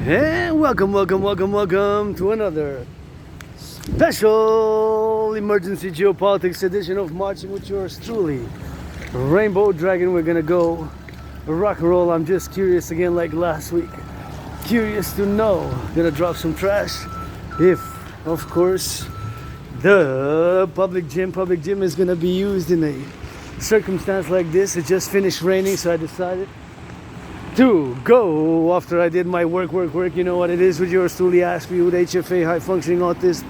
And welcome to another special emergency geopolitics edition of Marching with yours truly, Rainbow Dragon. We're gonna go rock and roll. I'm just curious again, like last week. Curious to know. Gonna drop some trash. If, of course, the public gym is gonna be used in a circumstance like this. It just finished raining, so I decided to go after I did my work. You know what it is with yours truly, ask me with HFA, high functioning autist.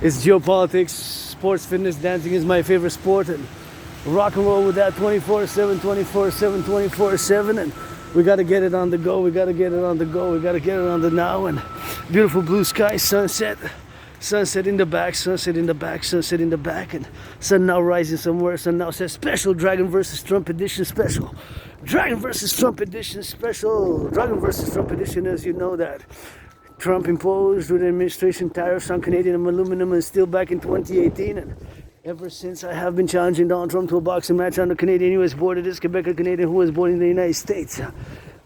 It's geopolitics, sports, fitness, dancing is my favorite sport, and rock and roll with that 24/7, and we gotta get it on the go, we gotta get it on the now, and beautiful blue sky, sunset in the back, and sun now rising somewhere. Sun now says special Dragon versus Trump edition special. Dragon versus Trump edition special. Dragon versus Trump edition, as you know that Trump imposed with administration tariffs on Canadian aluminum and steel back in 2018, and ever since I have been challenging Donald Trump to a boxing match on the Canadian-US border. This Quebecer Canadian who was born in the United States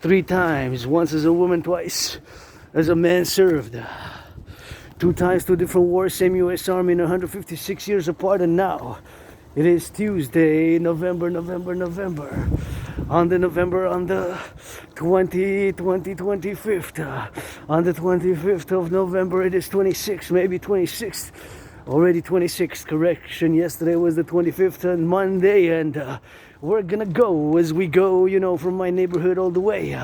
3 times, once as a woman, twice as a man served. 2 times, 2 different wars, same U.S. Army, and 156 years apart. And now it is Tuesday, November. On the 25th. On the 25th of November, it is 26th, maybe 26th. Already 26th, correction. Yesterday was the 25th on Monday, and we're gonna go as we go, you know, from my neighborhood all the way.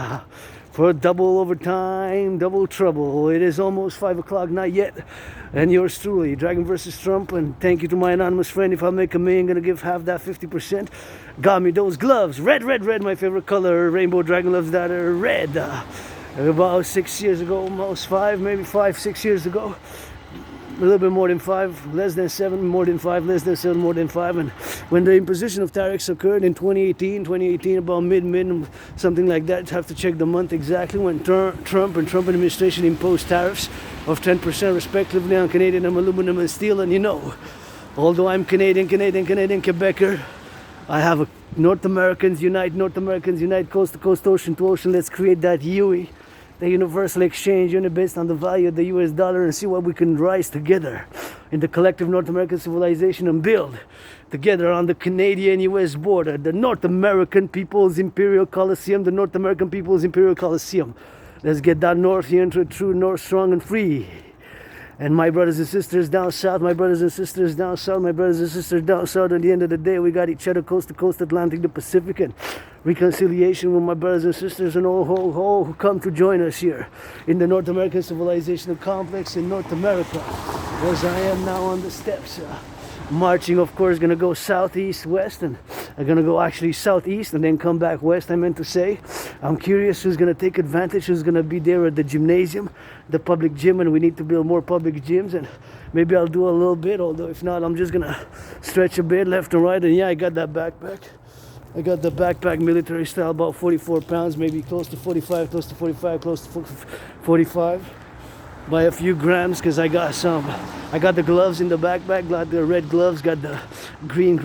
For double overtime, double trouble. It is almost 5 o'clock, not yet. And yours truly, Dragon versus Trump. And thank you to my anonymous friend. If I make $1 million, gonna give half that, 50%. Got me those gloves. Red, my favorite color. Rainbow Dragon gloves that are red. About 6 years ago, almost 5, maybe 5, 6 years ago. A little bit more than 5, less than 7, more than 5, less than 7, more than 5. And when the imposition of tariffs occurred in 2018, about mid, something like that, have to check the month exactly, when Trump administration imposed tariffs of 10% respectively on Canadian aluminum and steel. And you know, although I'm Canadian, Quebecer, I have a North Americans unite, coast to coast, ocean to ocean. Let's create that UE, the universal exchange unit based on the value of the US dollar, and see what we can rise together in the collective North American civilization and build together on the Canadian-US border, the North American People's Imperial Coliseum, Let's get that North here into a true North, strong and free. And my brothers and sisters down south, at the end of the day, we got each other coast to coast, Atlantic to Pacific, and reconciliation with my brothers and sisters and all who come to join us here in the North American Civilizational Complex in North America, as I am now on the steps. Marching, of course, gonna go southeast, west, and I'm gonna go actually southeast and then come back west, I meant to say. I'm curious who's gonna take advantage, who's gonna be there at the gymnasium, the public gym, and we need to build more public gyms, and maybe I'll do a little bit, although if not, I'm just gonna stretch a bit left and right. And yeah, I got that backpack. I got the backpack military style, about 44 pounds, maybe close to 45, close to 45. By a few grams, because I got the gloves in the backpack, got the red gloves, got the green,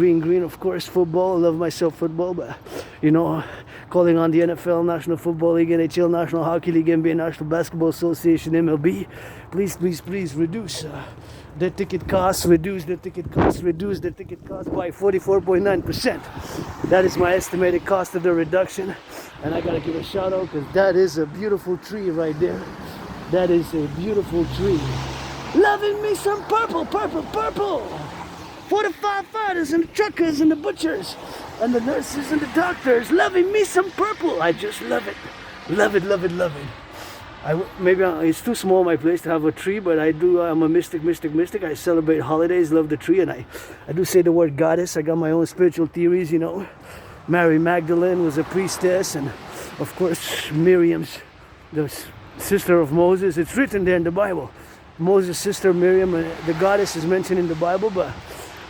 of course, football. I love myself football, but you know, calling on the NFL, National Football League, NHL, National Hockey League, NBA, National Basketball Association, MLB, please reduce the ticket costs, reduce the ticket costs by 44.9%. That is my estimated cost of the reduction, and I gotta give a shout out because that is a beautiful tree right there. That is a beautiful tree. Loving me some purple. For the firefighters and the truckers and the butchers and the nurses and the doctors. Loving me some purple. I just love it. Love it. Maybe it's too small my place to have a tree, but I'm a mystic. I celebrate holidays, love the tree, and I do say the word goddess. I got my own spiritual theories, you know. Mary Magdalene was a priestess, and of course Miriam's the sister of Moses. It's written there in the Bible. Moses' sister Miriam, the goddess, is mentioned in the Bible, but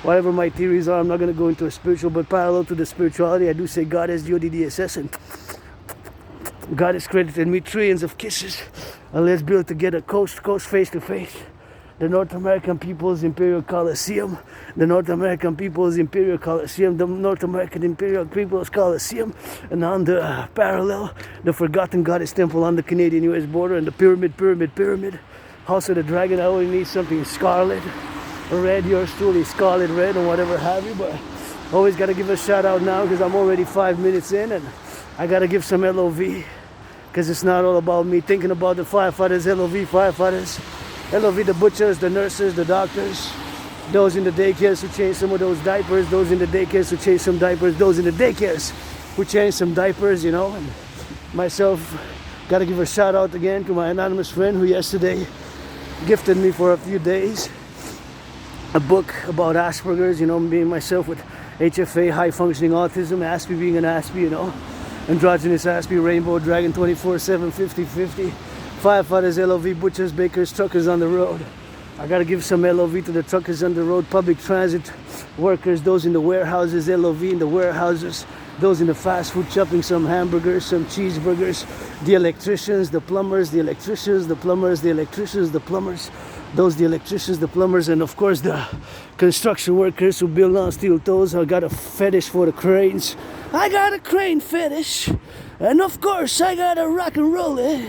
whatever my theories are, I'm not going to go into a spiritual, but parallel to the spirituality, I do say goddess, GODDSS, and God has credited me trillions of kisses, and let's build together coast to coast, face to face. the North American People's Imperial Coliseum, the North American People's Imperial Coliseum, the North American Imperial People's Coliseum, and on the parallel, the Forgotten Goddess Temple on the Canadian-US border, and the pyramid, House of the Dragon. I only need something scarlet, red, yours truly, scarlet red, or whatever have you, but always got to give a shout out now because I'm already 5 minutes in, and I got to give some LOV, because it's not all about me thinking about the firefighters, LOV firefighters, LOV the butchers, the nurses, the doctors, those in the daycares who change some of those diapers, those in the daycares who change some diapers, those in the daycares who change some diapers, you know, and myself, got to give a shout out again to my anonymous friend who yesterday gifted me for a few days a book about Asperger's, you know, me and myself with HFA, high functioning autism, Aspie being an Aspie, you know, androgynous Aspie, rainbow dragon, 24/7, 50/50, firefighters, LOV, butchers, bakers, truckers on the road. I gotta give some LOV to the truckers on the road, public transit workers, those in the warehouses, LOV in the warehouses, those in the fast food chopping some hamburgers, some cheeseburgers, the electricians, the plumbers, the electricians, the plumbers, the electricians, the plumbers, those the electricians, the plumbers, and of course the construction workers who build on steel toes. I got a fetish for the cranes. I got a crane fetish, and of course I got a rock and roll it.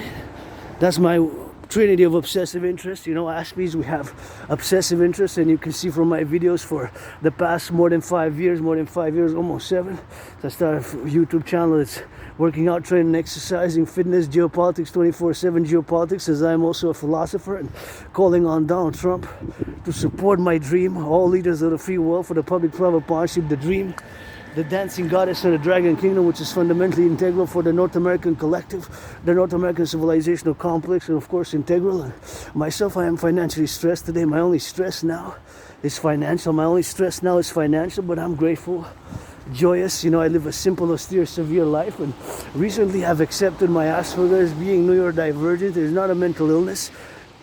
That's my trinity of obsessive interest. You know, Aspies, we have obsessive interest, and you can see from my videos for the past more than 5 years, almost 7. I started a YouTube channel that's working out, training, exercising, fitness, geopolitics, 24/7 geopolitics, as I'm also a philosopher, and calling on Donald Trump to support my dream, all leaders of the free world, for the public-private partnership, the dream, the dancing goddess of the Dragon Kingdom, which is fundamentally integral for the North American Collective, the North American Civilizational Complex, and of course integral. And myself, I am financially stressed today. My only stress now is financial. But I'm grateful, joyous. You know, I live a simple, austere, severe life, and recently I've accepted my Asperger's being neurodivergent. It is not a mental illness,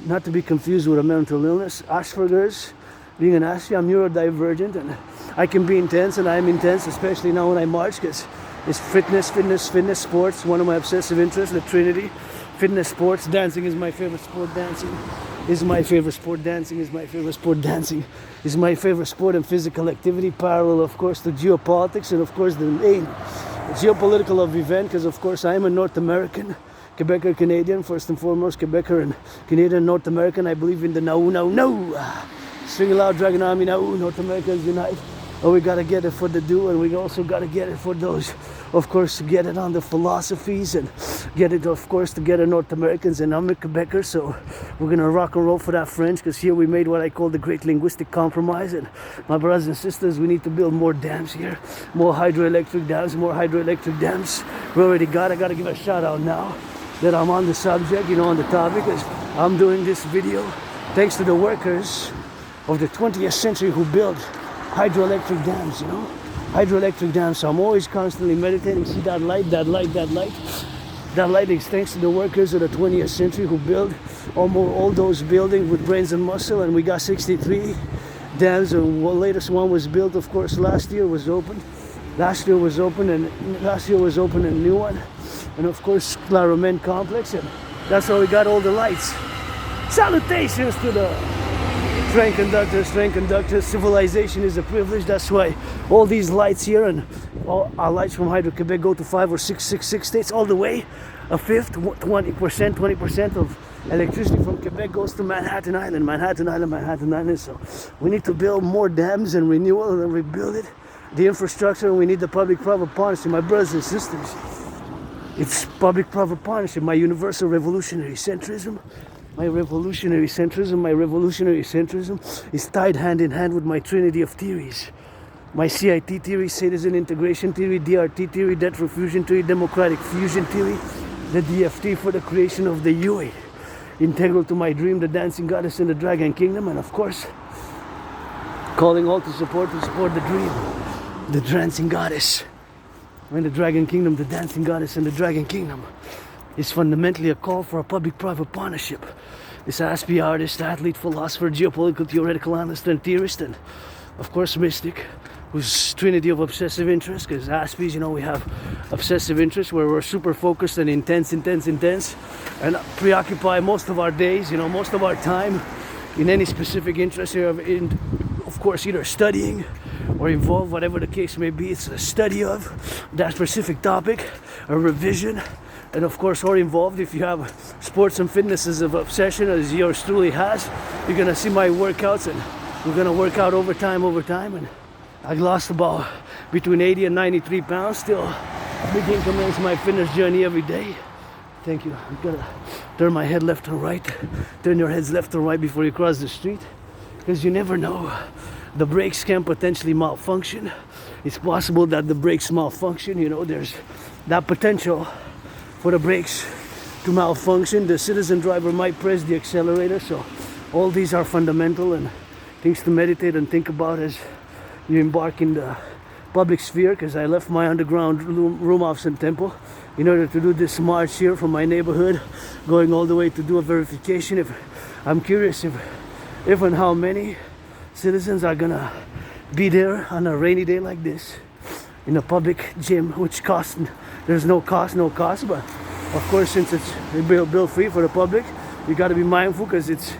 not to be confused with a mental illness. Asperger's, being an Aspie, I'm neurodivergent, and I can be intense, and I'm intense, especially now when I march, because it's fitness, sports, one of my obsessive interests, the trinity. Fitness, sports, dancing is my favorite sport, dancing is my favorite sport, dancing is my favorite sport, dancing is my favorite sport and physical activity, parallel, of course, to geopolitics, and of course the main geopolitical of event, because of course I'm a North American, Quebecer, Canadian, first and foremost, Quebecer and Canadian, North American. I believe in the no. Sing aloud, Dragon Army, now, North Americans unite. Oh, we gotta get it for the do, and we also gotta get it for those, of course, to get it on the philosophies, and get it, of course, together, North Americans, and I'm a Quebecer, so we're gonna rock and roll for that French, because here we made what I call the great linguistic compromise, and my brothers and sisters, we need to build more dams here, more hydroelectric dams, we already got. I gotta give a shout out now that I'm on the subject, you know, on the topic, because I'm doing this video thanks to the workers of the 20th century who built hydroelectric dams, you know, hydroelectric dams. So I'm always constantly meditating. See that light is thanks to the workers of the 20th century who built almost all those buildings with brains and muscle. And we got 63 dams, and the latest one was built, of course, last year was opened, and last year was opened a new one, and of course Claromen complex, and that's how we got all the lights. Salutations to the train conductors. Civilization is a privilege. That's why all these lights here, and all our lights from Hydro-Quebec go to 5 or 6 states, all the way. A fifth, 20% of electricity from Quebec goes to Manhattan Island. So we need to build more dams and renewal and rebuild it, the infrastructure, and we need the public-private partnership. My brothers and sisters, it's public-private partnership. My universal revolutionary centrism, my revolutionary centrism is tied hand in hand with my trinity of theories. My CIT theory, citizen integration theory, DRT theory, debt refusion theory, democratic fusion theory, the DFT for the creation of the UE, integral to my dream, the dancing goddess in the Dragon Kingdom, and of course, calling all to support the dream, the dancing goddess in the Dragon Kingdom, the dancing goddess in the Dragon Kingdom. Is fundamentally a call for a public-private partnership. This Aspie artist, athlete, philosopher, geopolitical theoretical analyst, and theorist, and of course mystic, whose trinity of obsessive interest, because Aspies, you know, we have obsessive interest where we're super focused and intense, and preoccupy most of our days, you know, most of our time in any specific interest here, of course, either studying or involved, whatever the case may be. It's a study of that specific topic, a revision, and of course, or involved if you have sports and fitness as of obsession, as yours truly has. You're gonna see my workouts, and we're gonna work out over time, and I lost about between 80 and 93 pounds. Still begin commence my fitness journey every day. Thank you. I'm gonna turn my head left and right. Turn your heads left and right before you cross the street, because you never know. The brakes can potentially malfunction. It's possible that the brakes malfunction. You know, there's that potential for the brakes to malfunction. The citizen driver might press the accelerator. So all these are fundamental and things to meditate and think about as you embark in the public sphere, because I left my underground room office in Temple in order to do this march here from my neighborhood, going all the way to do a verification. If I'm curious if and how many citizens are gonna be there on a rainy day like this in a public gym, which costs, there's no cost, but of course, since it's bill free for the public, you got to be mindful, because it's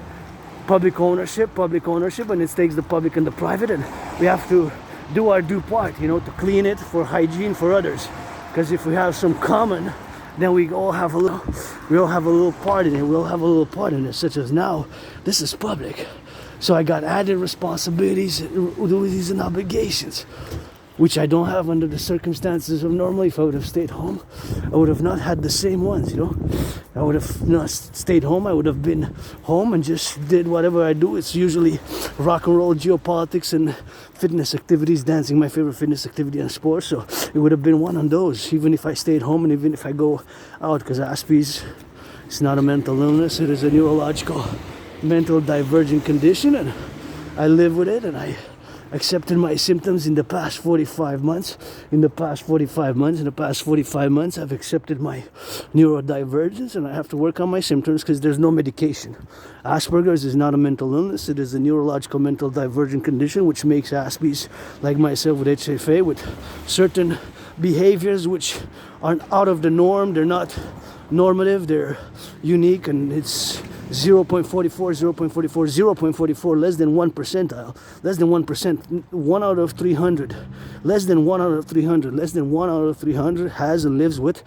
public ownership, and it takes the public and the private, and we have to do our due part, you know, to clean it for hygiene for others. Because if we have some common, then we all have a little part in it. Such as now, this is public, so I got added responsibilities, duties, and obligations, which I don't have under the circumstances of normally. If I would have stayed home, I would have not had the same ones, you know. I would have not stayed home. I would have been home and just did whatever I do. It's usually rock and roll, geopolitics, and fitness activities, dancing, my favorite fitness activity and sport. So it would have been one of those, even if I stayed home and even if I go out, because Aspies, it's not a mental illness. It is a neurological, mental divergent condition, and I live with it, and I accepted my symptoms in the past 45 months. In the past 45 months, I've accepted my neurodivergence, and I have to work on my symptoms, because there's no medication. Asperger's is not a mental illness. It is a neurological mental divergent condition, which makes Aspies, like myself with HFA, with certain behaviors which are out of the norm. They're not normative, they're unique, and it's 0.44, less than 1 percentile, less than 1%, 1 out of 300, less than 1 out of 300 has and lives with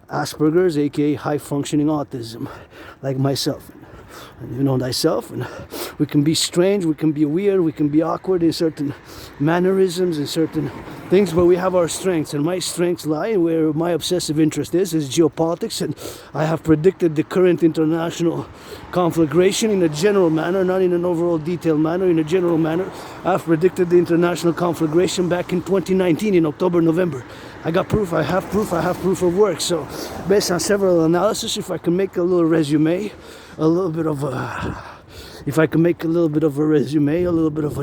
Asperger's, aka high functioning autism, like myself. And you know thyself, and we can be strange, we can be weird, we can be awkward in certain mannerisms and certain things, but we have our strengths, and my strengths lie where my obsessive interest is geopolitics, and I have predicted the current international conflagration in a general manner, not in an overall detailed manner, in a general manner. I've predicted the international conflagration back in 2019 in October, November. I got proof, I have proof of work. So based on several analysis, if I can make a little resume, a little bit of a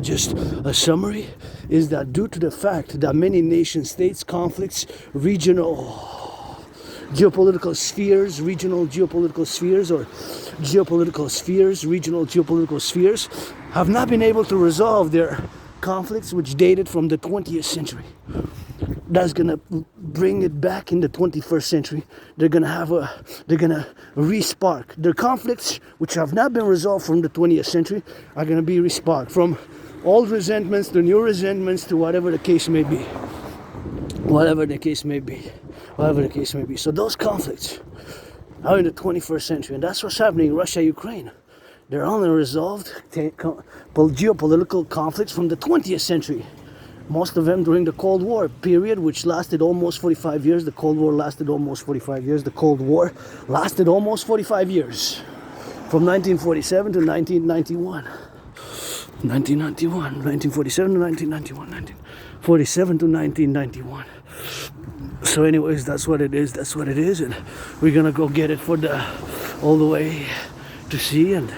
just a summary, is that due to the fact that many nation states, conflicts, regional geopolitical spheres, regional geopolitical spheres have not been able to resolve their conflicts, which dated from the 20th century. That's gonna bring it back in the 21st century. They're gonna re-spark their conflicts, which have not been resolved from the 20th century, are gonna be re-sparked from old resentments to new resentments to whatever the case may be. So those conflicts are in the 21st century, and that's what's happening in Russia, Ukraine. They're only resolved geopolitical conflicts from the 20th century. Most of them during the Cold War period, which lasted almost 45 years. The Cold War lasted almost 45 years. From 1947 to 1991. 1947 to 1991. 1947 to 1991. So anyways, that's what it is, and we're gonna go get it all the way to see, and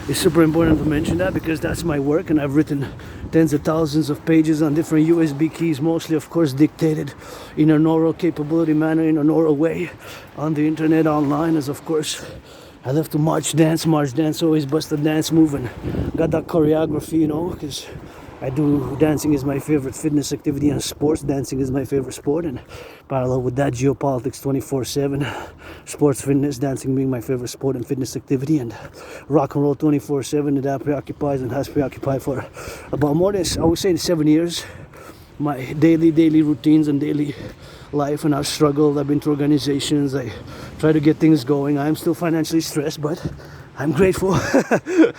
it's super important to mention that, because that's my work, and I've written tens of thousands of pages on different USB keys, mostly of course dictated in an oral capability manner, in an oral way, on the internet, online, as of course I love to march dance, always bust a dance move, and got that choreography, you know, because I do dancing is my favorite fitness activity, and sports. Dancing is my favorite sport, and parallel with that, geopolitics 24/7, sports, fitness, dancing being my favorite sport and fitness activity, and rock and roll 24/7. And that preoccupies and has preoccupied for about more than, I would say, 7 years. My daily routines and daily life, and I've struggled. I've been to organizations. I try to get things going. I'm still financially stressed, but I'm grateful.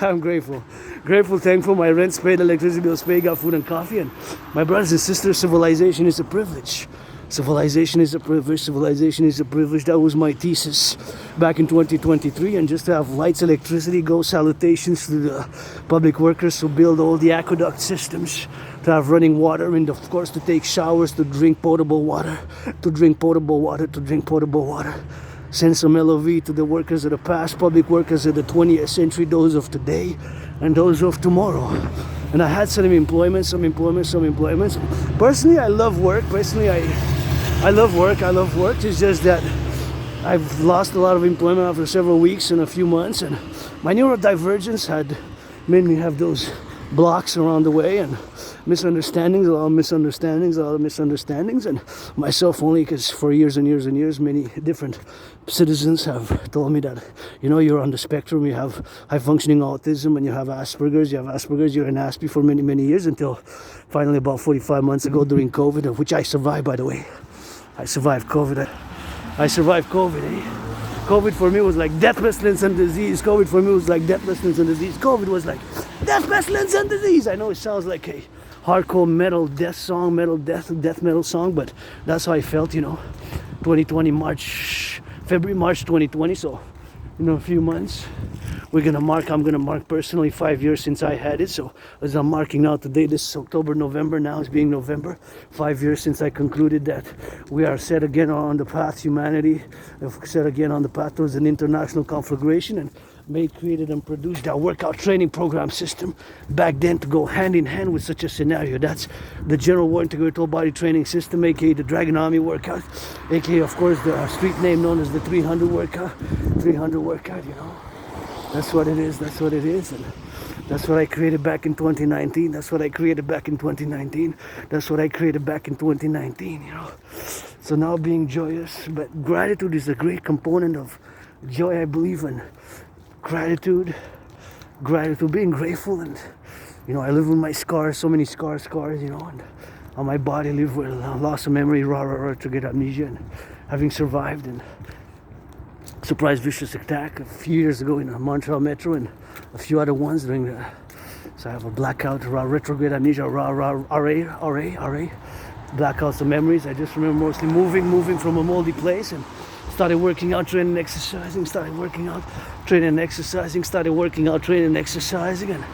I'm grateful. Grateful, thankful. My rent's paid, electricity bills paid, got food and coffee. And my brothers and sisters, civilization is a privilege. Civilization is a privilege. Civilization is a privilege. That was my thesis back in 2023. And just to have lights, electricity, go salutations to the public workers who build all the aqueduct systems, to have running water, and of course to take showers, to drink potable water, to drink potable water, to drink potable water. Send some LOV to the workers of the past, public workers of the 20th century, those of today, and those of tomorrow. And I had some employment. Personally, I love work. I love work. It's just that I've lost a lot of employment after several weeks and a few months, and my neurodivergence had made me have those blocks around the way, and misunderstandings, a lot of misunderstandings, and myself only, because for years and years, many different citizens have told me that, you're on the spectrum, you have high functioning autism, and you have Asperger's, you're an Aspie for many years, until finally about 45 months ago during COVID, which I survived, by the way. I survived COVID. COVID for me was like death, pestilence, and disease. COVID was like death, pestilence, and disease. I know it sounds like a hardcore metal death song, death metal song, but that's how I felt, 2020 February, March 2020. So, a few months. I'm gonna mark personally 5 years since I had it. So as I'm marking now today, this is October, November, now it's being November, 5 years since I concluded that we are set again on the path, humanity, set again on the path towards an international conflagration, and created and produced our workout training program system back then to go hand in hand with such a scenario. That's the General War Integrated Whole Body Training System, aka the Dragon Army workout, aka of course the street name known as the 300 workout. That's what it is, and that's what I created back in 2019. So now being joyous, but gratitude is a great component of joy, I believe, and gratitude, being grateful, and I live with my scars, so many scars, and on my body live with loss of memory, retrograde amnesia, and having survived and surprise vicious attack a few years ago in the Montreal Metro, and a few other ones during the, so I have a blackout, retrograde amnesia, blackouts of memories. I just remember mostly moving from a moldy place, and started working out, training, exercising, and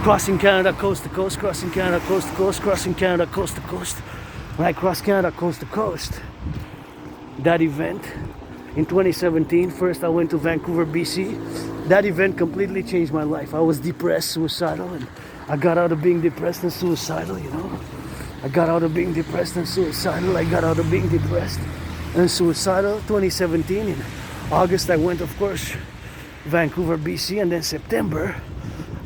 crossing Canada coast to coast. When I crossed Canada coast to coast, that event in 2017, first I went to Vancouver, BC. That event completely changed my life. I was depressed, suicidal, and I got out of being depressed and suicidal, I got out of being depressed and suicidal. 2017. In August, I went, of course, Vancouver, BC, and then September,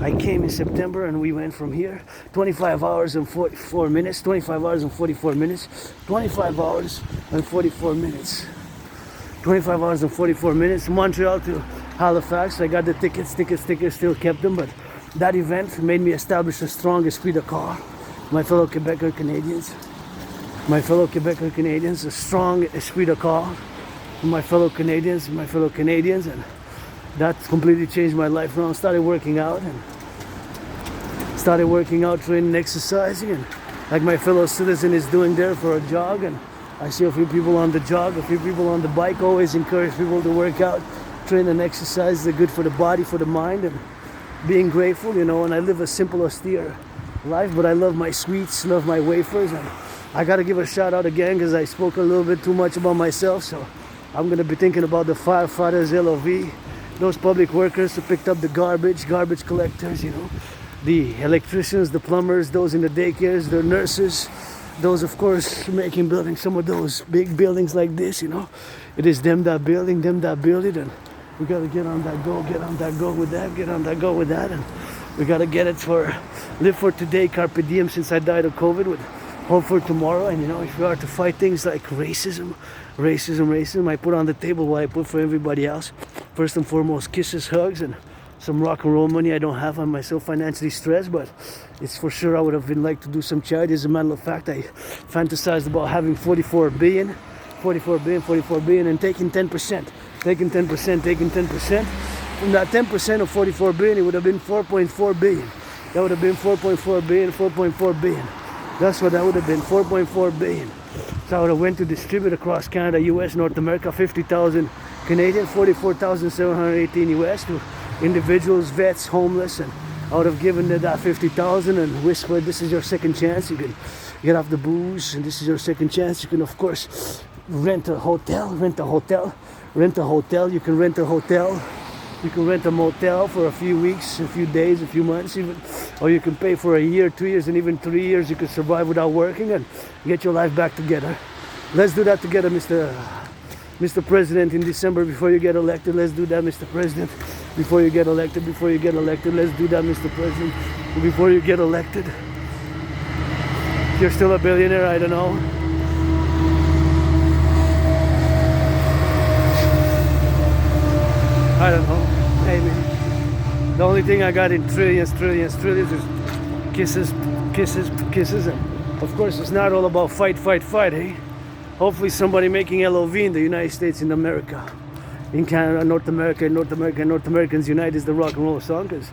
I came in September, and we went from here 25 hours and 44 minutes, 25 hours and 44 minutes, 25 hours and 44 minutes, 25 hours and 44 minutes, Montreal to Halifax. I got the tickets, still kept them, but that event made me establish a strong esprit de corps. My fellow Quebecer Canadians, a strong esprit de corps. My fellow Canadians, and that completely changed my life. Now I started working out, training, exercising, and like my fellow citizen is doing there for a jog, and I see a few people on the jog, a few people on the bike. Always encourage people to work out, train and exercise. They're good for the body, for the mind, and being grateful, and I live a simple, austere life, but I love my sweets, love my wafers, and I gotta give a shout out again because I spoke a little bit too much about myself, so I'm gonna be thinking about the firefighters, LOV, those public workers who picked up the garbage collectors, the electricians, the plumbers, those in the daycares, the nurses, those of course making buildings, some of those big buildings like this, it is them that build it, and we gotta get on that go with that, and We gotta get it for, live for today, carpe diem, since I died of COVID, with hope for tomorrow. And you know, if we are to fight things like racism, I put on the table what I put for everybody else. First and foremost, kisses, hugs, and some rock and roll money I don't have. I'm myself financially stressed, but it's for sure I would have been like to do some charity. As a matter of fact, I fantasized about having 44 billion, and taking 10%. From that 10% of 44 billion, it would have been 4.4 billion. That would have been 4.4 billion. That's what that would have been, 4.4 billion. So I would have went to distribute across Canada, US, North America, 50,000 Canadian, 44,718 US to individuals, vets, homeless, and I would have given them that 50,000 and whispered, this is your second chance. You can get off the booze, and this is your second chance. You can, of course, rent a hotel. You can rent a hotel. You can rent a motel for a few weeks, a few days, a few months even. Or you can pay for a year, 2 years, and even 3 years. You can survive without working and get your life back together. Let's do that together, Mr. President, in December before you get elected. Let's do that, Mr. President, before you get elected. Let's do that, Mr. President, before you get elected. If you're still a billionaire, I don't know. I don't know. Maybe. The only thing I got in trillions is kisses. And of course, it's not all about fight, eh? Hopefully somebody making LOV in the United States, in America, in Canada, North America, North Americans Unite is the rock and roll song. Because,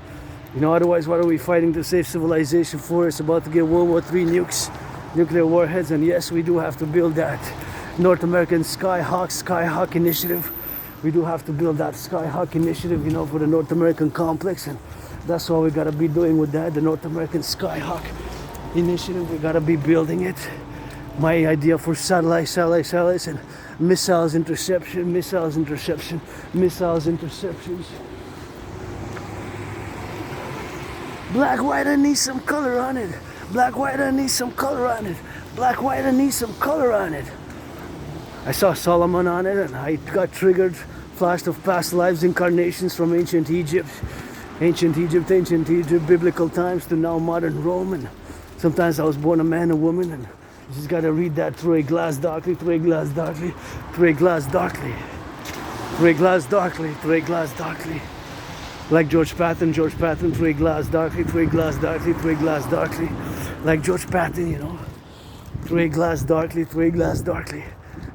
you know, otherwise, what are we fighting to save civilization for? It's about to get World War III nukes, nuclear warheads. And yes, we do have to build that North American Skyhawk initiative. We do have to build that Skyhawk initiative, you know, for the North American complex. And that's what we got to be doing with that, the North American Skyhawk initiative. We got to be building it. My idea for satellites, and missiles interceptions. Black, white, I need some color on it. I saw Solomon on it, and I got triggered, flashed of past lives, incarnations from ancient Egypt, biblical times to now modern Rome. And sometimes I was born a man, a woman, and you just gotta read that through a glass darkly. Like George Patton, through a glass darkly. Like George Patton, you know, through a glass darkly.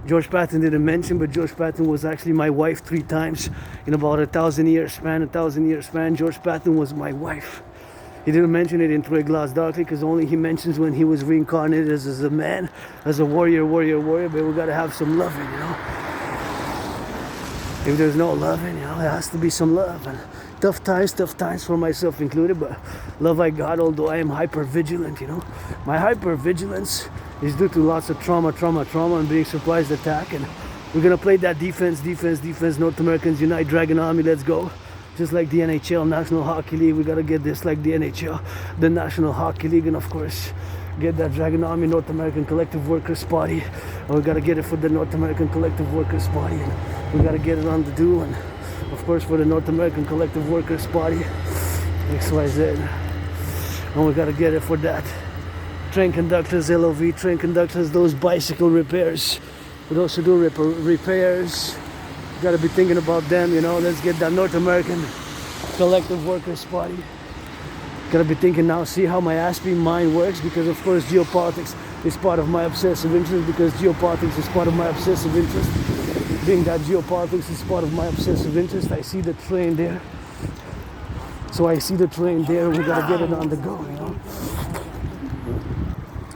George Patton didn't mention, but George Patton was actually my wife 3 times in about a 1,000-year span. George Patton was my wife. He didn't mention it in Through a Glass Darkly, because only he mentions when he was reincarnated as a man, as a warrior. But we gotta have some loving, you know. If there's no loving, you know, there has to be some love. And tough times for myself included, but love I got, although I am hyper vigilant, you know. My hyper vigilance is due to lots of trauma and being surprise attack. And we're gonna play that defense. North Americans Unite, Dragon Army, let's go. Just like the NHL, National Hockey League, we gotta get this like the NHL, the National Hockey League, and of course, get that Dragon Army, North American Collective Workers Party. And we gotta get it for the North American Collective Workers Party, and we gotta get it on the do, and of course for the North American Collective Workers Party, XYZ. And we gotta get it for that. Train conductors, LOV, train conductors, those bicycle repairs. For those who do repairs, gotta be thinking about them, you know. Let's get that North American Collective Workers Party. Gotta be thinking now, see how my Aspie mind works, because of course geopolitics is part of my obsessive interest, Being that geopolitics is part of my obsessive interest, I see the train there. So I see the train there, we gotta get it on the go, you know.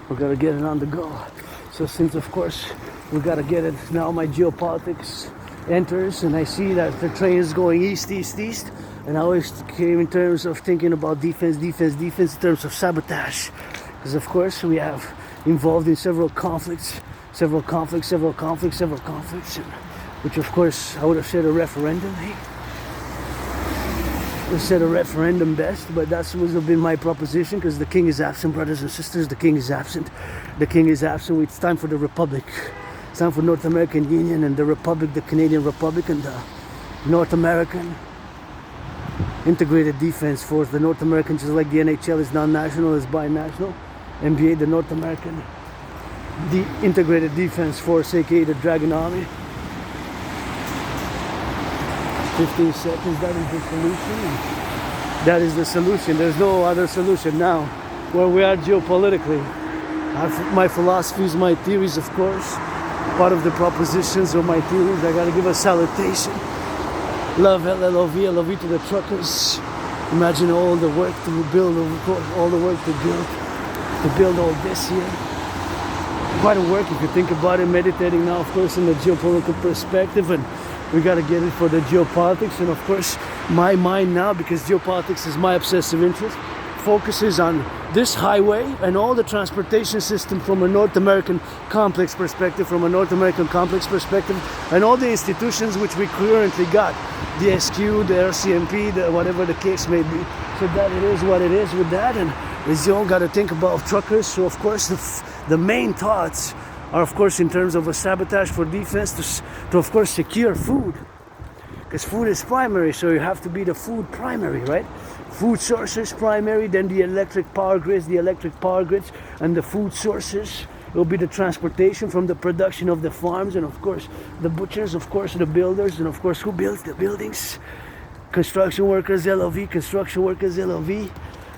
We gotta get it on the go. So since of course we gotta get it now, my geopolitics enters, and I see that the train is going east, and I always came in terms of thinking about defense in terms of sabotage, because of course we have involved in several conflicts, which of course I would have said a referendum. Best, but that would have been my proposition, because the king is absent, brothers and sisters. The king is absent. It's time for the Republic. It's time for North American Union and the Republic, the Canadian Republic, and the North American integrated defense force. The North American, just like the NHL is non-national, is binational. NBA, the North American, the integrated defense force, aka the Dragon Army. 15 seconds, that is the solution. That is the solution. There's no other solution now. Where we are geopolitically. My philosophies, my theories, of course. Part of the propositions of my theories. I gotta give a salutation. Love, L-L-O-V, L-O-V to the truckers. Imagine all the work to build, all the work to build all this here. Quite a work if you think about it, meditating now, of course, in the geopolitical perspective, and we got to get it for the geopolitics. And of course, my mind now, because geopolitics is my obsessive interest, focuses on this highway and all the transportation system from a North American complex perspective, and all the institutions which we currently got, the SQ, the RCMP, whatever the case may be. So that it is what it is with that, and you all got to think about truckers. So of course, the main thoughts are, of course, in terms of a sabotage for defense to of course secure food, because food is primary, so you have to be the food primary, right? Food sources primary, then the electric power grids, and the food sources will be the transportation from the production of the farms, and of course the butchers, of course the builders, and of course who builds the buildings? Construction workers, LOV,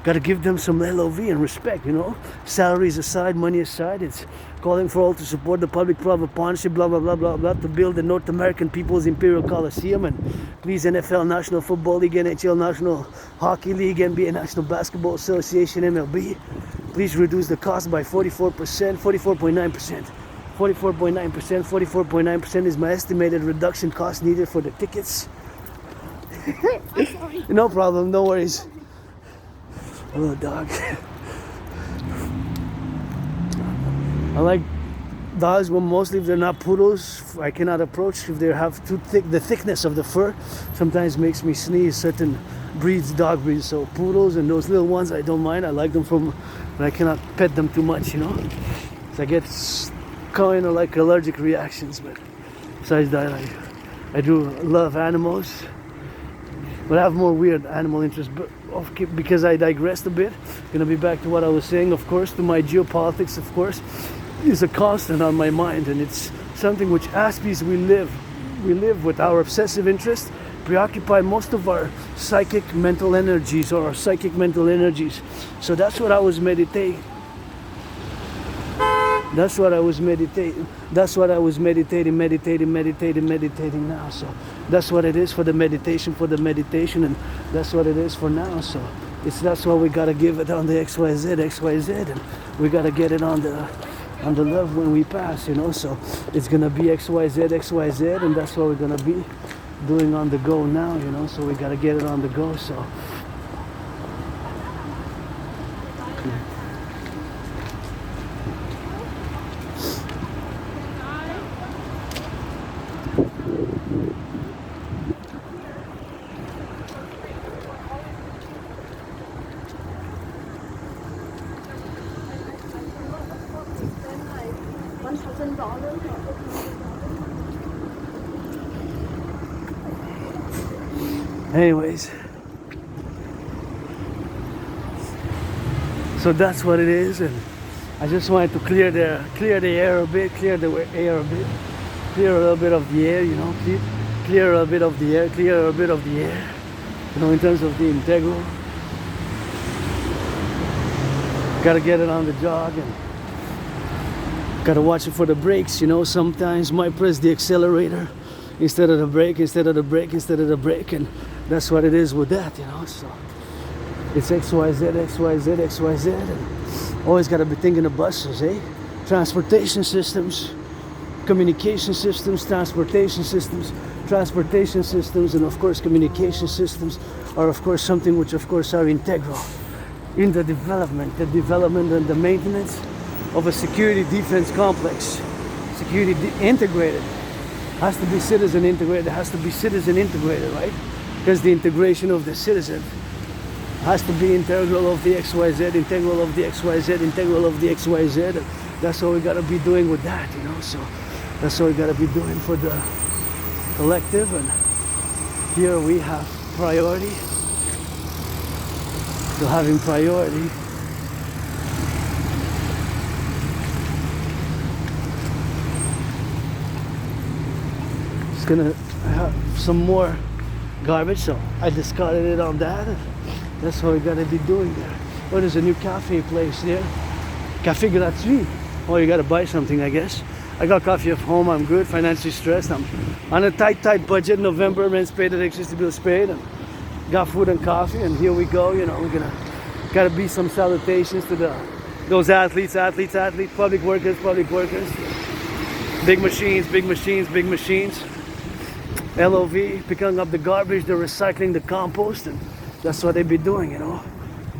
Gotta give them some LOV and respect, you know. Salaries aside, money aside, it's calling for all to support the public-private partnership, blah, blah, blah, blah, blah, to build the North American People's Imperial Coliseum, and please NFL, National Football League, NHL, National Hockey League, NBA, National Basketball Association, MLB, please reduce the cost by 44%, 44.9%. 44.9% is my estimated reduction cost needed for the tickets. No problem, no worries. Hello, dog. I like dogs, but mostly if they're not poodles, I cannot approach. If they have too thick, the thickness of the fur sometimes makes me sneeze. Certain breeds, dog breeds, so poodles and those little ones, I don't mind. I like them but I cannot pet them too much, you know. So I get kind of like allergic reactions, but besides that, I do love animals. But I have more weird animal interests. But because I digressed a bit, gonna be back to what I was saying. Of course, to my geopolitics, of course, is a constant on my mind, and it's something which, as we live with our obsessive interest, preoccupy most of our psychic mental energies. So that's what I was meditating. That's what I was meditating now. So that's what it is for the meditation, and that's what it is for now. So that's why we gotta give it on the XYZ, and we gotta get it on the love when we pass, you know. So it's gonna be XYZ, and that's what we're gonna be doing on the go now, you know. So we gotta get it on the go. So. Anyways, so that's what it is, and I just wanted to clear the air a bit, clear a little bit of the air, you know, clear a bit of the air, you know, in terms of the integral. Gotta get it on the jog, and gotta watch it for the brakes, you know. Sometimes might press the accelerator instead of the brake, and that's what it is with that, you know. So it's XYZ, and always got to be thinking of buses, transportation systems, communication systems, transportation systems, and of course communication systems are of course something which of course are integral in the development and the maintenance of a security defense complex. Integrated. Has to be citizen integrated, right? Because the integration of the citizen has to be integral of the XYZ. That's what we gotta be doing with that, you know. So that's what we gotta be doing for the collective, and here we have priority. to having priority. It's gonna have some more garbage, so I discarded it on that. That's what we gotta be doing there. Oh, there's a new cafe place there. Café gratuit. Oh, you gotta buy something, I guess. I got coffee at home. I'm good, financially stressed. I'm on a tight budget. November, rent's paid, electricity bill's paid, and got food and coffee. And here we go. You know, we're gotta be some salutations to those athletes, public workers. Big machines. LOV, picking up the garbage, the recycling, the compost, and that's what they be doing, you know.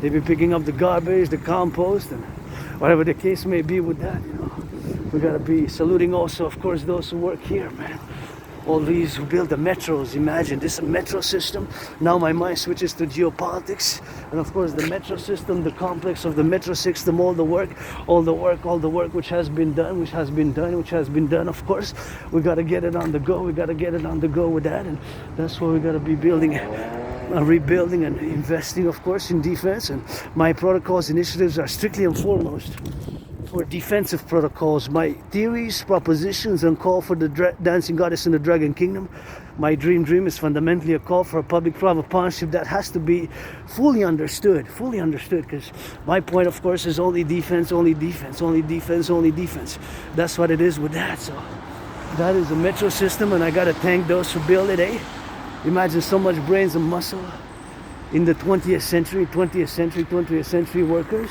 They be picking up the garbage, the compost, and whatever the case may be with that, you know. We gotta be saluting also, of course, those who work here, man. All these who build the metros. Imagine this a metro system. Now my mind switches to geopolitics, and of course the metro system, the complex of the metro system, all the work which has been done. Of course, we gotta get it on the go. We gotta get it on the go with that, and that's what we gotta be building. Rebuilding and investing, of course, in defense. And my protocols initiatives are strictly and foremost for defensive protocols. My theories, propositions, and call for the dancing goddess in the dragon kingdom. My dream is fundamentally a call for a public-private partnership that has to be fully understood, because my point, of course, is only defense. That's what it is with that. So that is a metro system, and I gotta thank those who build it, eh? Imagine so much brains and muscle in the 20th century workers,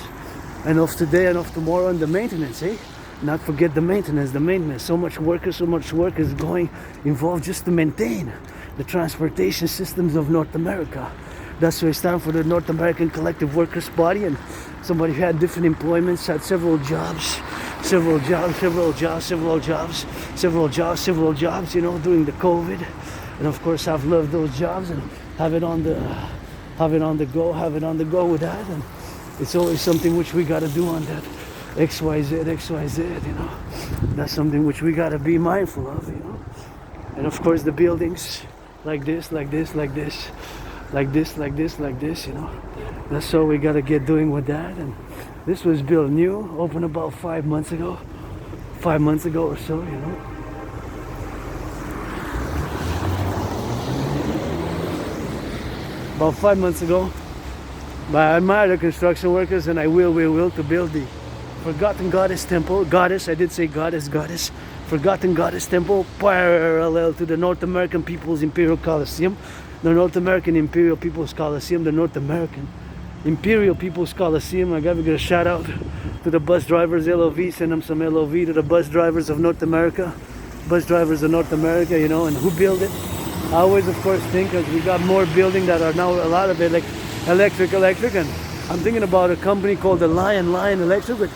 and of today and of tomorrow, and the maintenance, eh? Not forget the maintenance. So much work is going involved just to maintain the transportation systems of North America. That's why I stand for the North American Collective Workers Body, and somebody who had different employments, had several jobs, you know, during the COVID. And of course, I've loved those jobs and have it on the go with that. And it's always something which we got to do on that XYZ, you know. That's something which we got to be mindful of, you know. And of course, the buildings like this, you know. That's all we got to get doing with that. And this was built new, opened about 5 months ago or so, you know. About 5 months ago, but I admire the construction workers, and I will to build the Forgotten Goddess Temple. Goddess, I did say goddess. Forgotten Goddess Temple, parallel to the North American People's Imperial Coliseum, the North American Imperial People's Coliseum, the North American Imperial People's Coliseum. I gotta give a shout out to the bus drivers, LOV, send them some LOV to the bus drivers of North America, you know, and who built it. I always, of course, think as we got more building that are now a lot of it like electric, and I'm thinking about a company called the Lion Electric, which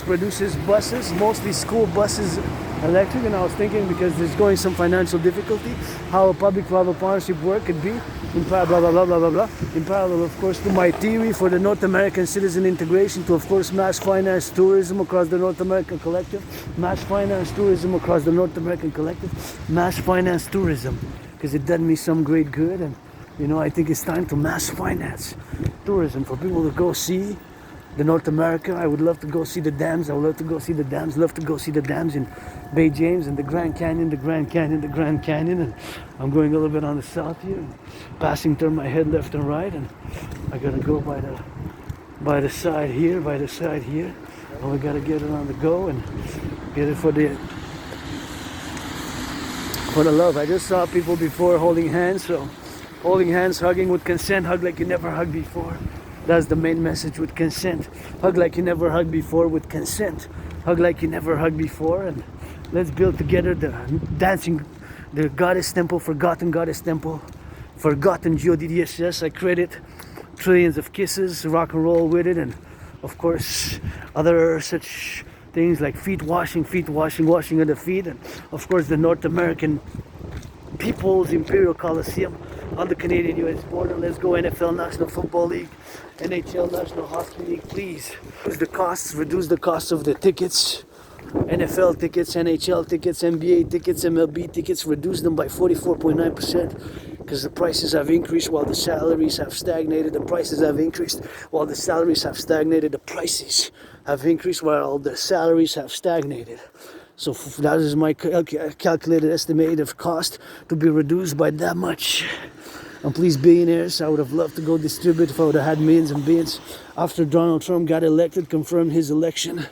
produces buses, mostly school buses, electric. And I was thinking, because there's going some financial difficulty, how a public-private partnership work could be in parallel, of course, to my theory for the North American citizen integration, to, of course, mass finance tourism across the North American Collective, mass finance tourism, because it done me some great good. And, you know, I think it's time to mass finance tourism for people to go see the North America. I would love to go see the dams. Love to go see the dams in Bay James and the Grand Canyon. And I'm going a little bit on the south here, turn my head left and right, and I gotta go by the side here, and we gotta get it on the go and get it for the love. I just saw people before holding hands, so holding hands, hugging with consent, hug like you never hugged before. That's the main message, with consent. Hug like you never hugged before with consent. Hug like you never hugged before, and let's build together the goddess temple, forgotten goddess temple, forgotten GODDSS. I credit trillions of kisses, rock and roll with it, and of course other such things like washing of the feet, and of course the North American People's Imperial Coliseum on the Canadian-US border. Let's go NFL, National Football League, NHL, National Hockey League, please. Reduce the cost of the tickets, NFL tickets, NHL tickets, NBA tickets, MLB tickets, reduce them by 44.9%. because the prices have increased while the salaries have stagnated. The prices have increased while the salaries have stagnated. The prices have increased while the salaries have stagnated. So that is my calculated estimated cost to be reduced by that much. And please, billionaires, I would have loved to go distribute if I would have had millions and billions. After Donald Trump got elected, confirmed his election,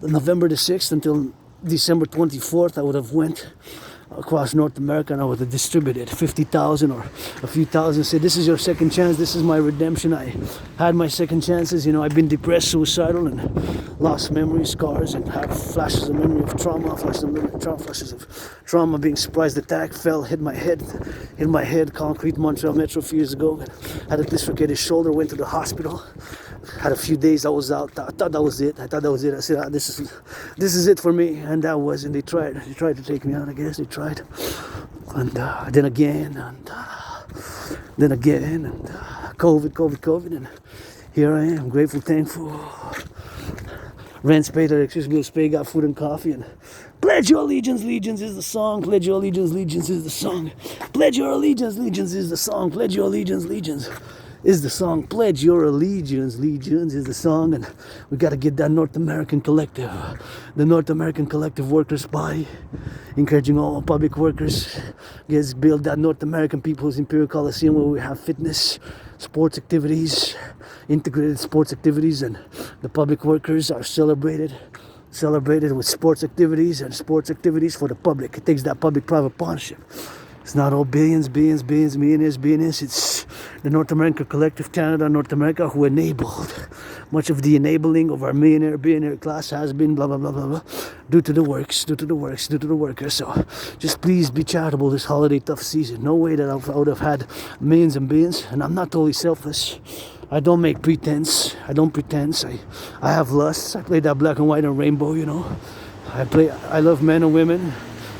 November the 6th until December 24th, I would have went across North America and I would have distributed 50,000 or a few thousand. Say, this is your second chance, this is my redemption. I had my second chances. You know, I've been depressed, suicidal, and lost memory, scars, and have flashes of memory of trauma, flashes of trauma, being surprised attack, fell, hit my head, concrete, Montreal Metro a few years ago, had a dislocated shoulder, went to the hospital. Had a few days I was out. I thought that was it. I said, this is it for me, and that wasn't. They tried to take me out. I guess they tried, and then again, and COVID, and here I am, grateful, thankful. Rent's paid, electricity bills paid, got food and coffee, and pledge your allegiance, allegiance is the song. Pledge your allegiance, allegiance is the song. Pledge your allegiance, allegiance is the song. Pledge your allegiance, allegiance is the song. Pledge your allegiance, allegiance is the song. And we got to get that North American collective, the North American collective workers by encouraging all public workers, build that North American People's Imperial Coliseum where we have fitness, sports activities, integrated sports activities, and the public workers are celebrated with sports activities and sports activities for the public. It takes that public-private partnership. It's not all billions, millionaires. It's the North American Collective, Canada, North America, who enabled. Much of the enabling of our billionaire class has been blah, blah, blah, blah, blah, due to the workers. So just please be charitable this holiday tough season. No way that I would have had millions and billions. And I'm not totally selfless. I don't make pretense. I don't pretend. I have lusts. I play that black and white and rainbow, you know. I love men and women.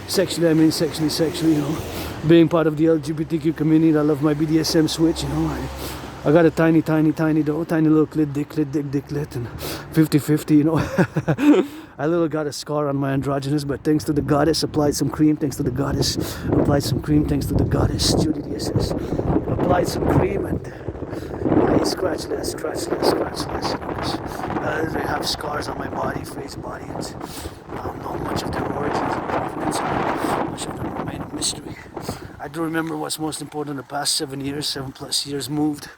Sexually, you know. Being part of the LGBTQ community, I love my BDSM switch, you know. I got a tiny though, tiny little dicklet, and 50-50, you know. I little got a scar on my androgynous, but thanks to the goddess, applied some cream, thanks to the goddess, Judy DSS, applied some cream, and I scratch less, you know, 'cause I have scars on my body, face, body, and I don't know much of their origins and provenance, much of them remain a mystery. I do remember what's most important in the past 7+ years, moved,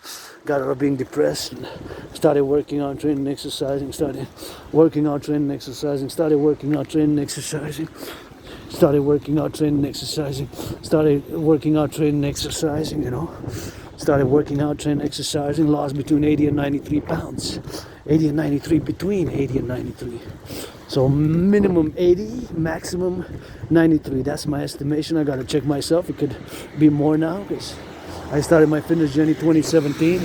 got out of being depressed, and started working out, training, exercising, started working out, training, exercising, started working out, training, exercising, you know. Started working out, training, exercising, lost between 80 and 93 pounds. 80 and 93, between 80 and 93. So minimum 80, maximum 93. That's my estimation. I gotta check myself. It could be more now because I started my fitness journey 2017.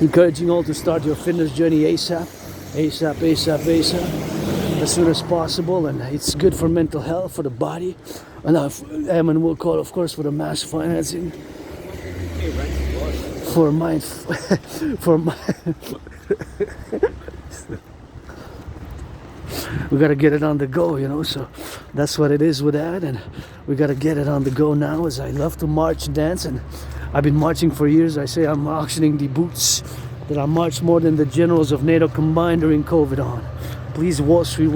Encouraging all to start your fitness journey ASAP, as soon as possible. And it's good for mental health, for the body. And Eamon will call, of course, for the mass financing. For my we gotta get it on the go, you know, so that's what it is with that, and we gotta get it on the go now. As I love to march and dance, and I've been marching for years. I say I'm auctioning the boots that I marched more than the generals of NATO combined during COVID on. Please, Wall Street,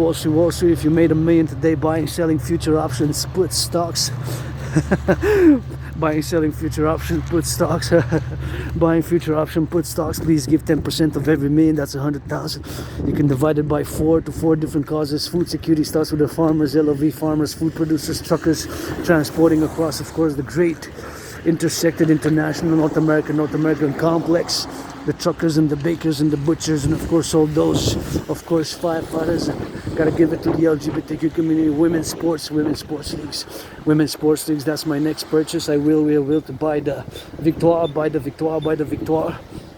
if you made $1 million today buying, selling future options, put stocks, buying, selling future options, put stocks, buying future option, put stocks, please give 10% of every $1 million, that's 100,000. You can divide it by 4 to 4 different causes. Food security starts with the farmers, LOV farmers, food producers, truckers, transporting across, of course, the great intersected international North American complex, the truckers and the bakers and the butchers, and of course all those, of course, firefighters. And gotta give it to the LGBTQ community. Women's sports leagues. That's my next purchase. I will to buy the Victoire,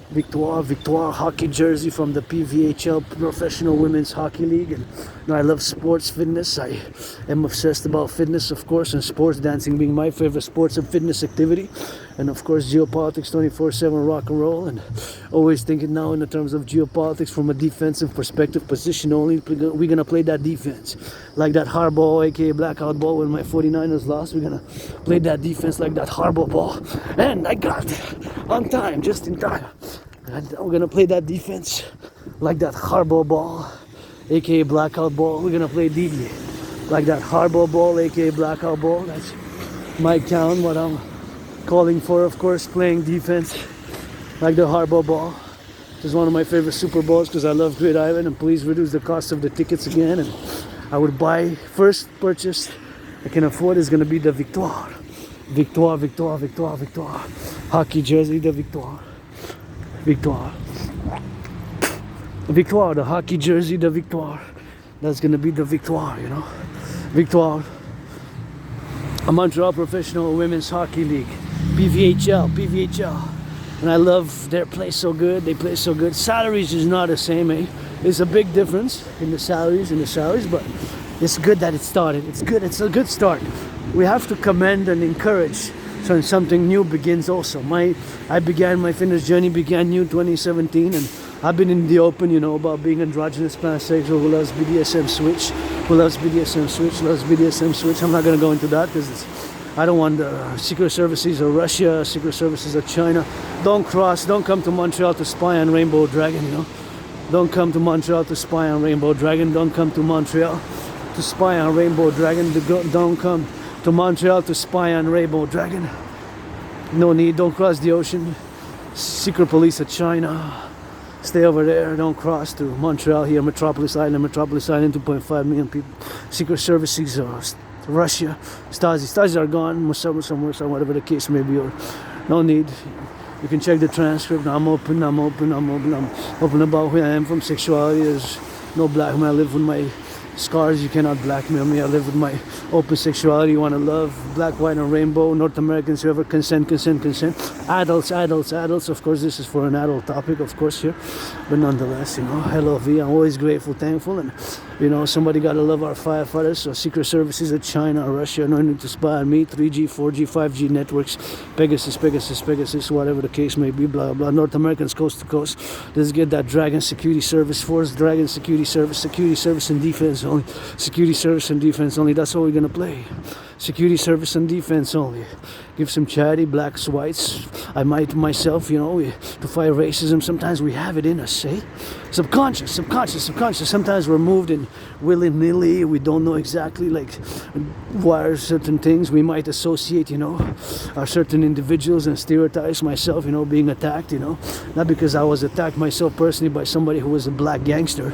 Victoire hockey jersey from the PVHL Professional Women's Hockey League. And I love sports, fitness. I am obsessed about fitness, of course, and sports, dancing being my favorite sports and fitness activity. And of course, geopolitics 24/7 rock and roll. And always thinking now in the terms of geopolitics from a defensive perspective, position only. We're going to play that defense. Like that hard ball, aka blackout ball, when my 49ers lost. We're going to play that defense like that hardball ball. And I got it on time, just in time. And we're going to play that defense like that hardball ball, aka blackout ball. We're going to play dedie like that hardball ball, aka blackout ball. That's my count, what I'm calling for, of course, playing defense like the hardball ball. This is one of my favorite Super Bowls because I love Great Island, and please reduce the cost of the tickets again. And I would buy, first purchase I can afford is going to be the Victoire. Victoire. Hockey jersey, the Victoire. Victoire, the hockey jersey, the Victoire. That's going to be the Victoire, you know. Victoire. A Montreal Professional Women's Hockey League. PVHL. And I love their play so good. They play so good. Salaries is not the same, eh? There's a big difference in the salaries, but it's good that it started. It's good. It's a good start. We have to commend and encourage. So something new begins also. My fitness journey began new 2017, and I've been in the open, you know, about being androgynous, pansexual, who loves BDSM switch. I'm not going to go into that because I don't want the secret services of Russia, secret services of China. Don't come to Montreal to spy on Rainbow Dragon, you know. Don't come to Montreal to spy on Rainbow Dragon. Don't come to Montreal to spy on Rainbow Dragon. Don't come to Montreal to spy on Rainbow Dragon. No need. Don't cross the ocean. Secret police of China. Stay over there. Don't cross to Montreal here, Metropolis Island, 2.5 million people. Secret services Russia. Stasi are gone. Somewhere, whatever the case may be. Or no need. You can check the transcript. I'm open about who I am from sexuality. There's no blackmail. I live with my scars. You cannot blackmail me. I live with my open sexuality. You want to love black, white, and rainbow. North Americans, whoever, consent. Adults. Of course, this is for an adult topic, of course, here. But nonetheless, you know, LOV. I'm always grateful, thankful, and you know, somebody got to love our firefighters. So secret services of China or Russia, no need to spy on me. 3G, 4G, 5G networks, Pegasus, whatever the case may be, blah, blah. North Americans coast to coast. Let's get that Dragon Security Service Force, Dragon Security Service and Defense only. Security Service and Defense only. That's all we're going to play. Security Service and Defense only. Give some charity, blacks, whites. I might myself, you know, to fight racism. Sometimes we have it in us, eh? Subconscious. Sometimes we're moved in willy-nilly. We don't know exactly, like, why are certain things we might associate, you know, are certain individuals and stereotypes. Myself, you know, being attacked, you know, not because I was attacked myself personally by somebody who was a black gangster.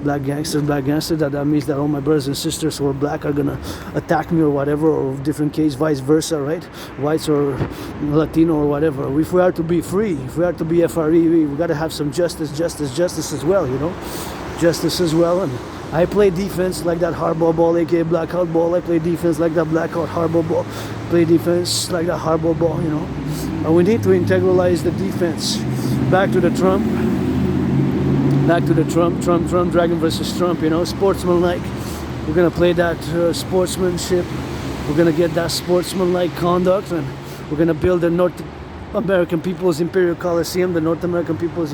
That means that all my brothers and sisters who are black are gonna attack me or whatever, or different case, vice versa, right? Whites or Latino or whatever. If we are to be free, if we are to be FRE, we got to have some justice as well, you know, justice as well. And I play defense like that hardball ball, aka blackout ball. I play defense like that blackout hardball ball. Play defense like that hardball ball, you know. And we need to integralize the defense. Back to the Trump, Dragon versus Trump, you know, sportsmanlike. We're gonna play that sportsmanship. We're gonna get that sportsmanlike conduct, and we're gonna build the North American People's Imperial Coliseum, the North American People's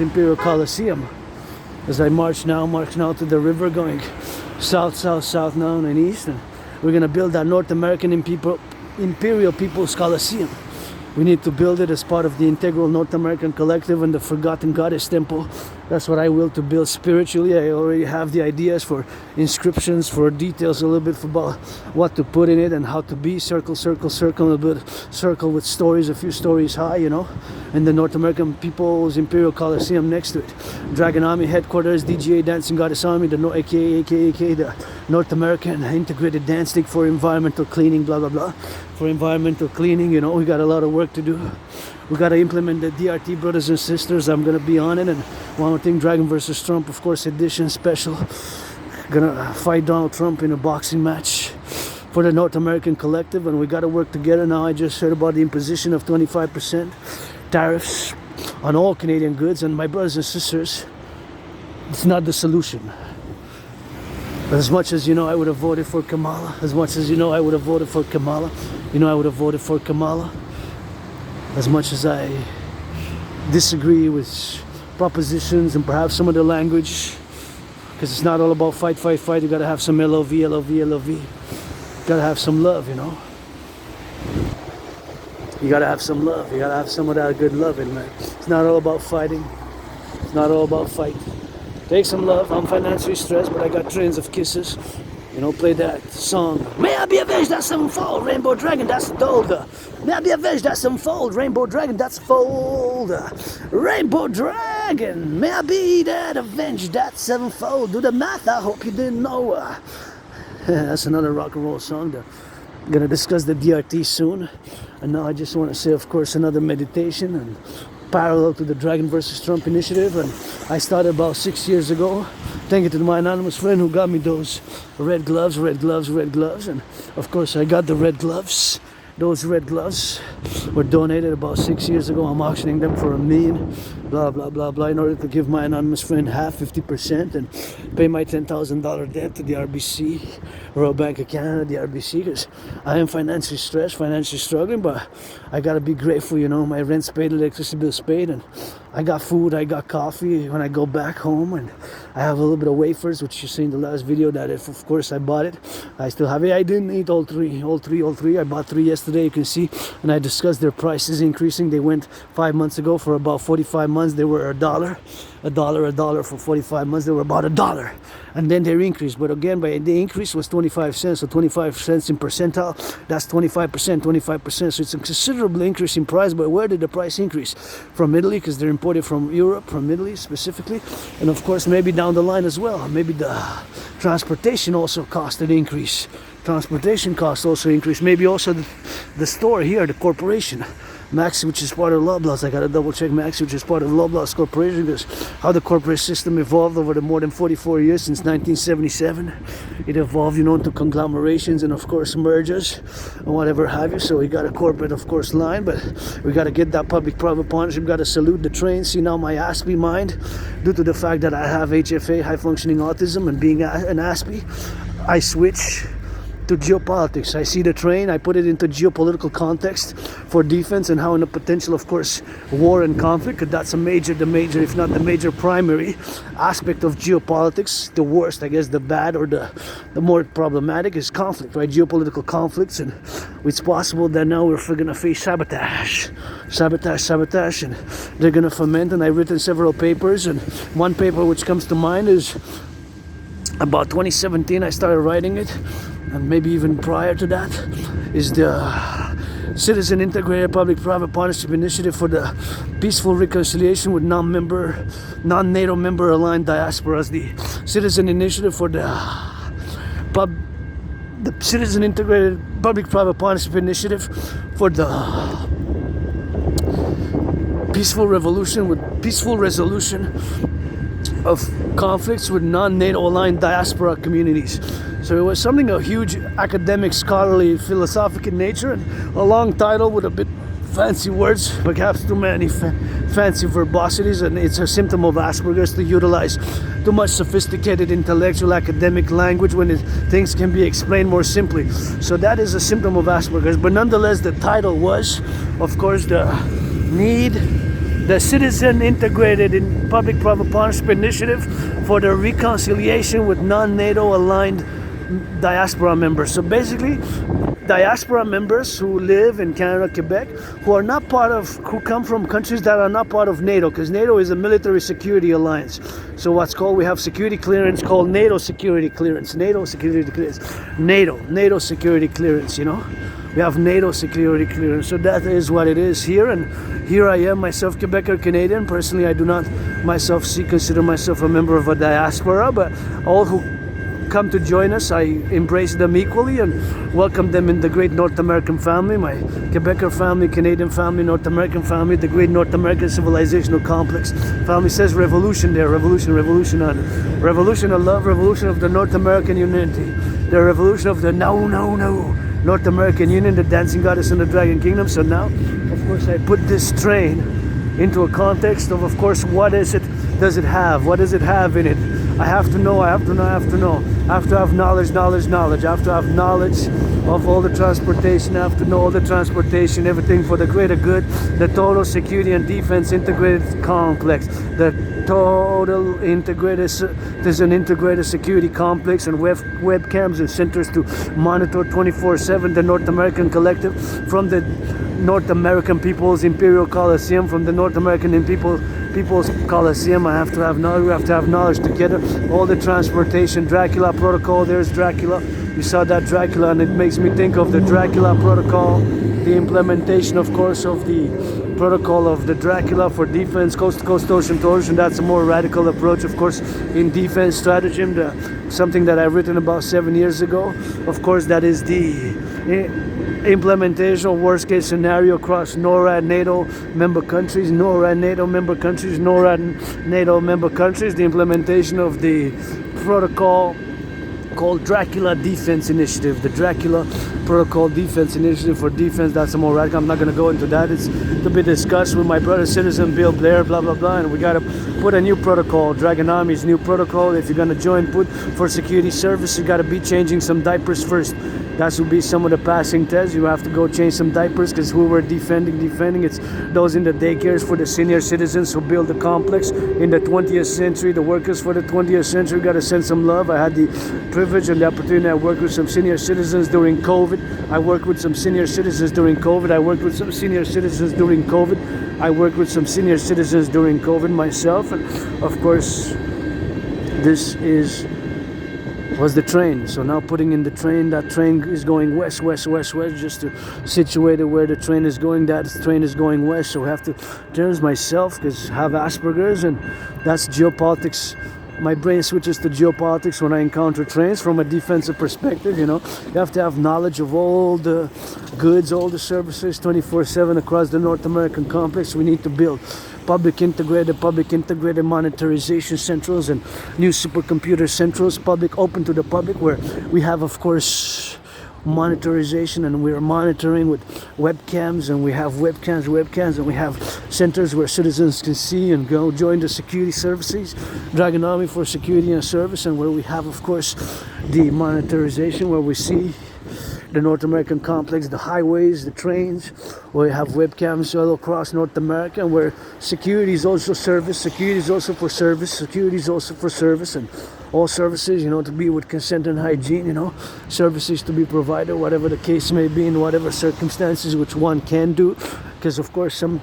Imperial Coliseum. As I march now to the river, going south now and east, and we're gonna build that North American Imperial People's Coliseum. We need to build it as part of the integral North American Collective and the Forgotten Goddess Temple. That's what I will to build spiritually. I already have the ideas for inscriptions, for details a little bit about what to put in it and how to be. Circle, a little bit. Circle with stories, a few stories high, you know. And the North American People's Imperial Coliseum next to it. Dragon Army Headquarters, DGA Dancing Goddess Army, aka the North American Integrated Dance League for environmental cleaning, blah, blah, blah. For environmental cleaning, you know, we got a lot of work to do. We got to implement the DRT, brothers and sisters. I'm going to be on it. And one more thing, Dragon versus Trump, of course, edition special. Gonna fight Donald Trump in a boxing match for the North American Collective, and we got to work together now. I just heard about the imposition of 25% tariffs on all Canadian goods. And my brothers and sisters, it's not the solution. But as much as I would have voted for Kamala, as much as I would have voted for Kamala, I would have voted for Kamala. As much as I disagree with propositions and perhaps some of the language, because it's not all about fight, fight, fight. You gotta have some LOV, LOV, LOV. You gotta have some love, You gotta have some love. You gotta have some of that good loving, man. It's not all about fighting. It's not all about fight. Take some love. I'm financially stressed, but I got trains of kisses. Play that song. May I be avenged, that's sevenfold. Rainbow Dragon, that's fold. May I be avenged, that's sevenfold. Rainbow Dragon, that's fold. Rainbow Dragon, may I be that avenged, that's sevenfold. Do the math, I hope you didn't know. That's another rock and roll song. I'm gonna discuss the DRT soon. And now I just want to say, of course, another meditation and parallel to the Dragon versus Trump initiative. And I started about 6 years ago. Thank you to my anonymous friend who got me those red gloves. And of course I got the red gloves. Those red gloves were donated about 6 years ago. I'm auctioning them for $1 million, blah, blah, blah, blah, in order to give my anonymous friend half, 50%, and pay my $10,000 debt to the RBC, Royal Bank of Canada, the RBC, because I am financially stressed, financially struggling, but I gotta be grateful, my rent's paid, electricity bill's paid, and I got food, I got coffee when I go back home, and I have a little bit of wafers, which you see in the last video, that if, of course, I bought it. I still have it. I didn't eat all three. I bought 3 yesterday, you can see, and I discussed their prices increasing. They went 5 months ago for about 45 months. They were $1 for 45 months. They were about $1. And then they increased. But again, the increase was 25 cents. So 25 cents in percentile, that's 25%. So it's a considerable increase in price. But where did the price increase? From Italy, because they're imported from Europe, from Italy specifically. And of course, maybe down the line as well. Maybe the transportation also cost an increase. Transportation costs also increase. Maybe also the store here, the corporation. Maxi, which is part of Loblaws. I gotta double check Maxi, which is part of Loblaws Corporation, because how the corporate system evolved over the more than 44 years since 1977. It evolved, into conglomerations and of course mergers and whatever have you. So we got a corporate, of course, line, but we gotta get that public-private partnership. Gotta salute the train. See now my ASPE mind, due to the fact that I have HFA, high functioning autism, and being an ASPE, I switch to geopolitics. I see the train, I put it into geopolitical context for defense and how in the potential, of course, war and conflict, because that's the major, if not the major primary aspect of geopolitics. The worst, I guess, the bad or the more problematic is conflict, right? Geopolitical conflicts, and it's possible that now we're gonna face sabotage, and they're gonna ferment. And I've written several papers, and one paper which comes to mind is about 2017. I started writing it, and maybe even prior to that, is the Citizen Integrated Public-Private Partnership Initiative for the Peaceful Reconciliation with non-NATO member aligned diasporas. The Citizen Initiative for the Citizen Integrated Public-Private Partnership Initiative for the peaceful resolution of conflicts with non-NATO aligned diaspora communities. So it was something of huge academic, scholarly, philosophic in nature, and a long title with a bit fancy words, perhaps too many fancy verbosities, and it's a symptom of Asperger's to utilize too much sophisticated intellectual academic language when things can be explained more simply. So that is a symptom of Asperger's, but nonetheless the title was, of course, the Citizen Integrated in Public-Private Partnership Initiative for the Reconciliation with non-NATO aligned diaspora members. So basically, diaspora members who live in Canada, Quebec, who come from countries that are not part of NATO, because NATO is a military security alliance. So we have security clearance called NATO security clearance. NATO security clearance. NATO security clearance, We have NATO security clearance. So that is what it is here. And here I am, myself, Quebecer Canadian. Personally, I do not consider myself a member of a diaspora, but all who come to join us, I embrace them equally and welcome them in the great North American family, my Quebecer family, Canadian family, North American family, the great North American civilizational complex. Family says revolution there, revolution on revolution of love, revolution of the North American unity, the revolution of the no, North American Union, the dancing goddess in the Dragon Kingdom. So now, of course, I put this train into a context of course, what is it, does it have? What does it have in it? I have to know, I have to know, I have to know. I have to have knowledge. I have to have knowledge of all the transportation. I have to know all the transportation, everything for the greater good. The total security and defense integrated complex. The total integrated, there's an integrated security complex and webcams and centers to monitor 24/7 the North American Collective from the North American People's Imperial Coliseum, from the North American People's Coliseum. I have to have knowledge. We have to have knowledge together. All the transportation, Dracula protocol. There's Dracula. You saw that Dracula, and it makes me think of the Dracula protocol, the implementation, of course, of the protocol of the Dracula for defense, coast to coast, ocean to ocean. That's a more radical approach, of course, in defense stratagem. Something that I've written about 7 years ago. Of course, that is the implementation of worst case scenario across NORAD NATO member countries, NORAD NATO member countries, NORAD NATO member countries. The implementation of the protocol called Dracula Defense Initiative, the Dracula Protocol Defense Initiative for defense. That's a more radical. I'm not going to go into that. It's to be discussed with my brother citizen Bill Blair, blah blah blah. And we got to put a new protocol, Dragon Army's new protocol. If you're going to join, put for security service, you got to be changing some diapers first. That will be some of the passing tests. You have to go change some diapers, because who we're defending, it's those in the daycares for the senior citizens who build the complex in the 20th century, the workers for the 20th century. Got to send some love. I had the privilege and the opportunity. I worked with some senior citizens during COVID. I worked with some senior citizens during COVID. I worked with some senior citizens during COVID. I worked with some senior citizens during COVID myself. And of course, this was the train. So now putting in the train, that train is going west, just to situate it where the train is going. That train is going west, so we have to, there's myself, because I have Asperger's, and that's geopolitics. My brain switches to geopolitics when I encounter trains from a defensive perspective. You have to have knowledge of all the goods, all the services 24/7 across the North American complex. We need to build public integrated monetarization centrals and new supercomputer centrals, public, open to the public, where we have, of course, monetarization, and we're monitoring with webcams, and we have webcams, and we have centers where citizens can see and go join the security services, Dragon Army for security and service, and where we have, of course, the monetarization, where we see the North American complex, the highways, the trains, where we have webcams all across North America, and where security is also service, security is also for service, security is also for service, and all services, to be with consent and hygiene, services to be provided, whatever the case may be, in whatever circumstances, which one can do, because of course some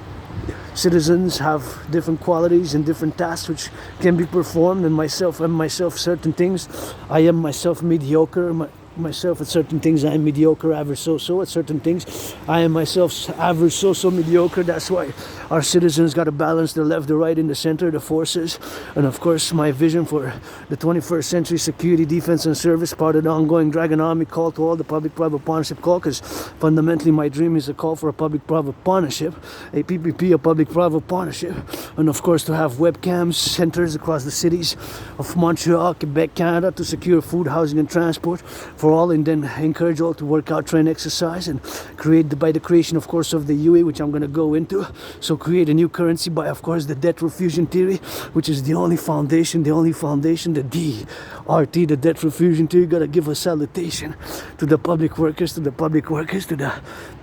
citizens have different qualities and different tasks which can be performed, and myself certain things, I am myself mediocre, myself at certain things I am mediocre, average, so at certain things I am myself average, so mediocre. That's why our citizens got to balance the left, the right, and the center, the forces. And of course, my vision for the 21st century security, defense, and service, part of the ongoing Dragon Army call to all the public-private partnership call, because fundamentally my dream is a call for a public-private partnership, a PPP, a public-private partnership, and of course to have webcams, centers across the cities of Montreal, Quebec, Canada, to secure food, housing, and transport for all, and then encourage all to work out, train, exercise, and create by the creation, of course, of the UE, which I'm going to go into. So create a new currency by, of course, the debt refusion theory, which is the only foundation, the DRT, the debt refusion theory. Got to give a salutation to the public workers, to the public workers, to the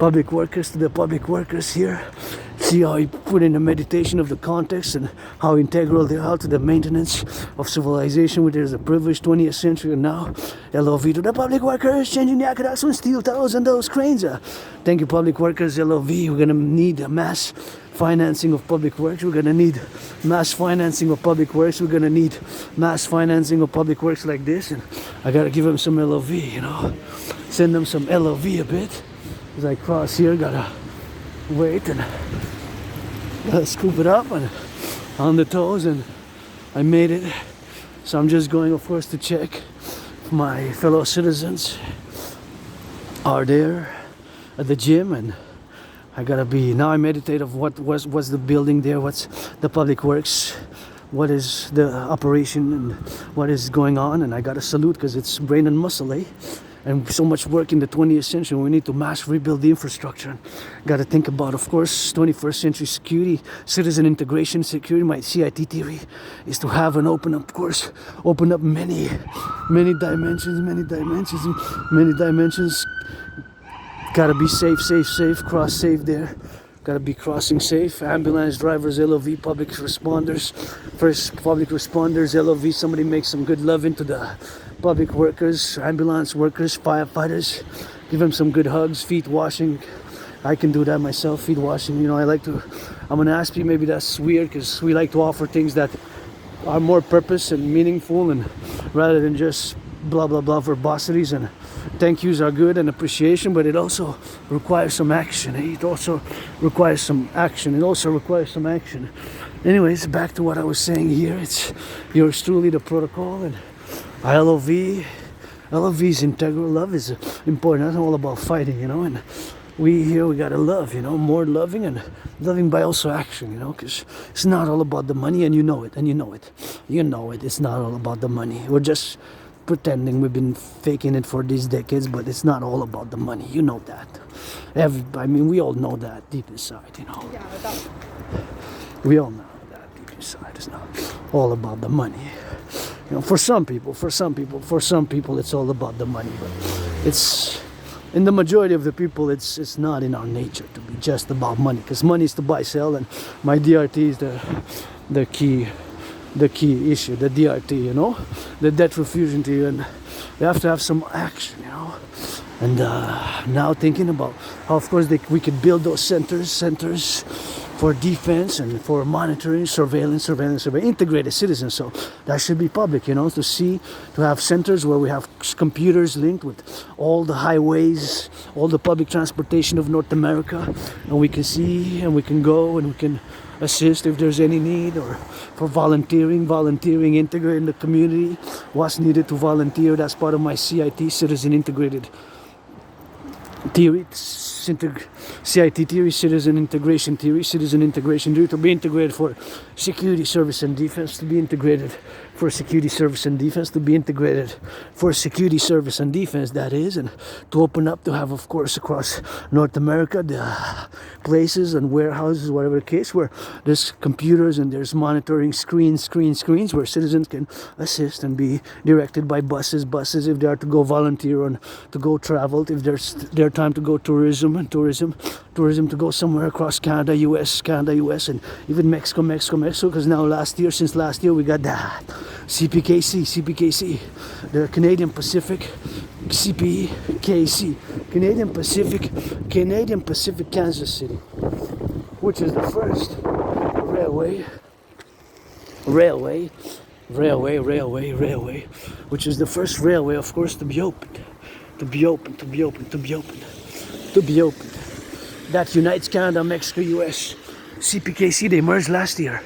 public workers, to the public workers here. See how he put in the meditation of the context and how integral they are to the maintenance of civilization, which is a privileged 20th century. And now, LOV to the public workers, changing the aqueducts and steel towers and those cranes. Thank you, public workers, LOV. We're going to need a mass financing of public works. We're going to need mass financing of public works. We're going to need mass financing of public works like this. And I got to give them some LOV, Send them some LOV a bit. As I cross here, got to wait and scoop it up and on the toes, and I made it. So I'm just going, of course, to check if my fellow citizens are there at the gym, and I gotta be, now I meditate of what's the building there, what's the public works, what is the operation, and what is going on, and I gotta salute, because it's brain and muscle, and so much work in the 20th century. We need to mass rebuild the infrastructure. Got to think about, of course, 21st century security, citizen integration, security. My CIT theory is to have and open up, of course, open up many dimensions. Gotta be safe, cross safe there. Gotta be crossing safe. Ambulance drivers, LOV, public responders. First, public responders, LOV. Somebody make some good love into the public workers, ambulance workers, firefighters. Give them some good hugs, feet washing. I can do that myself, feet washing. You know, I'm gonna ask you, maybe that's weird because we like to offer things that are more purpose and meaningful, and rather than just blah blah blah verbosities. And thank yous are good and appreciation, but it also requires some action. It also requires some action. Anyways, back to what I was saying here. It's yours truly, the protocol, and LOV. LOV is integral. Love is important. That's all about fighting, you know. And we gotta love, you know, more loving, and loving by also action, you know, because it's not all about the money, and you know it. It's not all about the money. We're just pretending. We've been faking it for these decades, but it's not all about the money. You know that. We all know that deep inside, you know. Yeah, we all know that deep inside. It's not all about the money. You know, for some people, it's all about the money. But it's, in the majority of the people, it's not in our nature to be just about money, because money is to buy, sell, and my DRT is the key issue, the DRT, you know, the debt refusion theory, and we have to have some action, you know. And now thinking about how, of course, we could build those centers for defense and for monitoring, surveillance, integrated citizens. So that should be public, you know, to have centers where we have computers linked with all the highways, all the public transportation of North America, and we can see and we can go and we can assist if there's any need, or for volunteering, integrate in the community, what's needed to volunteer. That's part of my CIT, citizen integrated theory, CIT theory, citizen integration theory, to be integrated for security, service and defense, to be integrated for security, service and defense, that is, and to open up, to have, of course, across North America, the places and warehouses, whatever the case, where there's computers and there's monitoring screens, where citizens can assist and be directed by buses if they are to go volunteer and to go travel, if there's their time to go tourism to go somewhere across Canada, US, and even Mexico, because since last year we got that CPKC, the Canadian Pacific, CPKC, Canadian Pacific Kansas City, which is the first railway, which is the first railway, of course, to be opened. That unites Canada, Mexico, US. CPKC, they merged last year.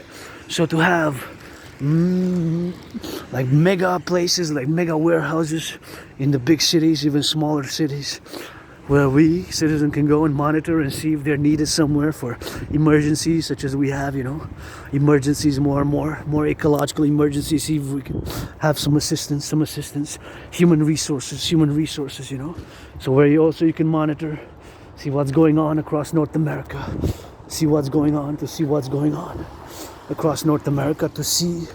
So to have like mega places, like mega warehouses in the big cities, even smaller cities, where we citizens can go and monitor and see if they're needed somewhere for emergencies, such as we have, you know, emergencies, more ecological emergencies. See if we can have some assistance, human resources, you know. So where you can monitor, see what's going on across North America, across North America, to see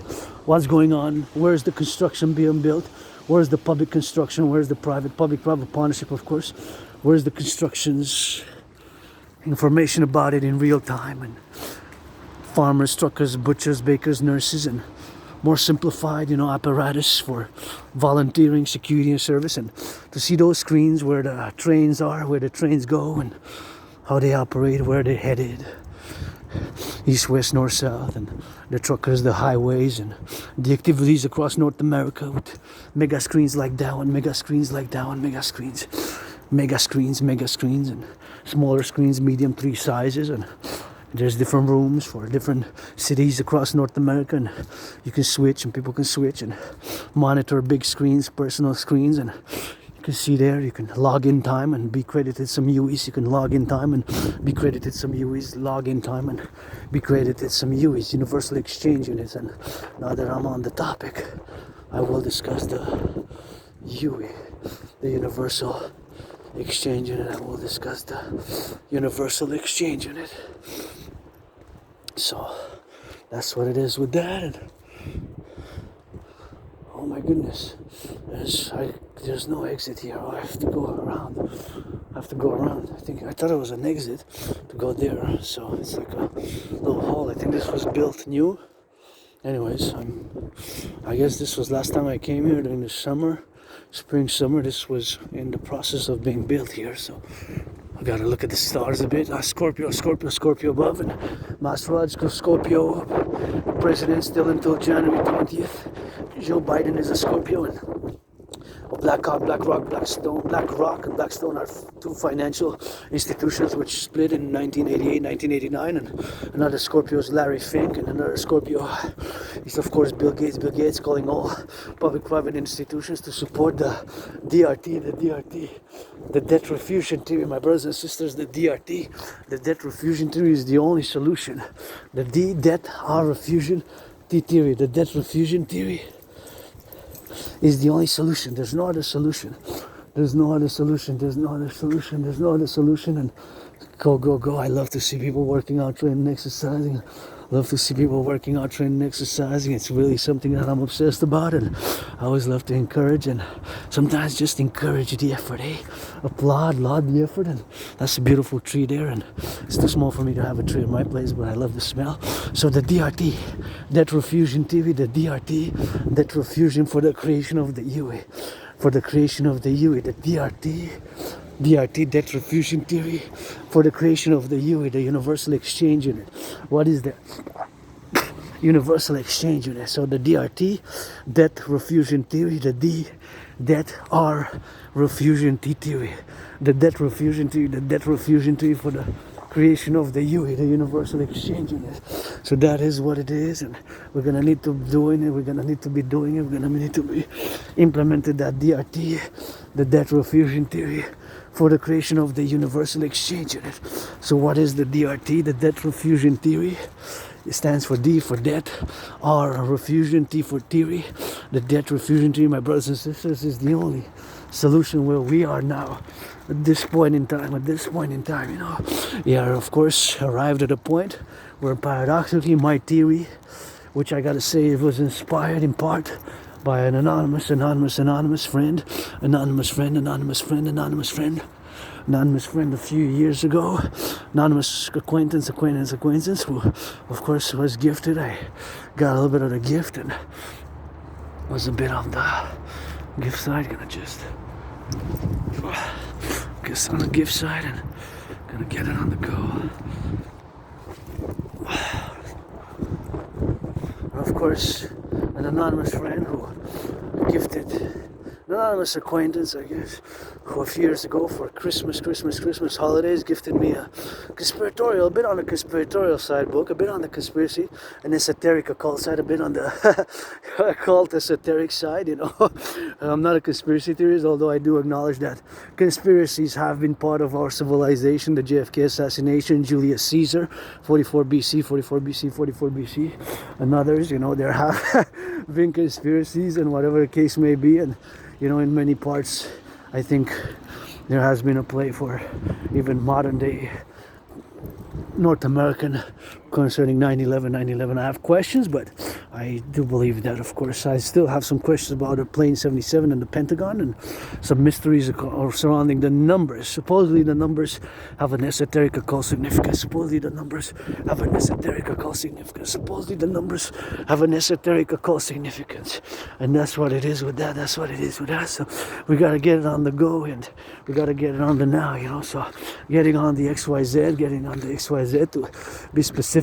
what's going on, where's the construction being built, where's the public construction, where's the public-private partnership, of course, where's the constructions, information about it in real time, and farmers, truckers, butchers, bakers, nurses, and more simplified, you know, apparatus for volunteering, security and service, and to see those screens where the trains are, where the trains go, and how they operate, where they're headed, east, west, north, south, and the truckers, the highways, and the activities across North America with mega screens like that one, mega screens, and smaller screens, medium, 3 sizes, and there's different rooms for different cities across North America, and you can switch, and people can switch and monitor big screens, personal screens, and you can see there, you can log in time and be credited some UEs. You can log in time and be credited some UEs, universal exchange units. And now that I'm on the topic, I will discuss the UE. the universal exchange unit, and we'll discuss the universal exchange unit. So that's what it is with that. And oh my goodness, there's no exit here. I have to go around. I thought it was an exit to go there. So it's like a little hall. I think this was built new. Anyways, I guess this was last time I came here during the summer, spring, summer. This was in the process of being built here. So I gotta look at the stars a bit. Scorpio above, and Masterod, Scorpio. President still until January 20th. Joe Biden is a Scorpio, and BlackRock, and Blackstone are two financial institutions which split in 1988, 1989, and another Scorpio is Larry Fink, and another Scorpio is of course Bill Gates. Bill Gates calling all public-private institutions to support the DRT, the debt refusion theory. My brothers and sisters, the DRT, the debt refusion theory is the only solution. The debt refusion theory, the debt refusion theory is the only solution. There's no other solution. And go. I love to see people working out, training, exercising. It's really something that I'm obsessed about, and I always love to encourage, and sometimes just encourage the effort, laud the effort. And that's a beautiful tree there, and it's too small for me to have a tree in my place, but I love the smell. So the DRT, debt refusion theory, the DRT, debt refusion for the creation of the UE, the DRT, debt refusion theory for the creation of the UE, the universal exchange unit. What is that? Universal exchange unit. So the DRT, debt refusion theory, the debt refusion theory, the debt refusion theory for the creation of the UE, the universal exchange unit. So that is what it is, and we're gonna need to be doing it. We're gonna need to be implemented that DRT, the debt refusion theory for the creation of the universal exchange unit. So what is the DRT, the debt refusion theory? It stands for D for debt, R refusion, T for theory. The debt refusion theory, my brothers and sisters, is the only solution where we are now at this point in time, we are of course arrived at a point where paradoxically my theory, which I gotta say it was inspired in part by an anonymous friend a few years ago, anonymous acquaintance who of course was gifted. I got a little bit of the gift and was a bit on the gift side. Gonna just guess on the gift side and gonna get it on the go. And of course, an anonymous friend who gifted, an anonymous acquaintance, I guess, who a few years ago for Christmas holidays gifted me a conspiratorial, a bit on the conspiratorial side book, a bit on the conspiracy and esoteric occult side, a bit on the occult esoteric side, I'm not a conspiracy theorist, although I do acknowledge that conspiracies have been part of our civilization. The JFK assassination, Julius Caesar, 44 BC, and others, there have been conspiracies and whatever the case may be, and in many parts I think there has been a play for even modern day North American concerning 9/11. I have questions, but I do believe that, of course, I still have some questions about the plane 77 and the Pentagon, and some mysteries surrounding the numbers. Supposedly the numbers have an esoteric occult significance. Supposedly the numbers have an esoteric occult significance. And that's what it is with that. So we got to get it on the go, and we got to get it on the now, So getting on the XYZ to be specific,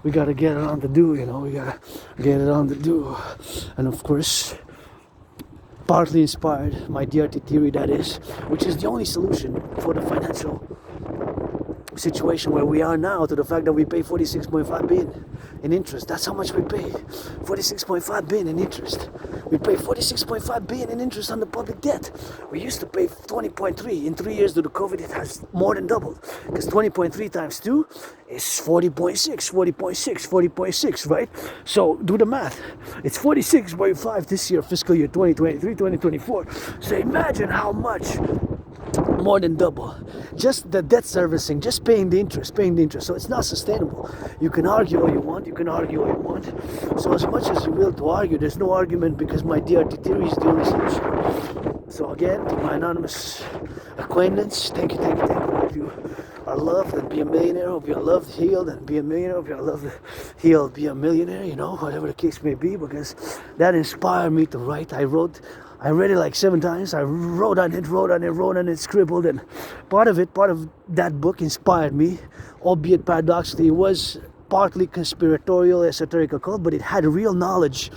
we got to get it on the do, we got to get it on the do. And of course, partly inspired my DRT theory, that is, which is the only solution for the financial situation where we are now to the fact that we pay 46.5 billion in interest. That's how much we pay. 46.5 billion in interest. We pay 46.5 billion in interest on the public debt. We used to pay 20.3. In 3 years due to COVID, it has more than doubled. Because 20.3 times 2 is 40.6, 40.6, 40.6, right? So do the math. It's 46.5 this year, fiscal year 2023, 2024. So imagine how much more than double. Just the debt servicing, just paying the interest. So it's not sustainable. You can argue all you want, So as much as you will to argue, there's no argument because my DRT theory is the only solution. So again, to my anonymous acquaintance, thank you. If you are loved, then be a millionaire. If you're loved, healed, and be a millionaire. If you're loved, healed, be a millionaire, whatever the case may be, because that inspired me to write. I read it like 7 times. I wrote on it, scribbled, and part of that book inspired me, albeit paradoxically, it was partly conspiratorial, esoteric occult, but it had real knowledge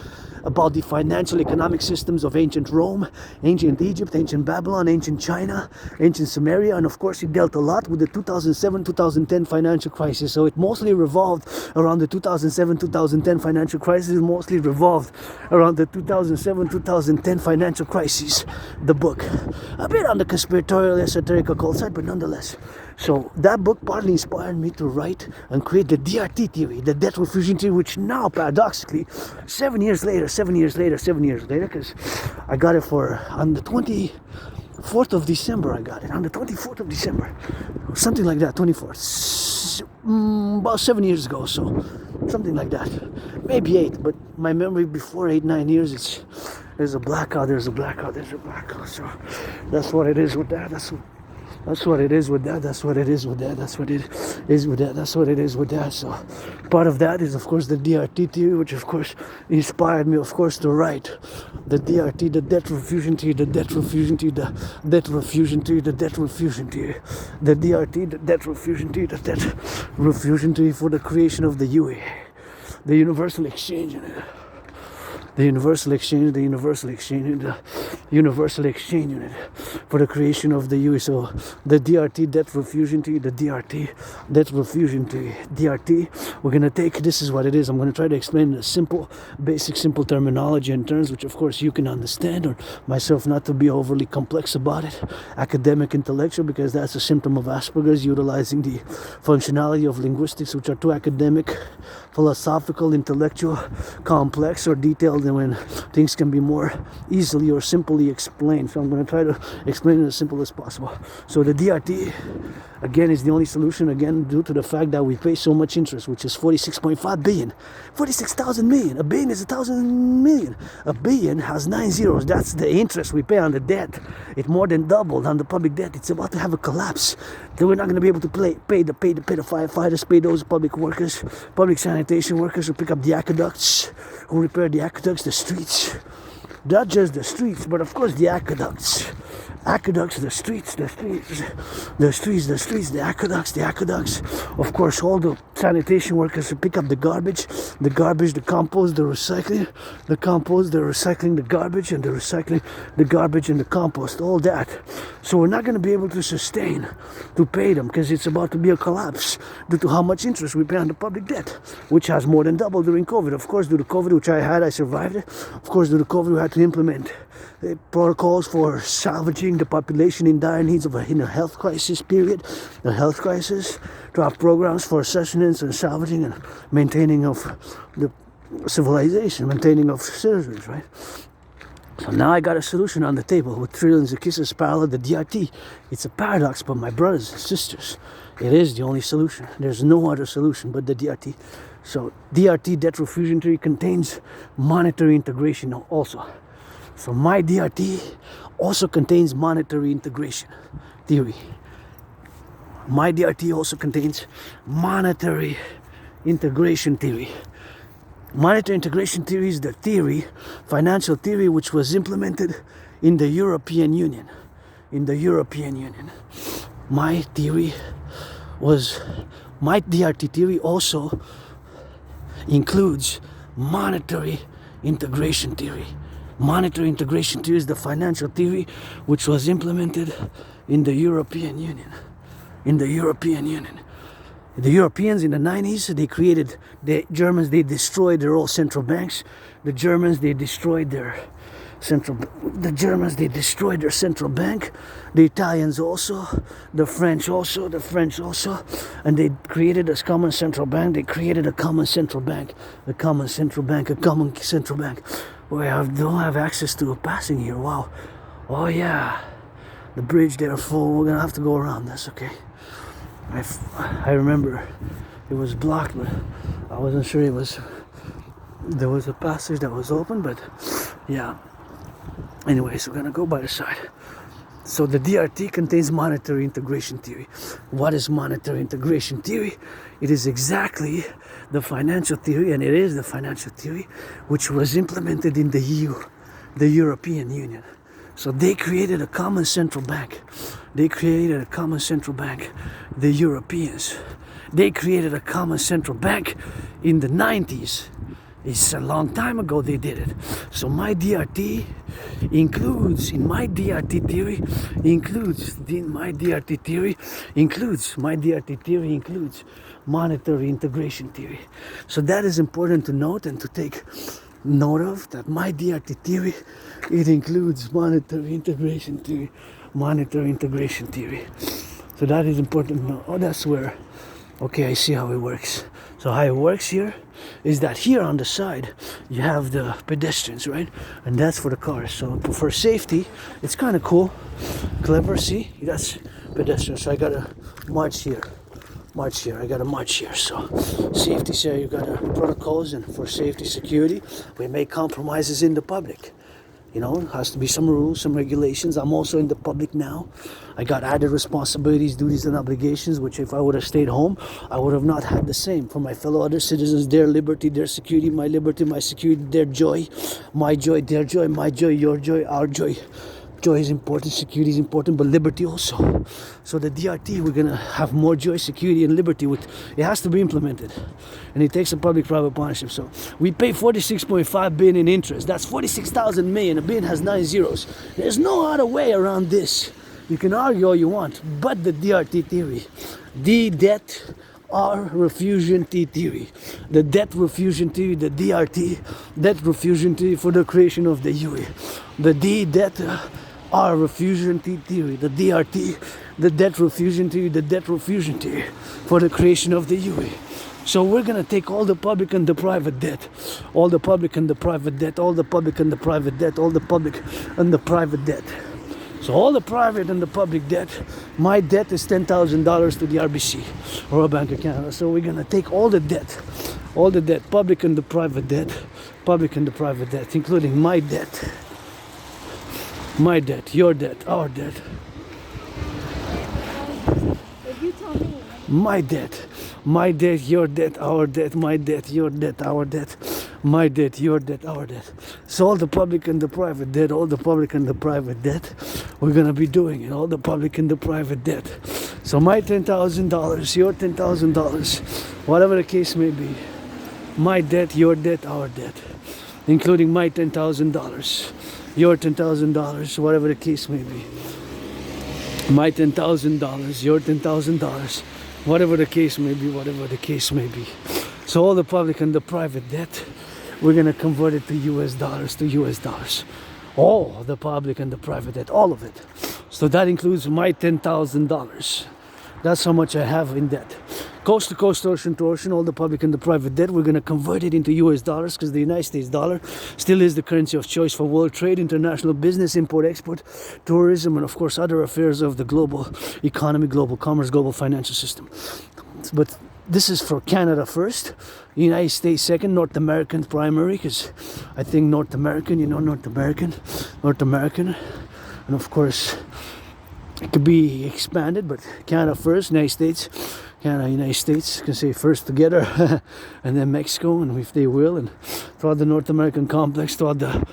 about the financial economic systems of ancient Rome, ancient Egypt, ancient Babylon, ancient China, ancient Sumeria, and of course it dealt a lot with the 2007-2010 financial crisis. So it mostly revolved around the 2007-2010 financial crisis. It mostly revolved around the 2007-2010 financial crisis, the book. A bit on the conspiratorial, esoteric occult side, but nonetheless. So that book partly inspired me to write and create the DRT theory, the debt refusion theory, which now paradoxically, 7 years later, because I got it on the 24th of December, on the 24th of December, something like that, 24th, about 7 years ago, so something like that, maybe 8, but my memory before 8-9 years, there's a blackout, so that's what it is with that, that's what it is with that. So part of that is, of course, the DRT theory, which, of course, inspired me, of course, to write the DRT, the debt refusion theory, the DRT, the debt refusion theory, the debt refusion theory for the creation of the UE, the universal exchange. The universal exchange unit for the creation of the UE. So the DRT, debt refusion theory, the DRT, debt refusion theory, DRT. We're going to take, this is what it is. I'm going to try to explain in a basic terminology and terms, which of course you can understand, or myself not to be overly complex about it. Academic, intellectual, because that's a symptom of Asperger's, utilizing the functionality of linguistics, which are too academic, philosophical, intellectual, complex, or detailed, and when things can be more easily or simply explained. So I'm going to try to explain it as simple as possible. So the DRT, again, is the only solution, again, due to the fact that we pay so much interest, which is 46.5 billion. 46,000 million. A billion is 1,000 million. A billion has 9 zeros. That's the interest we pay on the debt. It more than doubled on the public debt. It's about to have a collapse. Then we're not going to be able to pay the firefighters, pay those public workers, public sanitation workers who pick up the aqueducts, who repair the aqueducts, the streets. Not just the streets, but of course the aqueducts, the streets, the aqueducts. Of course, all the sanitation workers who pick up the garbage, the compost, the recycling, the garbage, and the recycling, the garbage and the compost, all that. So we're not going to be able to sustain to pay them, because it's about to be a collapse due to how much interest we pay on the public debt, which has more than doubled during COVID. Of course, due to COVID, which I survived it. Of course, due to COVID, we had to implement protocols for salvaging the population in dire needs in a health crisis period, to have programs for sustenance and salvaging and maintaining of the civilization, maintaining of citizens, right? So now I got a solution on the table with trillions of kisses parallel the DRT. It's a paradox, but my brothers and sisters, it is the only solution. There's no other solution but the DRT. So DRT, debt refusion theory, contains monetary integration also. So my DRT also contains monetary integration theory. My DRT also contains monetary integration theory. Monetary integration theory is the theory, financial theory, which was implemented in the European Union. My DRT theory also includes monetary integration theory. Monetary integration theory is the financial theory which was implemented in the European Union. in the European Union. The Europeans in the 90s, the Germans, they destroyed their old central banks. The Germans, they destroyed their central bank. The Italians also, the French also, and they created a common central bank. A common central bank. We don't have access to a passing here. Wow. Oh yeah, the bridge there full. We're gonna have to go around. That's okay. I remember it was blocked, but I wasn't sure there was a passage that was open, but yeah. Anyways, we're gonna go by the side. So the DRT contains monetary integration theory. What is monetary integration theory? It is exactly the financial theory, and it is the financial theory which was implemented in the EU, the European Union. So they created a common central bank. The Europeans. They created a common central bank in the 90s. It's a long time ago they did it. So my DRT includes monetary integration theory. So that is important to note and to take note of, that my DRT theory, it includes monetary integration theory. So that is important to know. Oh, that's where, okay, I see how it works. So how it works here is that here on the side you have the pedestrians, right? And that's for the cars. So for safety, it's kind of cool, clever. See, that's pedestrians. So I gotta march here. So safety, so you got protocols, and for safety, security, we make compromises in the public. You know, it has to be some rules, some regulations. I'm also in the public now. I got added responsibilities, duties, and obligations, which if I would have stayed home, I would have not had the same. For my fellow other citizens, their liberty, their security, my liberty, my security, their joy, my joy, their joy, my joy, your joy, our joy. Joy is important, security is important, but liberty also. So the DRT, we're gonna have more joy, security, and liberty. It has to be implemented, and it takes a public-private partnership. So we pay 46.5 billion in interest. That's 46,000 million. A billion has 9 zeros. There's no other way around this. You can argue all you want, but the DRT theory, the debt refusion theory, the debt refusion theory, the DRT debt refusion theory for the creation of the UE, the D debt refusion theory, the DRT, the debt refusion theory, for the creation of the UE. So we're gonna take all the public and the private debt, all the public and the private debt, all the public and the private debt, all the public and the private debt. So all the private and the public debt, my debt is $10,000 to the RBC or a Bank of Canada. So we're gonna take all the debt, public and the private debt, including my debt, your debt, our debt. If you tell me. My debt, your debt, our debt, my debt, your debt, our debt, my debt, your debt, our debt. So all the public and the private debt, we're gonna be doing it, all the public and the private debt. So my $10,000, your $10,000, whatever the case may be, my debt, your debt, our debt, including my $10,000, your $10,000, whatever the case may be. My $10,000, your $10,000, whatever the case may be. So all the public and the private debt, we're gonna convert it to US dollars, All the public and the private debt, all of it. So that includes my $10,000. That's how much I have in debt. Coast to coast, ocean to ocean, all the public and the private debt, we're going to convert it into US dollars, because the United States dollar still is the currency of choice for world trade, international business, import, export, tourism, and of course other affairs of the global economy, global commerce, global financial system. But this is for Canada first, United States second, North American primary, because I think North American, and of course it could be expanded, but Canada first, United States, can say first together, and then Mexico, and if they will, and throughout the North American complex, throughout the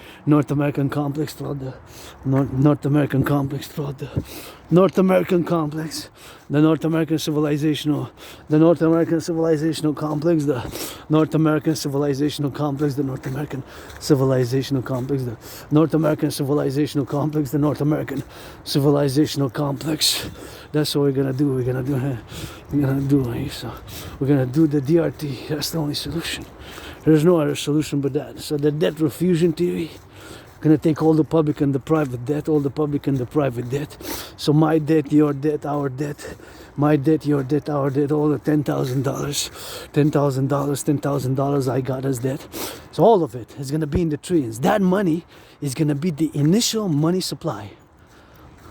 North American complex, the North American civilizational complex, the North American civilizational complex, the North American civilizational complex, the North American civilizational complex, the North American civilizational complex, the North American civilizational complex. That's what we're gonna do. We're gonna do the DRT. That's the only solution. There's no other solution but that. So the debt refusion theory. Gonna take all the public and the private debt, all the public and the private debt. So my debt, your debt, our debt, my debt, your debt, our debt, all the $10,000, $10,000 I got as debt. So all of it is gonna be in the trillions. That money is gonna be the initial money supply.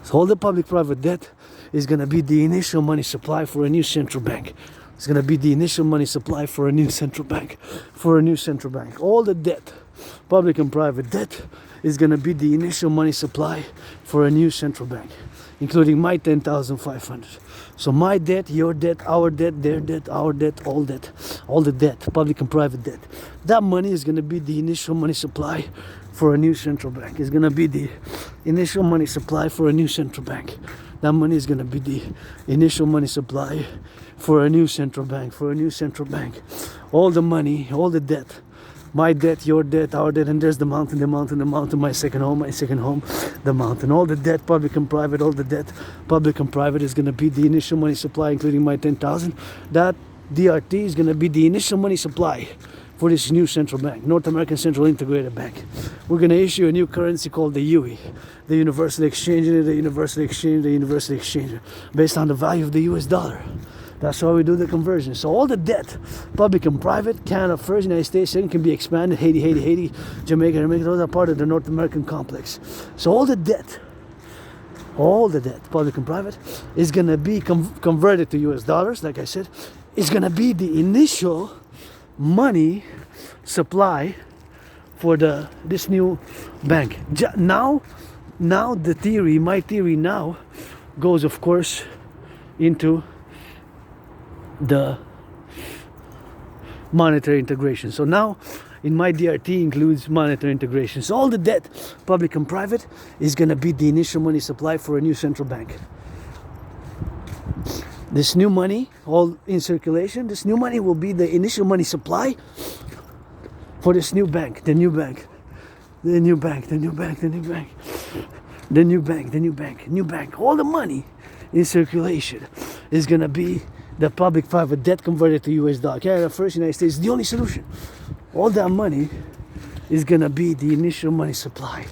So all the public-private debt is gonna be the initial money supply for a new central bank. It's gonna be the initial money supply for a new central bank. All the debt, public and private debt, is going to be the initial money supply for a new central bank, including my 10,500. So my debt, your debt, our debt, their debt, our debt, all the debt, public and private debt. That money is going to be the initial money supply for a new central bank. It's going to be the initial money supply for a new central bank. That money is going to be the initial money supply for a new central bank, All the money, all the debt, my debt, your debt, our debt, and there's the mountain, my second home, the mountain. All the debt, public and private, all the debt, public and private is going to be the initial money supply, including my 10,000. That DRT is going to be the initial money supply for this new central bank, North American Central Integrated Bank. We're going to issue a new currency called the UE, the Universal Exchange, based on the value of the US dollar. That's how we do the conversion. So all the debt, public and private, Canada first, United States second, can be expanded. Haiti, Jamaica, those are part of the North American complex. So all the debt, public and private, is going to be converted to US dollars, like I said. It's going to be the initial money supply for this new bank. Now the theory, my theory now, goes, of course, into the monetary integration. So now in my DRT includes monetary integration. So all the debt, public and private, is going to be the initial money supply for a new central bank. This new money, all in circulation, this new money will be the initial money supply for this new bank, the new bank. All the money in circulation is going to be the public-private debt converted to US dollar. Canada first, United States, the only solution. All that money is going to be the initial money supply.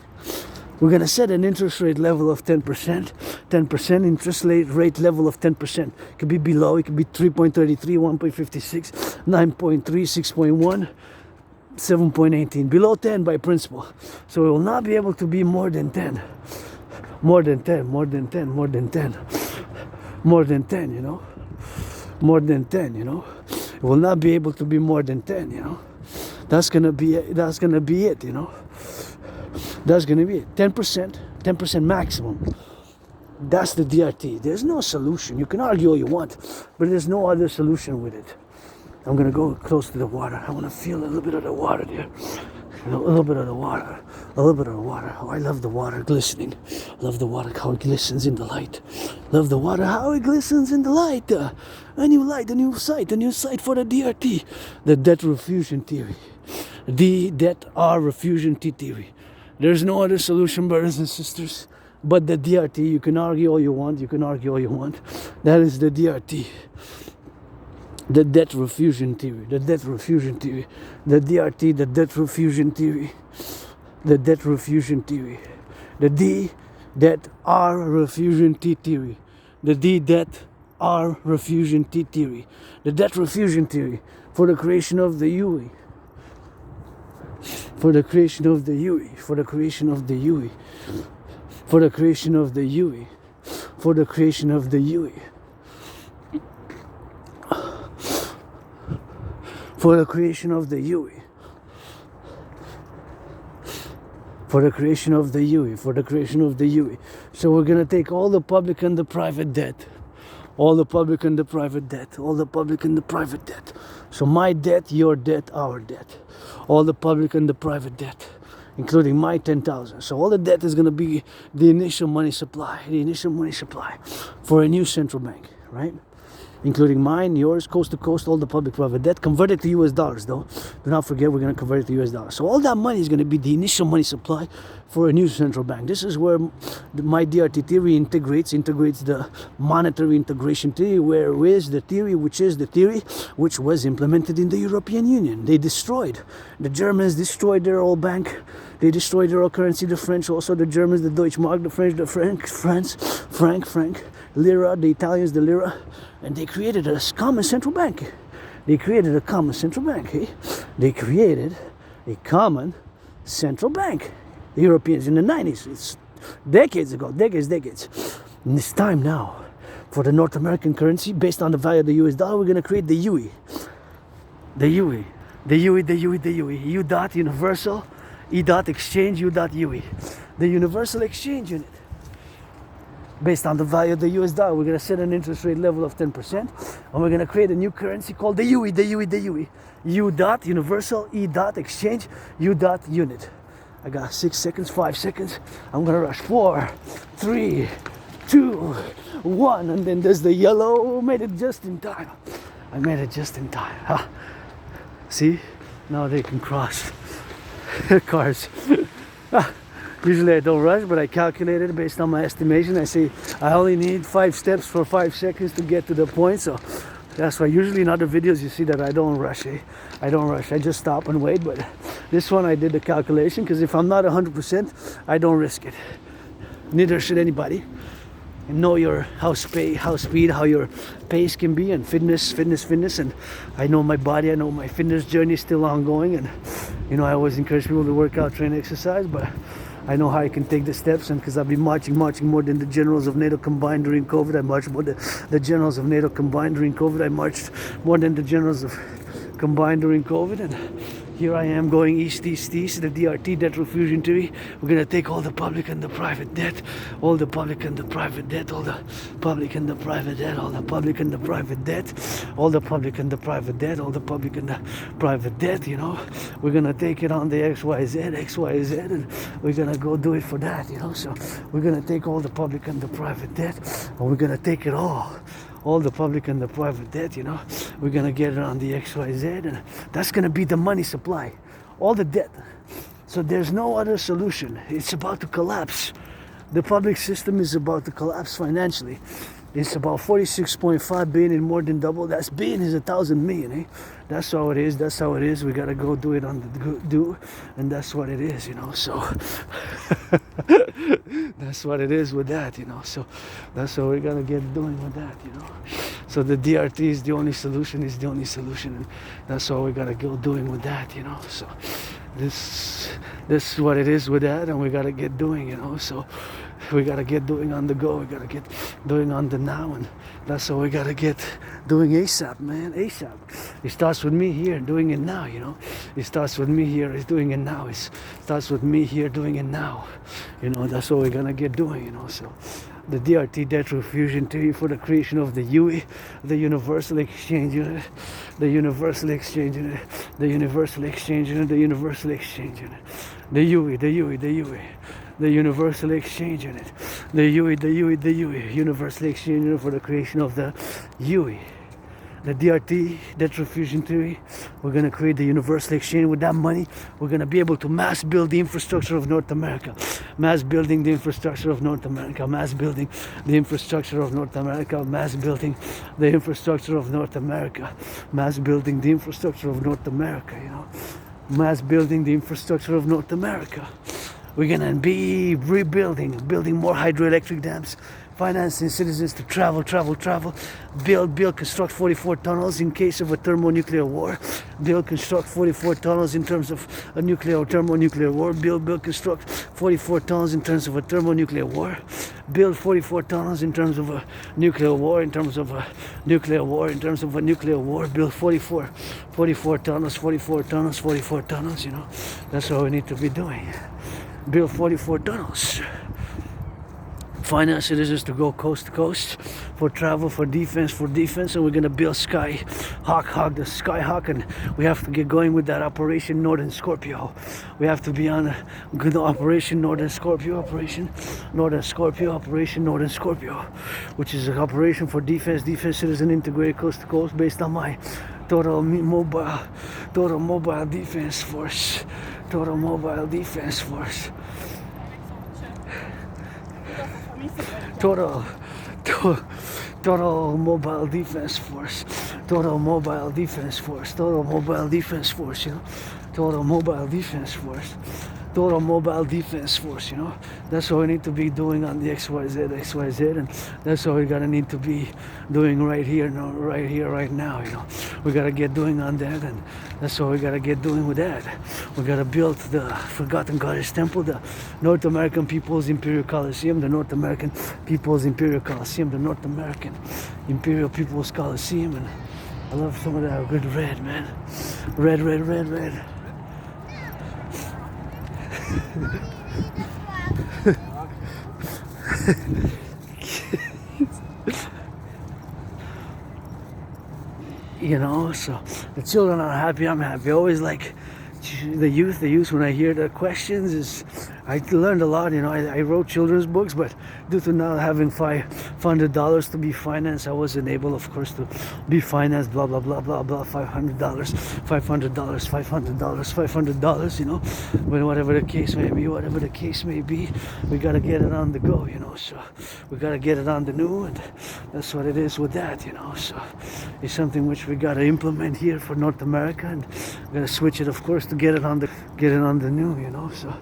We're going to set an interest rate level of 10%. 10% interest rate level of 10%. It could be below, it could be 3.33, 1.56, 9.3, 6.1, 7.18. Below 10 by principle. So it will not be able to be more than 10. More than 10, you know. It will not be able to be more than 10, you know. That's gonna be it, you know. That's gonna be it. 10% maximum. That's the DRT. There's no solution. You can argue all you want, but there's no other solution with it. I'm gonna go close to the water. I wanna feel a little bit of the water there. A little bit of the water. Oh, I love the water glistening. Love the water, how it glistens in the light. Love the water, how it glistens in the light. A new light, a new sight for the DRT. The debt refusion theory. The debt R refusion theory. There's no other solution, brothers and sisters, but the DRT. You can argue all you want. That is the DRT. The debt refusion theory. The DRT, the debt refusion theory. The debt refusion theory. The D debt R refusion T theory. The D debt R refusion T theory. The debt refusion theory for the creation of the UE. For the creation of the UE. For the creation of the UE. For the creation of the UE. For the creation of the UE. For the creation of the UE. For the creation of the UE. For the creation of the UE. So we're going to take all the public and the private debt. All the public and the private debt. All the public and the private debt. So my debt, your debt, our debt. All the public and the private debt. including my 10,000. So all the debt is going to be the initial money supply for a new central bank, right? Including mine, yours, coast to coast, all the public-private debt, converted to US dollars though. Do not forget we're going to convert it to US dollars. So all that money is going to be the initial money supply for a new central bank. This is where my DRT theory integrates the monetary integration theory, where is the theory which was implemented in the European Union. They destroyed. The Germans destroyed their old bank. They destroyed their old currency. The French also, the Germans, the Deutschmark, the French, the franc, lira, the Italians, the lira. And they created a common central bank. Eh? They created a common central bank. The Europeans in the 90s. It's decades ago. And it's time now for the North American currency based on the value of the US dollar. We're going to create the UE. U dot universal, E dot exchange, U dot UE. The universal exchange unit. Based on the value of the US dollar, we're going to set an interest rate level of 10%, and we're going to create a new currency called the UE. U dot universal, E dot exchange, U dot unit. I got 6 seconds, 5 seconds. I'm going to rush 4, 3, 2, 1, and then there's the yellow. Made it just in time. I made it just in time. Huh? See? Now they can cross cars. Usually I don't rush, but I calculated based on my estimation. I say I only need 5 steps for 5 seconds to get to the point. So that's why usually in other videos you see that I don't rush. I don't rush. I just stop and wait. But this one I did the calculation, because if I'm not 100%, I don't risk it. Neither should anybody. And know your how your pace can be, and fitness. And I know my body. I know my fitness journey is still ongoing. And I always encourage people to work out, train, exercise, but I know how I can take the steps, and because I've been marching more than the generals of NATO combined during COVID. I marched more than the generals of NATO combined during COVID. I marched more than the generals of combined during COVID, and here I am going east, the DRT, debt refusion theory. We're going to take all the public and the private debt, all the public and the private debt, all the public and the private debt, all the public and the private debt, all the public and the private debt, all the public and the private debt, We're going to take it on the XYZ, and we're going to go do it for that, So we're going to take all the public and the private debt, and we're going to take it all the public and the private debt, We're going to get it on the XYZ, and that's going to be the money supply, all the debt. So there's no other solution. It's about to collapse. The public system is about to collapse financially. It's about 46.5 billion and more than double. That's billion is 1,000 million, That's how it is. We gotta go do it on the and that's what it is, So that's what it is with that, So that's what we're gonna get doing with that, So the DRT is the only solution, and that's what we gotta go doing with that, So this is what it is with that, and we gotta get doing, So we gotta get doing on the go. We gotta get doing on the now, and that's what we gotta get doing ASAP, man. ASAP. It starts with me here doing it now, It starts with me here doing it now. It starts with me here doing it now. That's what we're gonna get doing, So the DRT, debt refusion theory, for the creation of the UE, the universal exchange unit, the universal exchange unit, the universal exchange unit, the universal exchange unit, the UE. The universal exchange unit, the UE, universal exchange unit, for the creation of the UE. The DRT, debt refusion theory, we're going to create the universal exchange. With that money, we're going to be able to mass build the infrastructure of North America. Mass building the infrastructure of North America. Mass building the infrastructure of North America. Mass building the infrastructure of North America. Mass building the infrastructure of North America, Mass building the infrastructure of North America. We're going to be building more hydroelectric dams, financing citizens to travel, build, construct 44 tunnels in case of a thermonuclear war, construct 44 tunnels in terms of a thermonuclear war, build, construct 44 tunnels in terms of a thermonuclear war, build 44 tunnels in terms of a nuclear war, build 44 tunnels, That's what we need to be doing. Build 44 tunnels. finance citizens to go coast to coast for travel, for defense, and we're gonna build Skyhawk, the Skyhawk, and we have to get going with that Operation Northern Scorpio. We have to be on a good Operation Northern Scorpio, Operation Northern Scorpio, which is an operation for defense citizen integrated coast to coast based on my total mobile defense force. Total mobile defense force. Total mobile defense force. Total mobile defense force. Total mobile defense force, you know. Total mobile defense force. Total mobile defense force, you know. That's what we need to be doing on the XYZ, and that's what we gotta need to be doing right here, right now, you know. We gotta get doing on that, and that's what we gotta get doing with that. We gotta build the Forgotten Goddess Temple, the North American People's Imperial Coliseum, the North American People's Imperial Coliseum, the North American Imperial People's Coliseum, and I love some of that good red, man. Red. You know, so the children are happy, I'm happy. I always like the youth when I hear the questions is I learned a lot, you know. I wrote children's books, but due to not having $500 to be financed, I wasn't able, of course, to be financed, blah blah blah blah blah, $500, you know. But whatever the case may be, we gotta get it on the go, you know. So we gotta get it on the new, and that's what it is with that, you know. So it's something which we gotta implement here for North America, and we gotta switch it, of course, to get it on the new, you know. So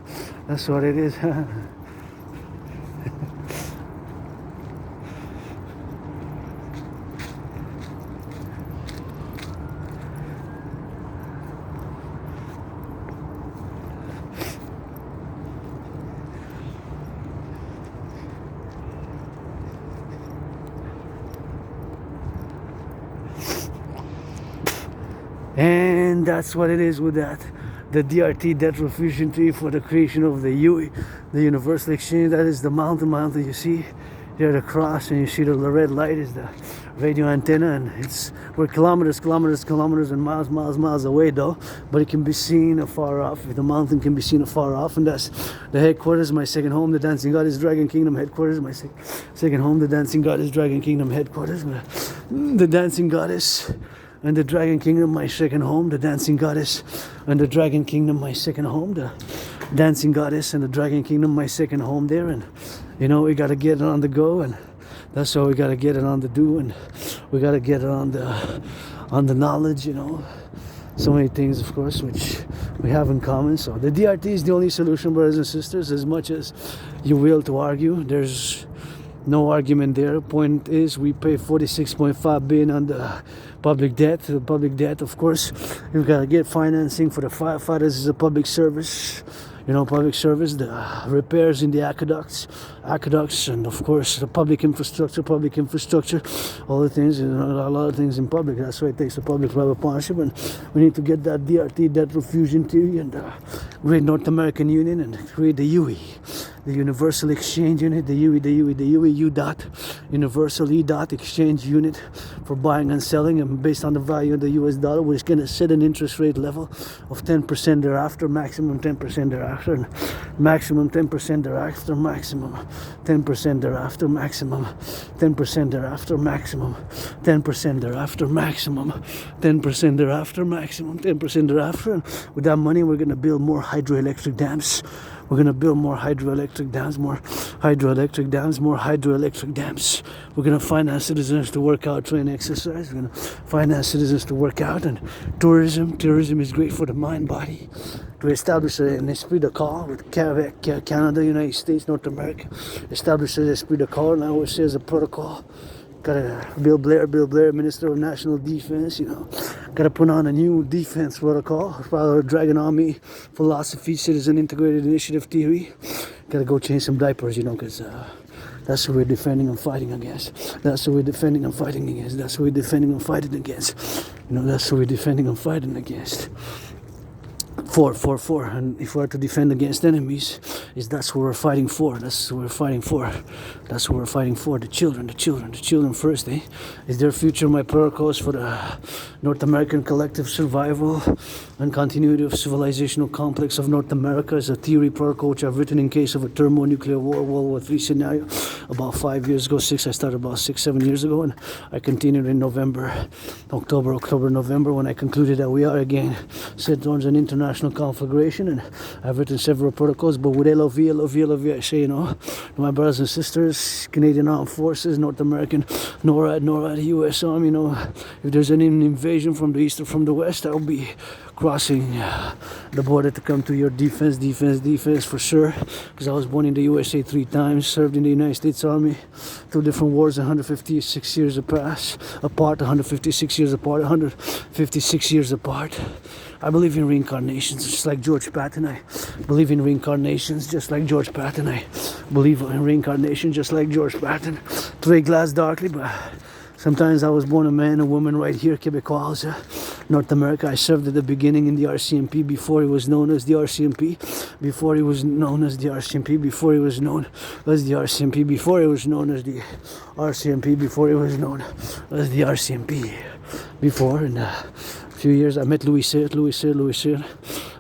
that's what it is. And that's what it is with that. The DRT, debt refusion tree, for the creation of the UE, the Universal Exchange. That is the mountain you see there, the cross, and you see the red light is the radio antenna, and we're kilometers and miles away though, but it can be seen afar off. The mountain can be seen afar off, and that's the headquarters, my second home, the Dancing Goddess Dragon Kingdom headquarters, my second home, the Dancing Goddess Dragon Kingdom headquarters, the Dancing Goddess and the Dragon Kingdom, my second home, the Dancing Goddess and the Dragon Kingdom, my second home, the Dancing Goddess and the Dragon Kingdom, my second home there. And you know, we got to get it on the go, and that's how we got to get it on the do, and we got to get it on the knowledge, you know. So many things, of course, which we have in common. So the DRT is the only solution, brothers and sisters. As much as you will to argue, there's no argument there. Point is, we pay 46.5 billion on the public debt. The public debt, of course, you've got to get financing for the firefighters is a public service. You know, public service, the repairs in the aqueducts, and of course the public infrastructure, all the things, you know, a lot of things in public. That's why it takes a public-private partnership, and we need to get that DRT, debt refusion theory, and the Great North American Union, and create the UE, the Universal Exchange Unit, the UE, U-dot, Universal E-dot Exchange Unit for buying and selling, and based on the value of the US dollar, we're going to set an interest rate level of 10% thereafter, maximum 10% thereafter, and maximum 10% thereafter, maximum 10% thereafter, maximum 10% thereafter, maximum 10% thereafter, maximum 10% thereafter, maximum 10% thereafter. And with that money, we're going to build more hydroelectric dams. We're going to build more hydroelectric dams, more hydroelectric dams. We're going to finance citizens to work out, train, exercise. We're going to finance citizens to work out, and tourism. Tourism is great for the mind, body. To establish an esprit de corps with Canada, United States, North America. Establish an esprit de corps, and I always say as a protocol. Gotta Bill Blair, Minister of National Defense, you know. Gotta put on a new defense protocol, follow Dragon Army philosophy, citizen integrated initiative theory. Gotta go change some diapers, you know, because that's who we're defending and fighting against. That's who we're defending and fighting against. That's who we're defending and fighting against. You know, that's who we're defending and fighting against. 4. And if we're to defend against enemies, that's what we're fighting for. That's what we're fighting for. That's what we're fighting for. The children first, eh? Is their future my purpose for the North American collective survival and continuity of civilizational complex of North America is a theory protocol which I've written in case of a thermonuclear war, World War III scenario about 5 years ago, I started about 6-7 years ago, and I continued in October, November, when I concluded that we are again set towards an international conflagration, and I've written several protocols, but with LOV, I say, you know, my brothers and sisters, Canadian Armed Forces, North American, NORAD, US Army, you know, if there's any invasion from the east or from the west, I'll be crossing the border to come to your defense for sure, because I was born in the USA 3 times, served in the United States Army, 2 different wars, 156 years apart, 156 years apart. I believe in reincarnations, just like George Patton. I believe in reincarnations, just like George Patton. I believe in reincarnation, just like George Patton. Play glass darkly, but sometimes I was born a man, a woman right here, Quebecois, North America. I served at the beginning in the RCMP before it was known as the RCMP, before it was known as the RCMP, before it was known as the RCMP, before it was known as the RCMP, before it was known as the RCMP. Before, in a few years, I met Louis Cyr.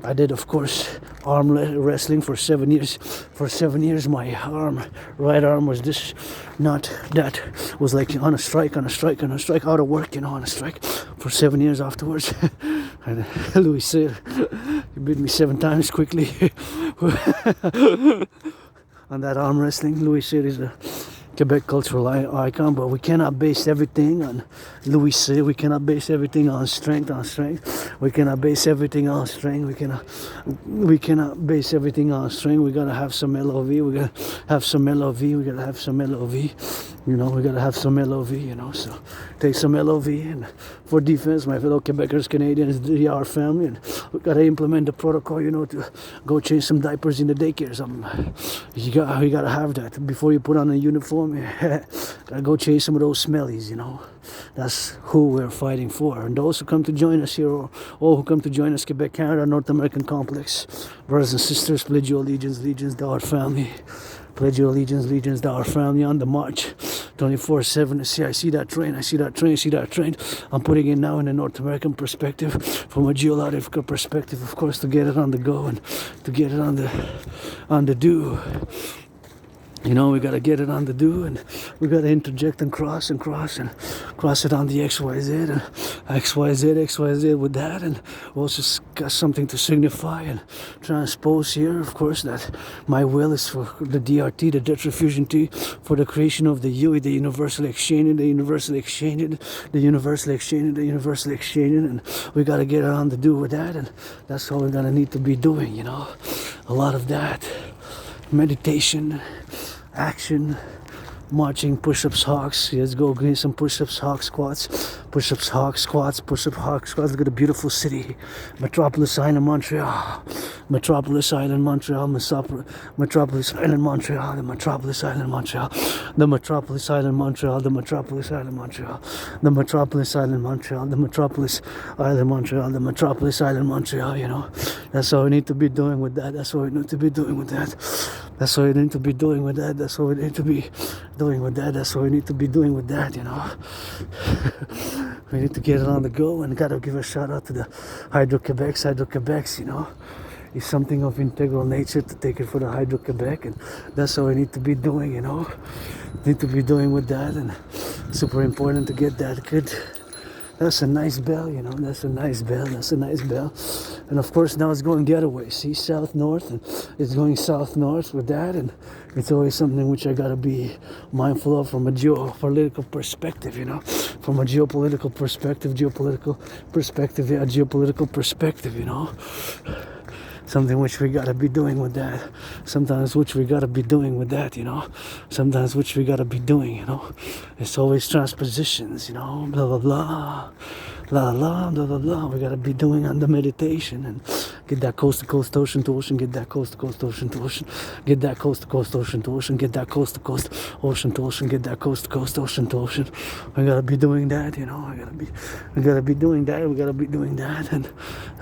I did, of course, arm wrestling for 7 years. For 7 years, my right arm was this, not that. Was like on a strike, out of work, you know, on a strike for 7 years afterwards. And Louis Cyr, he beat me 7 times quickly. On that arm wrestling, Louis Cyr is a Quebec cultural icon, but we cannot base everything on Louis Cyr. We cannot base everything on strength. We cannot base everything on strength. We cannot base everything on strength. We gotta have some LOV. We gotta have some LOV. You know, we gotta have some LOV. You know, so take some LOV, and for defense, my fellow Quebecers, Canadians, our family, and we gotta implement the protocol. You know, to go change some diapers in the daycares. You gotta have that before you put on a uniform. Gotta go change some of those smellies. You know, that's who we're fighting for. And those who come to join us here, or all who come to join us, Quebec, Canada, North American complex, brothers and sisters, pledge your allegiance to our family. Pledge your allegiance to our family on the march, 24/7. I see that train. I'm putting it now in a North American perspective, from a geological perspective, of course, to get it on the go and to get it on the do. You know, we gotta get it on the do, and we gotta interject and cross it on the XYZ and XYZ with that, and also got something to signify and transpose here, of course, that my will is for the DRT, the Detrifusion T, for the creation of the UE, the universal exchange, and we gotta get it on the do with that, and that's all we're gonna need to be doing, you know, a lot of that. Meditation, action, marching, push-ups, hawks. Let's go get some push-ups, hawk squats. Push-ups, hawk squats, push-ups, hawk squats. Look at the beautiful city. Metropolis Island, Montreal. Metropolis Island, Montreal. Metropolis Island, Montreal. The Metropolis Island, Montreal. The Metropolis Island, Montreal. The Metropolis Island, Montreal. The Metropolis Island, Montreal. The Metropolis Island, Montreal. The Metropolis Island, Montreal. You know, that's all we need to be doing with that. That's all we need to be doing with that. That's all we need to be doing with that. That's all we need to be doing with that. That's all we need to be doing with that, you know. We need to get it on the go, and gotta give a shout out to the Hydro-Quebecs, you know. It's something of integral nature to take it for the Hydro-Quebec, and that's all we need to be doing, you know. Need to be doing with that, and super important to get that good. That's a nice bell, you know. That's a nice bell. And of course now it's going the other way. See, south-north, and it's going south-north with that, and it's always something which I gotta be mindful of from a geopolitical perspective, you know. From a geopolitical perspective, you know. Something which we gotta be doing with that. Sometimes which we gotta be doing with that, you know. Sometimes which we gotta be doing, you know. It's always transpositions, you know. Blah, blah, blah. la la blah blah blah. We gotta be doing on the meditation and get that coast to coast, ocean to ocean, get that coast to coast, ocean to ocean, get that coast to coast, ocean to ocean, get that coast to coast, ocean to ocean, get that coast to coast, ocean to ocean. We gotta be doing that, you know. We gotta be doing that. We gotta be doing that, and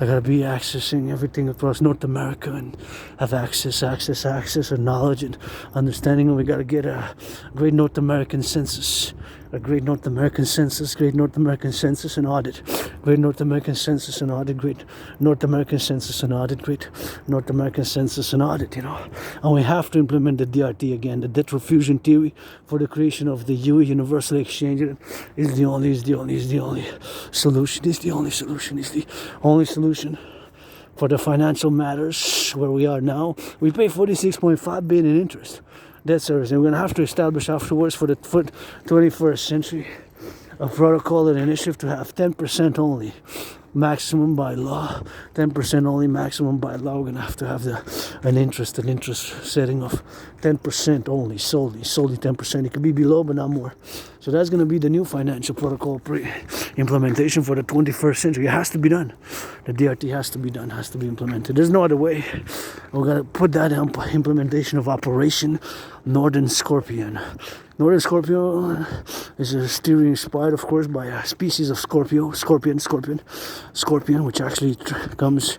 I gotta be accessing everything across North America and have access and knowledge and understanding. And we gotta get a great North American census. A great North American census, great North American census and audit, great North American census and audit, great North American census and audit, great North American census and audit, you know. And we have to implement the DRT again, the debt refusion theory for the creation of the UE universal exchange is the only solution for the financial matters where we are now. We pay 46.5 billion in interest. Debt service, and we're going to have to establish afterwards for the 21st century a protocol and initiative to have 10% only maximum by law, 10% only maximum by law. We're going to have an interest setting of 10% only, solely 10%. It could be below but not more. So that's going to be the new financial protocol implementation for the 21st century. It has to be done. The DRT has to be done, has to be implemented. There's no other way. We're going to put that in implementation of Operation Northern Scorpion. Northern Scorpion is a steering inspired, of course, by a species of scorpion, which actually comes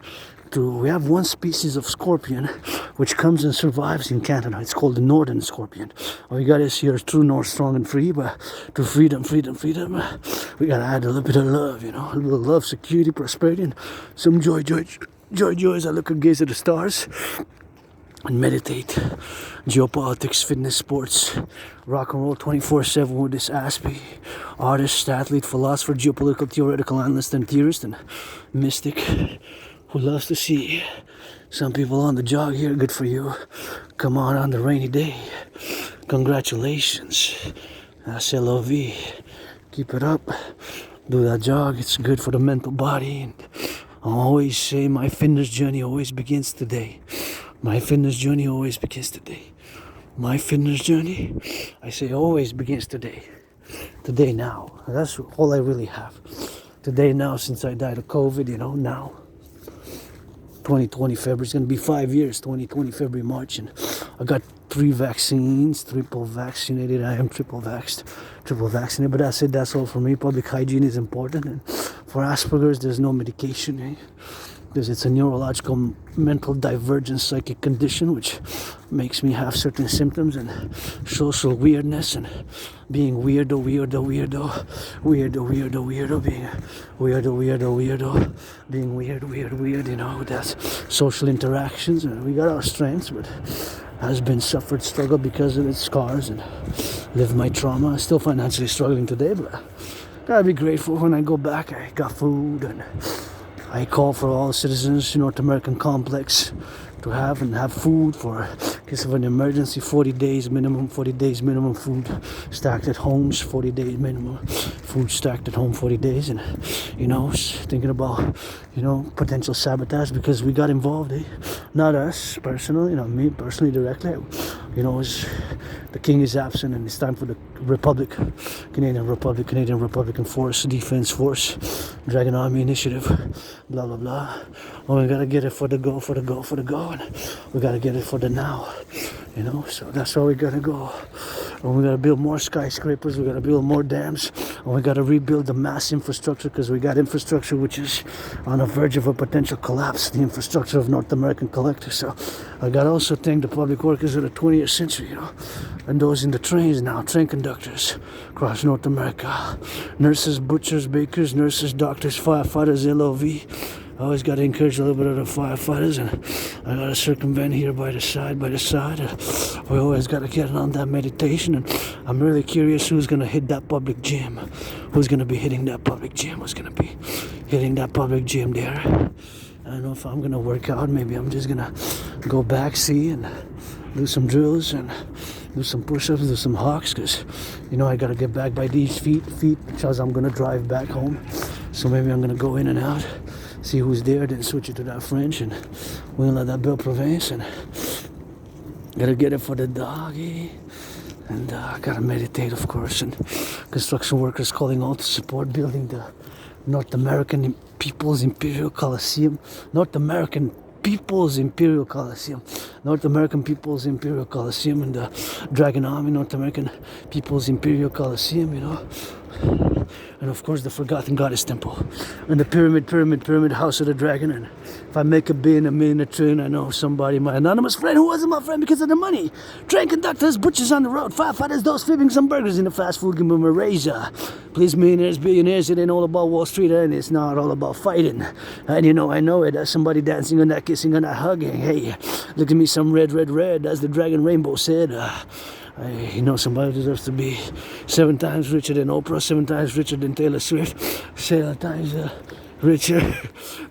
to. We have one species of scorpion which comes and survives in Canada. It's called the Northern Scorpion. All you got is here true north, strong and free, but to freedom, we gotta add a little bit of love, you know, a little love, security, prosperity, and some joy as I look and gaze at the stars. And meditate, geopolitics, fitness, sports, rock and roll 24/7 with this Aspie, artist, athlete, philosopher, geopolitical theoretical analyst and theorist and mystic who loves to see some people on the jog here. Good for you. Come on the rainy day. Congratulations. C'est la vie. Keep it up. Do that jog. It's good for the mental body. And I always say my fitness journey always begins today. My fitness journey always begins today. My fitness journey, I say, always begins today. Today, now. That's all I really have. Today, now, since I died of COVID, you know, now. 2020 February, it's going to be 5 years, 2020 February, March, and I got 3 vaccines, triple vaccinated. I am triple vaccinated, but that's it, that's all for me. Public hygiene is important, and for Asperger's, there's no medication, eh? Because it's a neurological mental divergent psychic condition which makes me have certain symptoms and social weirdness and being weirdo, being weird, you know, that's social interactions. And we got our strengths, but has been suffered struggle because of its scars and lived my trauma. Still financially struggling today, but gotta be grateful when I go back. I got food, and I call for all citizens in North American complex to have food for in case of an emergency. 40 days minimum food stacked at homes, 40 days minimum food stacked at home, 40 days. And, you know, thinking about, you know, potential sabotage because we got involved, eh? Not us personally, you know, me personally directly. You know, the king is absent and it's time for the Republic, Canadian Republican Force, Defense Force, Dragon Army Initiative, blah, blah, blah. Oh, we gotta get it for the go, and we gotta get it for the now, you know, so that's where we gotta go. And we gotta build more skyscrapers, we gotta build more dams, and we gotta rebuild the mass infrastructure because we got infrastructure which is on the verge of a potential collapse, the infrastructure of North American collectors. So I gotta also thank the public workers of the 20th century, you know, and those in the trains now, train conductors across North America, nurses, butchers, bakers, nurses, doctors, firefighters, LOV. I always got to encourage a little bit of the firefighters, and I got to circumvent here by the side. We always got to get on that meditation, and I'm really curious who's going to hit that public gym. Who's going to be hitting that public gym? Who's going to be hitting that public gym there? I don't know if I'm going to work out. Maybe I'm just going to go back, see, and do some drills, and do some push-ups, do some hawks, because, you know, I got to get back by these feet, because I'm going to drive back home. So maybe I'm going to go in and out, see who's there, then switch it to that French, and we're gonna let that Belle Province, and gotta get it for the doggy, and gotta meditate, of course, and construction workers calling all to support building the North American People's Imperial Coliseum, North American People's Imperial Coliseum, North American People's Imperial Coliseum, and the Dragon Army, North American People's Imperial Coliseum, you know. And of course the Forgotten Goddess Temple, and the pyramid, House of the Dragon. And if I make a bin, a million, a trillion, I know somebody, my anonymous friend who wasn't my friend because of the money. Train conductors, butchers on the road, firefighters, those flipping some burgers in the fast food game of Malaysia. Please, millionaires, billionaires, it ain't all about Wall Street, and it's not all about fighting. And you know, I know it. That's somebody dancing on that, kissing on that, hugging. Hey, look at me, some red, as the Dragon Rainbow said. You know, somebody deserves to be 7 times richer than Oprah, 7 times richer than Taylor Swift, 7 times richer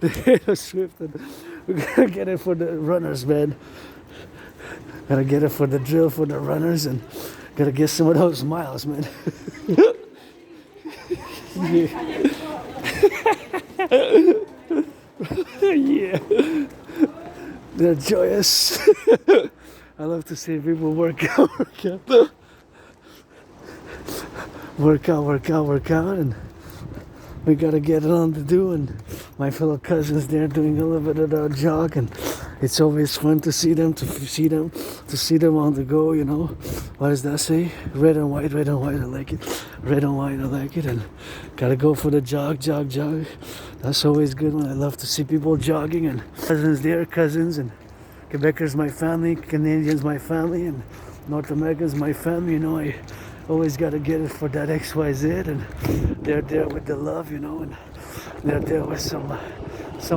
than Taylor Swift. And we gotta get it for the runners, man. Gotta get it for the drill, for the runners, and gotta get some of those miles, man. Yeah. They're joyous. I love to see people work out, and we gotta get it on to do. And my fellow cousins there doing a little bit of the jog, and it's always fun to see them, on the go. You know, what does that say? Red and white, I like it. Red and white, I like it. And gotta go for the jog. That's always good. When I love to see people jogging, and cousins, and Quebecers my family, Canadians my family, and North Americans my family. You know, I always got to get it for that XYZ, and they're there with the love, you know, and they're there with some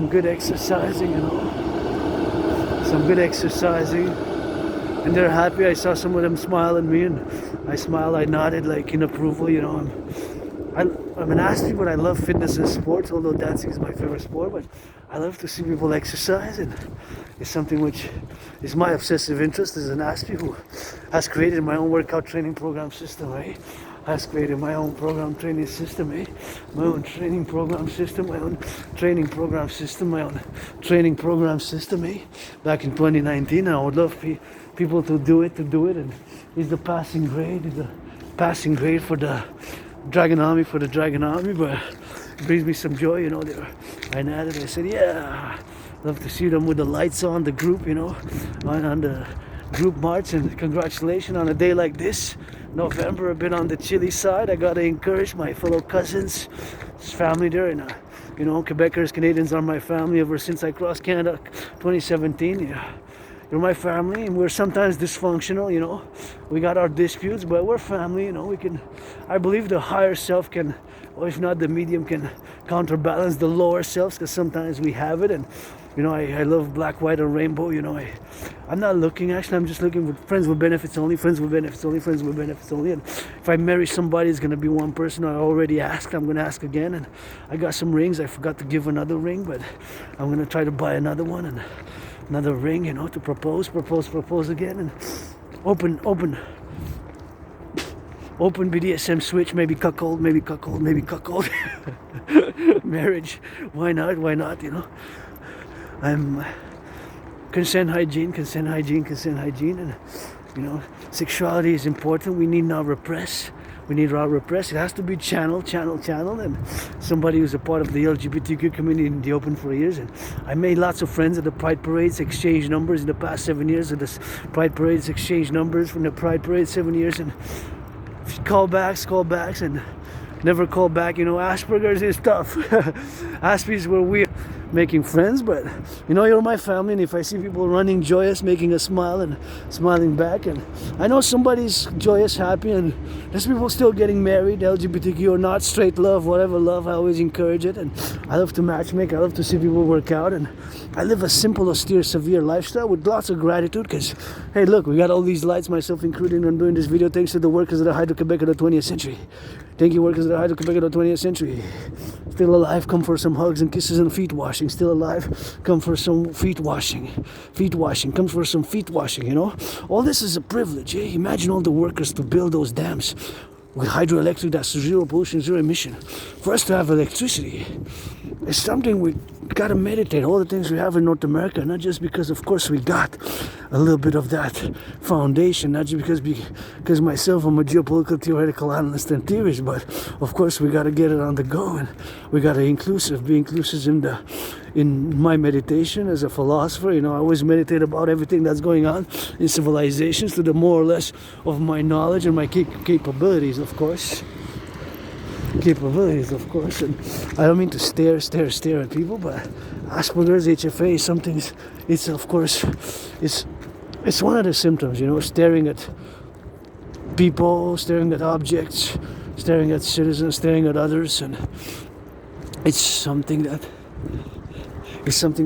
good exercising, you know, some good exercising, and they're happy. I saw some of them smile at me, and I smiled, I nodded like in approval, you know. I'm an athlete, but I love fitness and sports, although dancing is my favorite sport. But I love to see people exercise, and it's something which is my obsessive interest as an athlete who has created my own workout training program system, right? Has created my own program training system, eh? My own training program system, my own training program system, eh? Back in 2019, I would love people to do it, and it's the passing grade for the Dragon Army, but it brings me some joy, you know. I nodded, I said, yeah, love to see them with the lights on, the group, you know, on the group march. And congratulations on a day like this, November. I've been on the chilly side. I gotta encourage my fellow cousins, family there, and you know, Quebecers, Canadians are my family ever since I crossed Canada 2017. Yeah. You're my family, and we're sometimes dysfunctional, you know. We got our disputes, but we're family, you know. I believe the higher self can, or if not the medium, can counterbalance the lower selves, because sometimes we have it. And you know, I love black, white, and rainbow. You know, I'm not looking, actually, I'm just looking for friends with benefits only. And if I marry somebody, it's gonna be one person. I already asked, I'm gonna ask again. And I got some rings, I forgot to give another ring, but I'm gonna try to buy another one, and another ring, you know, to propose again. And open BDSM switch, maybe cuckold. Marriage, why not, you know. I'm consent hygiene, and you know, sexuality is important. We need not repress. It has to be channeled, and somebody who's a part of the LGBTQ community in the open for years. And I made lots of friends at the Pride Parades, exchanged numbers in the past 7 years at the Pride Parades, exchanged numbers from the Pride Parade 7 years, and callbacks, and never call back. You know, Asperger's is tough. Aspies were weird. Making friends, but you know, you're my family, and if I see people running joyous, making a smile and smiling back, and I know somebody's joyous, happy, and there's people still getting married, LGBTQ or not, straight love, whatever love, I always encourage it. And I love to matchmake, I love to see people work out, and I live a simple, austere, severe lifestyle with lots of gratitude, because hey, look, we got all these lights, myself included, on doing this video, thanks to the workers of the Hydro-Quebec of the 20th century. Thank you, workers of the Hydro-Quebec of the 20th century. Still alive, come for some hugs and kisses and feet washing. Still alive, come for some feet washing, come for some feet washing, you know. All this is a privilege, eh? Imagine all the workers to build those dams with hydroelectric, that's zero pollution, zero emission. For us to have electricity, it's something we gotta meditate. All the things we have in North America, not just because, of course, we got a little bit of that foundation, not just because myself, I'm a geopolitical theoretical analyst and theorist, but of course we gotta get it on the go, and we gotta be inclusive in my meditation as a philosopher. I always meditate about everything that's going on in civilizations to the more or less of my knowledge and my capabilities, of course. And I don't mean to stare at people, but Asperger's, HFA is something. It's of course it's one of the symptoms, staring at people, staring at objects, staring at citizens, staring at others, and it's something,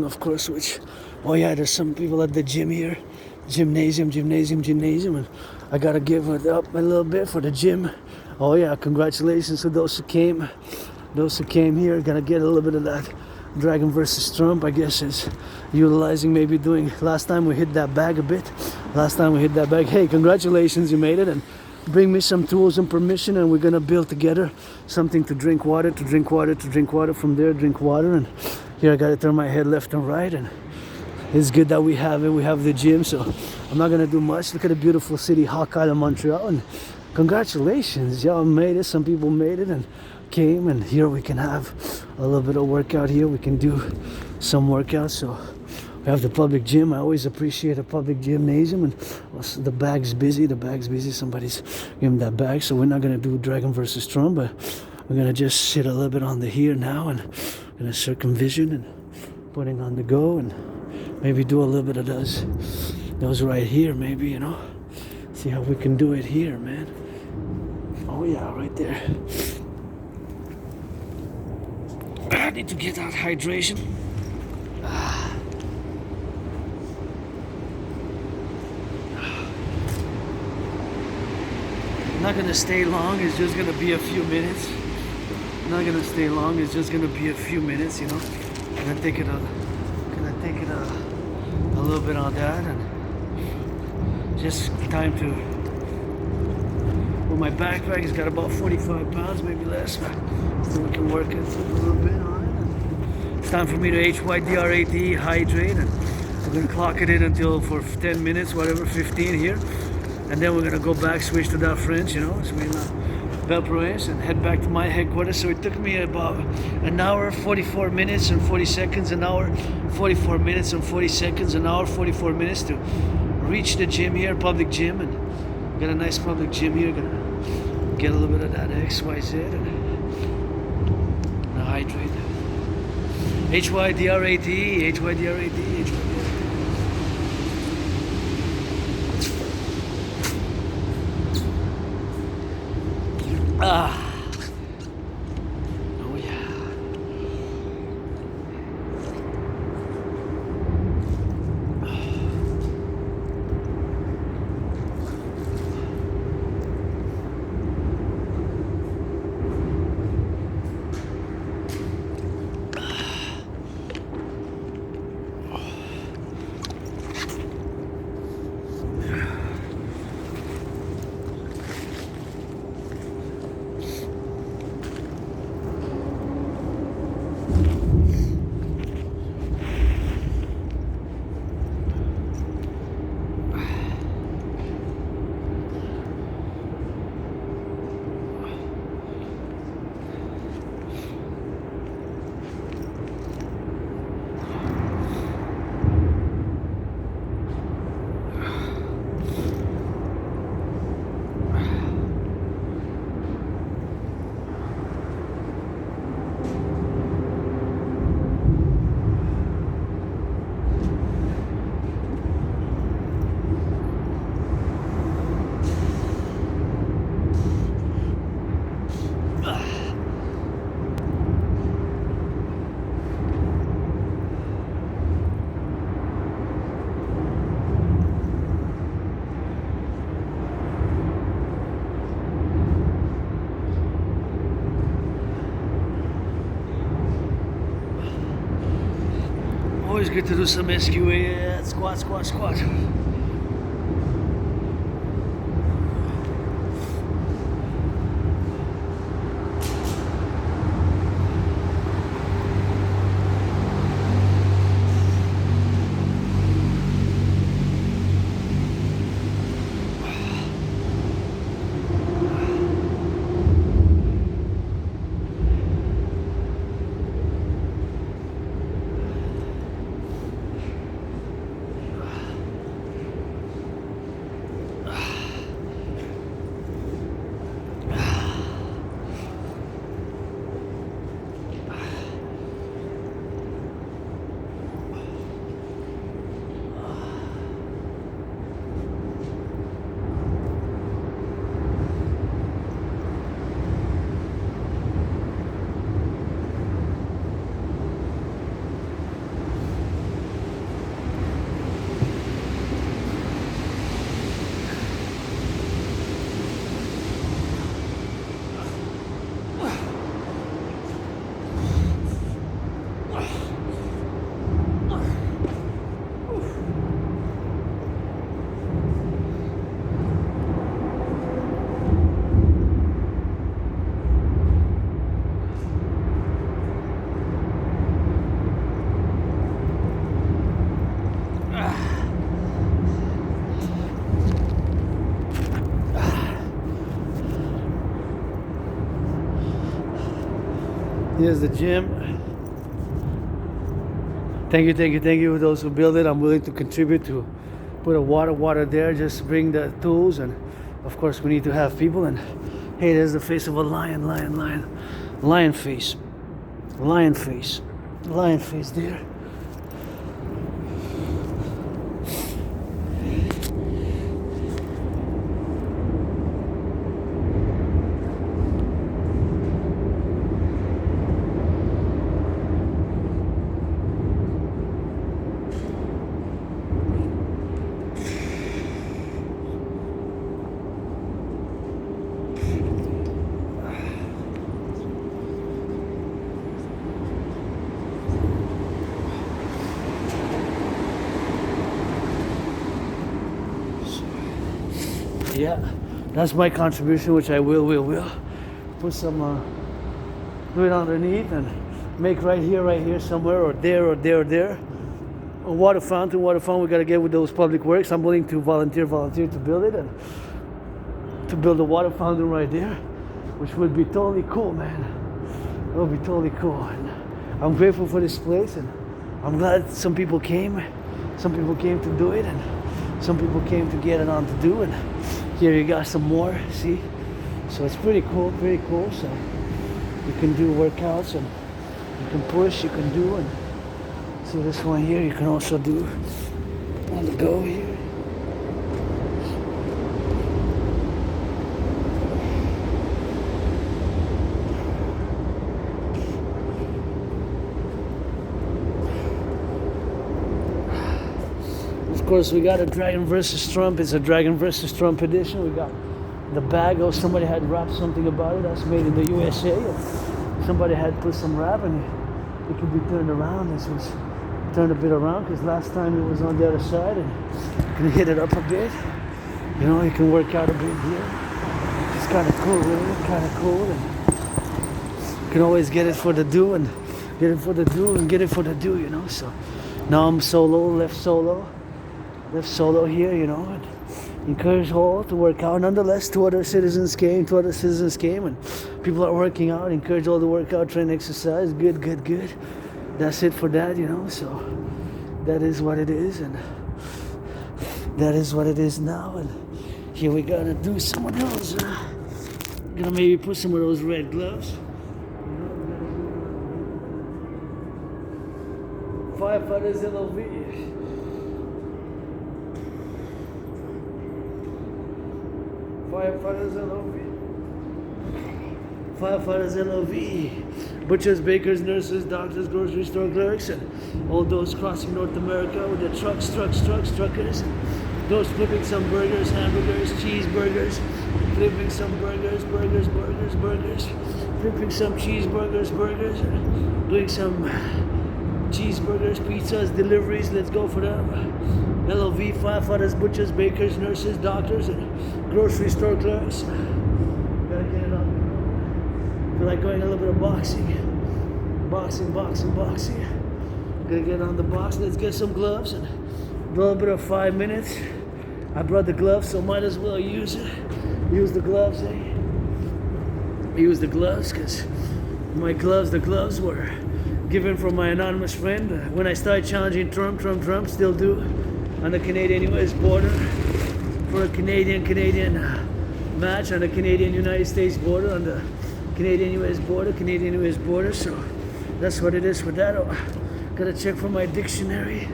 of course, which, there's some people at the gym here, gymnasium, and I gotta give it up a little bit for the gym. Oh yeah, congratulations to those who came here. Gonna get a little bit of that Dragon versus Trump, I guess, is utilizing, maybe doing, last time we hit that bag a bit. Hey, congratulations, you made it, and bring me some tools and permission, and we're gonna build together something to drink water, from there, drink water. And here I gotta turn my head left and right, and it's good that we have the gym, so I'm not gonna do much. Look at the beautiful city, Hawk Island, Montreal, and congratulations, y'all made it. Some people made it and came, and here we can have a little bit of workout here. We can do some workouts. So we have the public gym. I always appreciate a public gymnasium, and the bag's busy. Somebody's giving that bag. So we're not gonna do Dragon versus Trump, but we're gonna just sit a little bit on the here now, and gonna circumvision and putting on the go, and maybe do a little bit of those right here, maybe, see how we can do it here, man. Oh yeah, right there. I need to get that hydration. I'm not gonna stay long. It's just gonna be a few minutes. Gonna be a few minutes, Gonna take it a little bit on that, and just time to. Well, my backpack has got about 45 pounds, maybe less, but still we can work it a little bit on it. It's time for me to HYDRAT, hydrate, and we're gonna clock it in until for 10 minutes, whatever, 15 here, and then we're gonna go back, switch to that French, so we're Belle Province, and head back to my headquarters. So it took me about an hour, 44 minutes and 40 seconds, an hour, 44 minutes and 40 seconds, an hour, 44 minutes to reach the gym here, public gym, and got a nice public gym here. Gonna get a little bit of that XYZ and hydrate. HYDRAT. Oh yeah. Always good to do some SQA, squat. Here's the gym. Thank you for those who build it. I'm willing to contribute to put a water there. Just bring the tools, and of course we need to have people. And hey, there's the face of a lion face there. Yeah, that's my contribution, which I will put some do it underneath and make right here somewhere, or there. A water fountain we gotta get with those public works. I'm willing to volunteer to build it, and to build a water fountain right there, which would be totally cool, man. It would be totally cool. And I'm grateful for this place, and I'm glad some people came to do it, and some people came to get it on to do. And here you got some more, see? So it's pretty cool. So you can do workouts, and you can push, you can do, and see this one here, you can also do on the go here. Of course, we got a Dragon versus Trump. It's a Dragon versus Trump edition. We got the bag. Oh, somebody had wrapped something about it. That's made in the USA. Somebody had put some wrap, and it can be turned around. This was turned a bit around because last time it was on the other side, and you can hit it up a bit. You know, you can work out a bit here. It's kind of cool, really. Kind of cool. And you can always get it for the do, and get it for the do, and get it for the do. You know. So now I'm left solo here, you know, and encourage all to work out. Nonetheless, two other citizens came, and people are working out. Encourage all to work out, train, exercise. Good. That's it for that, you know. So that is what it is, and that is what it is now. And here we gotta do some of those. Gonna maybe put some of those red gloves. Firefighters LOV. Firefighters LOV, butchers, bakers, nurses, doctors, grocery store clerks, and all those crossing North America with their truckers, those flipping some burgers, hamburgers, cheeseburgers, flipping some burgers, flipping some cheeseburgers, doing some cheeseburgers, pizzas, deliveries. Let's go for them. LOV, firefighters, butchers, bakers, nurses, doctors, and grocery store clerks. Gotta get it up. Feel like going a little bit of boxing. Boxing. Gotta get on the box. Let's get some gloves and do a little bit of 5 minutes. I brought the gloves, so might as well use it. Use the gloves, Use the gloves, because the gloves were given from my anonymous friend when I started challenging Trump, still do, on the Canadian-US border, for a Canadian match on the Canadian-United States border, on the Canadian-US border, so that's what it is for that. Gotta check for my dictionary.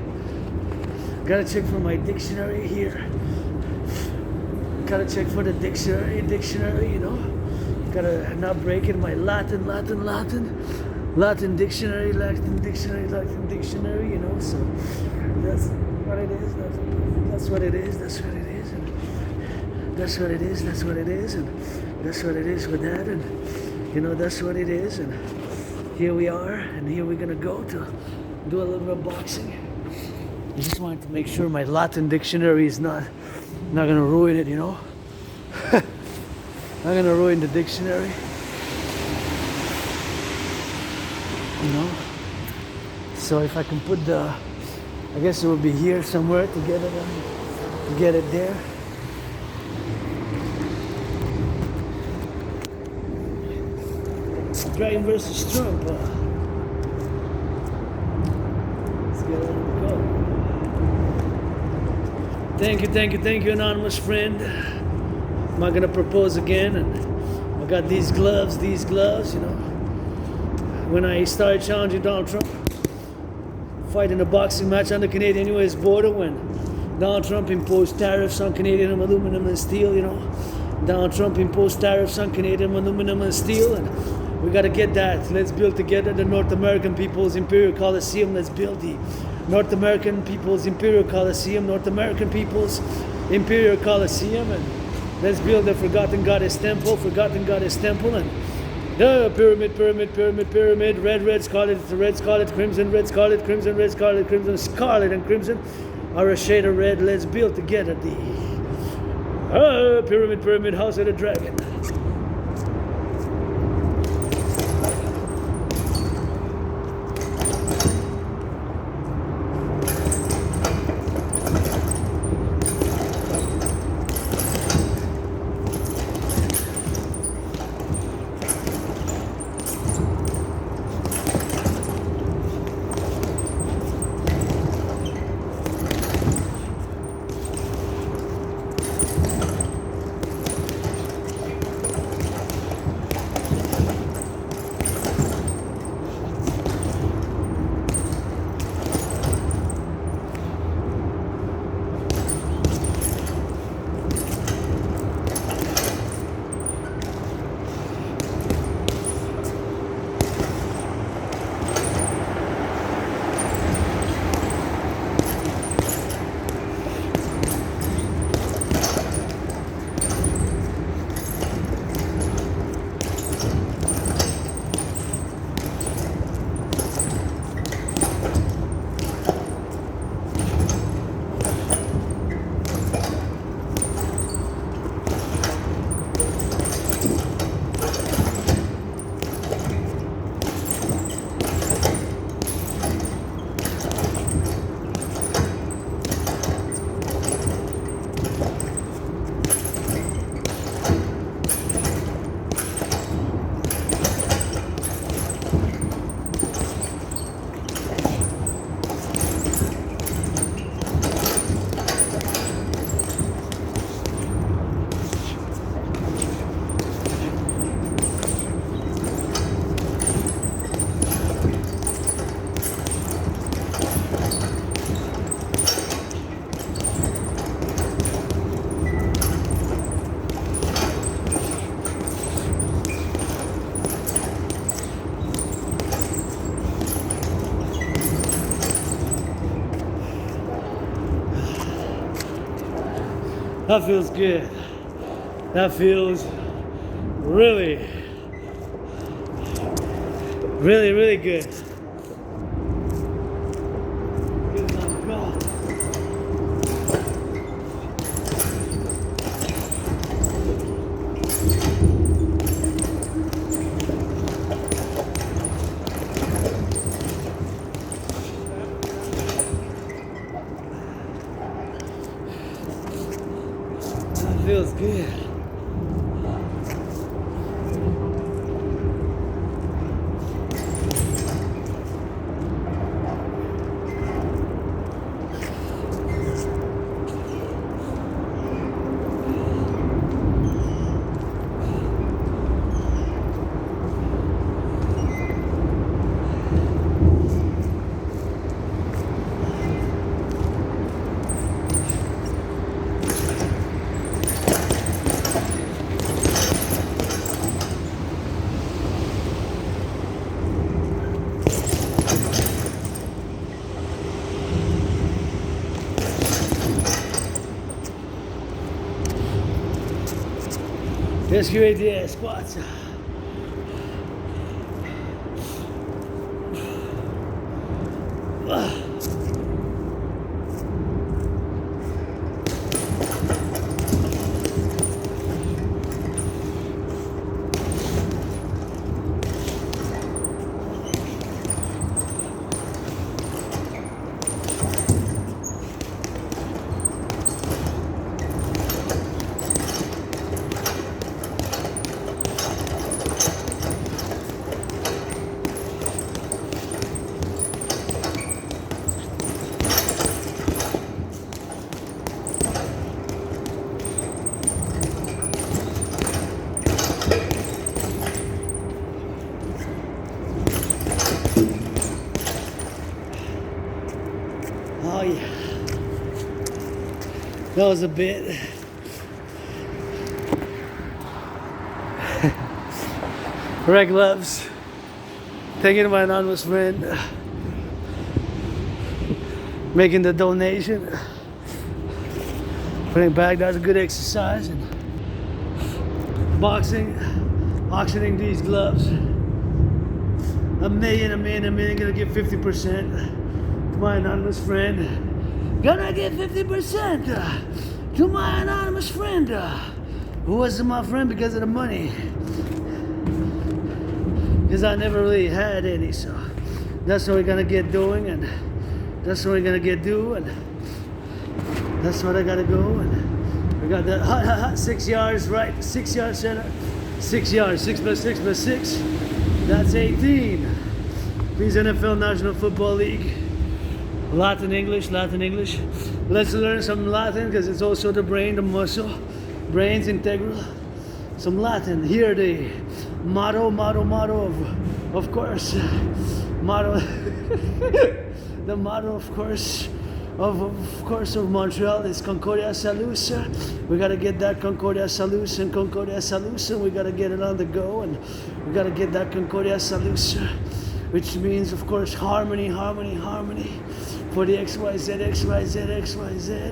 Here. Gotta check for the dictionary, you know. Gotta not break in my Latin dictionary, you know, so that's what it is, that's what it is, and that's what it is, and that's what it is with that, and you know, that's what it is, and here we are, and here we're gonna go to do a little bit of boxing. I just wanted to make sure my Latin dictionary is not gonna ruin it, you know. Not gonna ruin the dictionary, you know. So if I can put I guess it would be here somewhere to get it there. Dragon versus Trump. Let's get on the go. Thank you, anonymous friend. I'm not gonna propose again, and I got these gloves, you know. When I started challenging Donald Trump, fighting a boxing match on the Canadian-US border when Donald Trump imposed tariffs on Canadian aluminum and steel, you know. Donald Trump imposed tariffs on Canadian aluminum and steel, and we got to get that. Let's build together the North American People's Imperial Coliseum. Let's build the North American People's Imperial Coliseum, North American People's Imperial Coliseum, and let's build the Forgotten Goddess Temple, and the pyramid, red, scarlet, crimson, red, scarlet, crimson, red, scarlet, crimson, scarlet and crimson are a shade of red. Let's build together the pyramid, house of the dragon. That feels good. That feels really, really good. Feels good. Excavate the spots. That was a bit. Red gloves. Taking to my anonymous friend. Making the donation. Putting back, that's a good exercise. And boxing, auctioning these gloves. A million, gonna give 50% to my anonymous friend. Gonna give 50% to my anonymous friend. Who wasn't my friend because of the money. Because I never really had any, so that's what we're gonna get doing, and that's what we're gonna get doing. That's what I gotta go, and we got the 6 yards, right? 6 yards center. 6 yards, 6 plus 6 plus 6. That's 18. Please, NFL National Football League. Latin English. Let's learn some Latin because it's also the brain, the muscle. Brain's integral. Some Latin. Here the motto of course. Motto. The motto, of course of Montreal is Concordia Salus. We gotta get that Concordia Salus and Concordia Salus, and we gotta get it on the go, and we gotta get that Concordia Salus, which means, of course, harmony for the XYZ,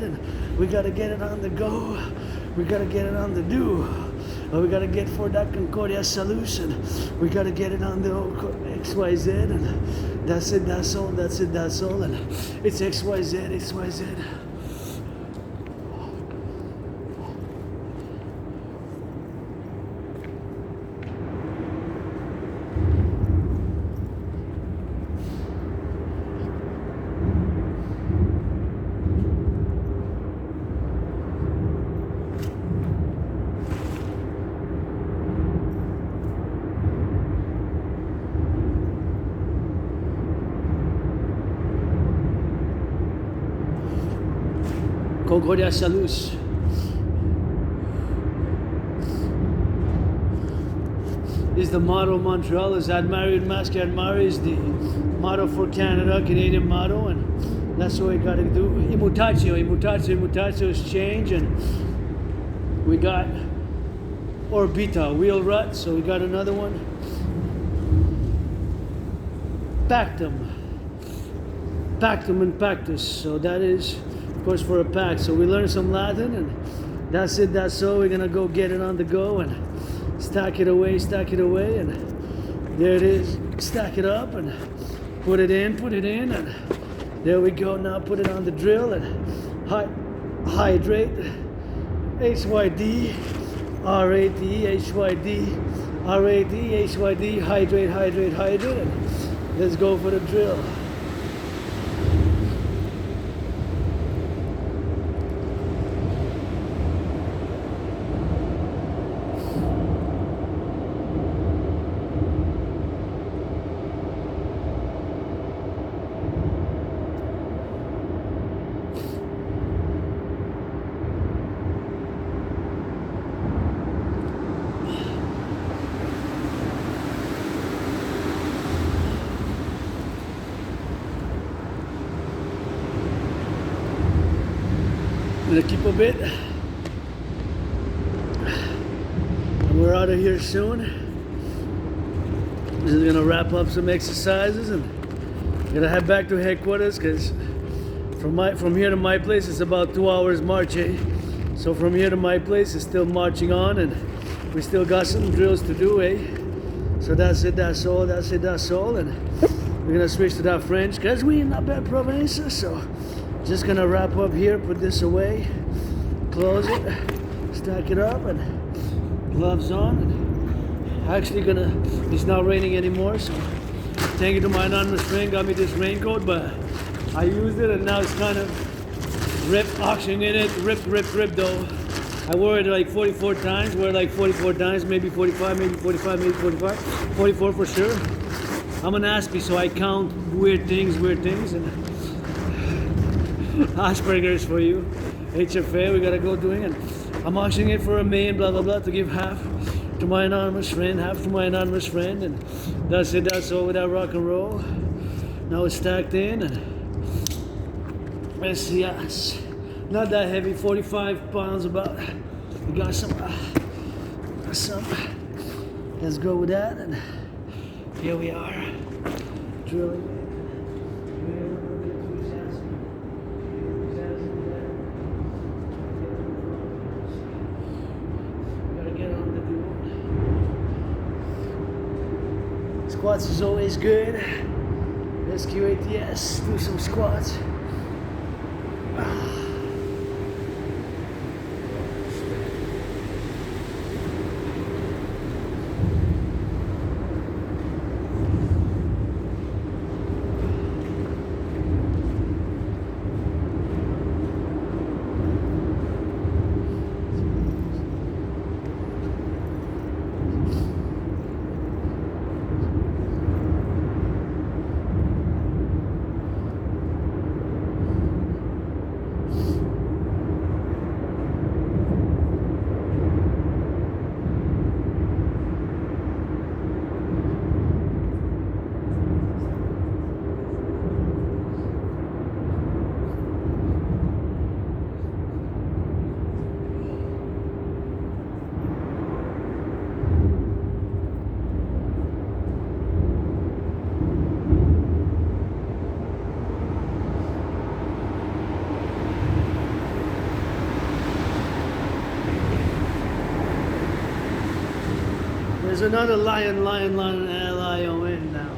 and we gotta get it on the go, we gotta get it on the do. We gotta get for that Concordia solution. We gotta get it on the XYZ, and that's it, that's all, and it's XYZ. Concordia Salus. Is the motto of Montreal, is Admire, Admire is the motto for Canada, Canadian motto, and that's what we gotta do. Immutatio is change, and we got Orbita, wheel rut, so we got another one. Pactum and pactus, so that is, of course, for a pact. So we learned some Latin, and that's it, that's all. We're gonna go get it on the go and stack it away, and there it is. Stack it up and put it in, and there we go. Now put it on the drill and hydrate. HYD, RAD, HYD, RAD, HYD, hydrate, and let's go for the drill. I'm gonna keep a bit, and we're out of here soon. Just gonna wrap up some exercises and gonna head back to headquarters, because from here to my place it's about 2 hours march, eh? So from here to my place it's still marching on, and we still got some drills to do, eh? So that's it, that's all, and we're gonna switch to that French because we in La Belle Province. So just gonna wrap up here, put this away, close it, stack it up, and gloves on. And actually it's not raining anymore, so thank you to my anonymous friend, got me this raincoat, but I used it and now it's kind of ripped, oxygen in it, ripped though. I wore it like 44 times, maybe 45, maybe 45, maybe 44 for sure. I'm an Aspie, so I count weird things, and Asperger's for you. HFA, we gotta go doing it. I'm auctioning it for $1 million, blah blah blah, to give half to my anonymous friend, half to my anonymous friend, and that's it, that's all with that rock and roll. Now it's stacked in, and Yes, not that heavy, 45 pounds about. We got some. Let's go with that, and here we are, drilling. Gotta get on the do. Squats is always good. SQ8S, do some squats. There's another lion L-I-O-N now.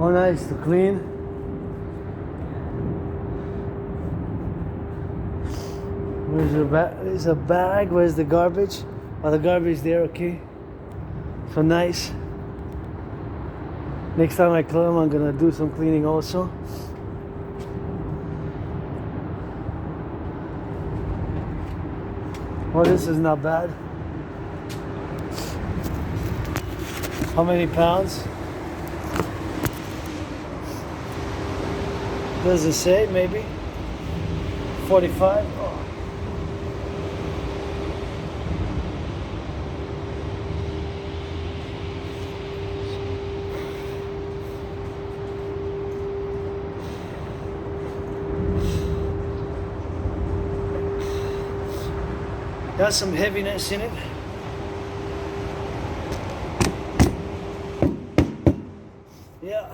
Oh, nice to clean. Where's the bag? Where's the garbage? All the garbage there, okay? So nice. Next time I come, I'm gonna do some cleaning also. Oh, this is not bad. How many pounds? Does it say? Maybe 45. Oh. Got some heaviness in it. Yeah.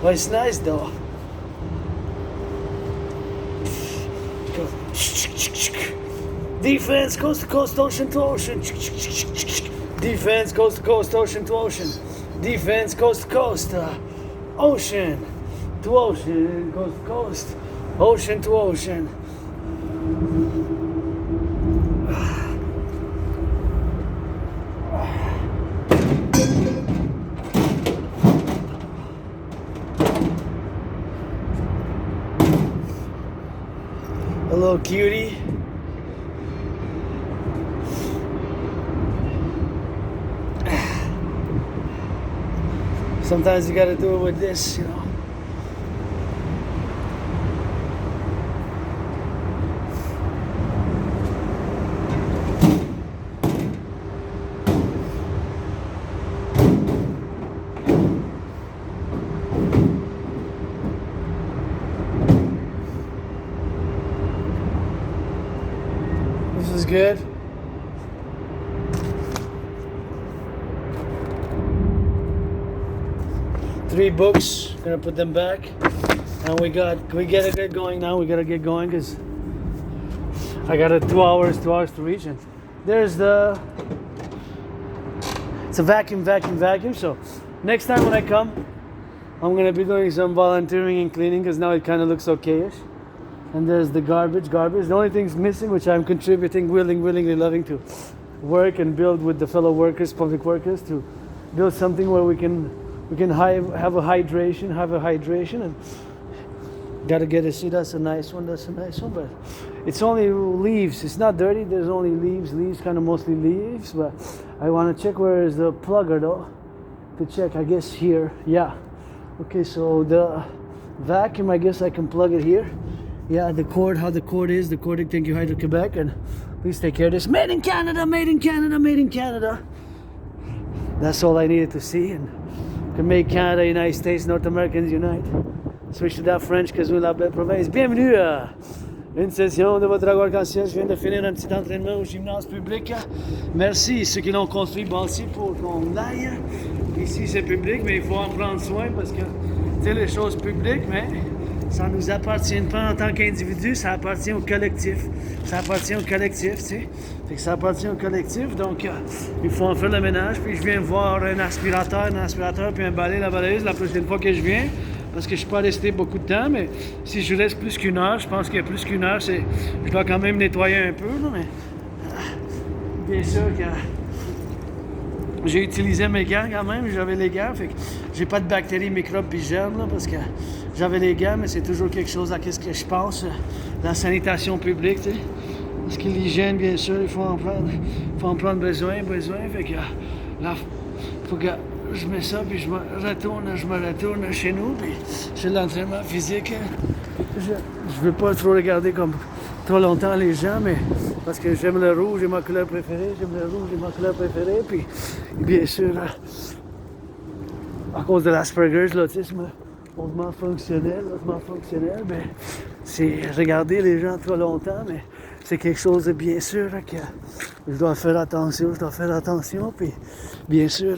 Well, it's nice though. Go. Defense, coast to coast, ocean to ocean. Defense, coast to coast, ocean to ocean. Defense, coast to coast, ocean to ocean, coast to coast, ocean to ocean. Hello, cutie. Sometimes you gotta do it with this, you know. This is good. Three books, gonna put them back, and we gotta get going now. We gotta get going because I got 2 hours to reach. And there's it's a vacuum. So next time when I come, I'm gonna be doing some volunteering and cleaning because now it kind of looks okayish. And there's the garbage. The only thing's missing, which I'm contributing, willingly loving to work and build with the fellow workers, public workers, to build something where we can have a hydration, and gotta get a see. That's a nice one, but it's only leaves. It's not dirty. There's only leaves, kind of mostly leaves. But I want to check where is the plugger though, to check. I guess here. Yeah. Okay, so the vacuum, I guess I can plug it here. Yeah, the cord, how the cord is, thank you, Hydro-Quebec, and please take care of this. Made in Canada. That's all I needed to see, and can make Canada, United States, North Americans unite. Switch to that French, because nous la belle province. Bienvenue à une session de votre arc-en-ciel. Je viens de finir un petit entraînement au gymnase public. Merci ceux qui l'ont construit, bâti pour qu'on aille. Ici, c'est public, mais il faut en prendre soin, parce que, tu sais, les choses publiques, mais ça nous appartient pas en tant qu'individu, ça appartient au collectif. Tu sais. Fait que ça appartient au collectif, donc il faut en faire le ménage. Puis je viens voir un aspirateur, puis un balai, la balayeuse la prochaine fois que je viens. Parce que je ne suis pas resté beaucoup de temps, mais si je reste plus qu'une heure, je pense que plus qu'une heure, je dois quand même nettoyer un peu. Là, mais bien sûr que j'ai utilisé mes gants quand même, j'avais les gants, fait que j'ai pas de bactéries, microbes puis germes, là, parce que j'avais les gants, mais c'est toujours quelque chose à ce que je pense, la sanitation publique, tu sais. Parce que l'hygiène, bien sûr, il faut en prendre besoin, fait que là, faut que je mets ça, puis je me retourne chez nous, puis j'ai l'entraînement physique. Je veux pas trop regarder comme trop longtemps les gens, mais parce que j'aime le rouge, c'est ma couleur préférée, puis bien sûr, à cause de l'Asperger's, l'autisme hautement fonctionnel, ben, c'est regarder les gens trop longtemps, mais c'est quelque chose de bien sûr que je dois faire attention, puis bien sûr,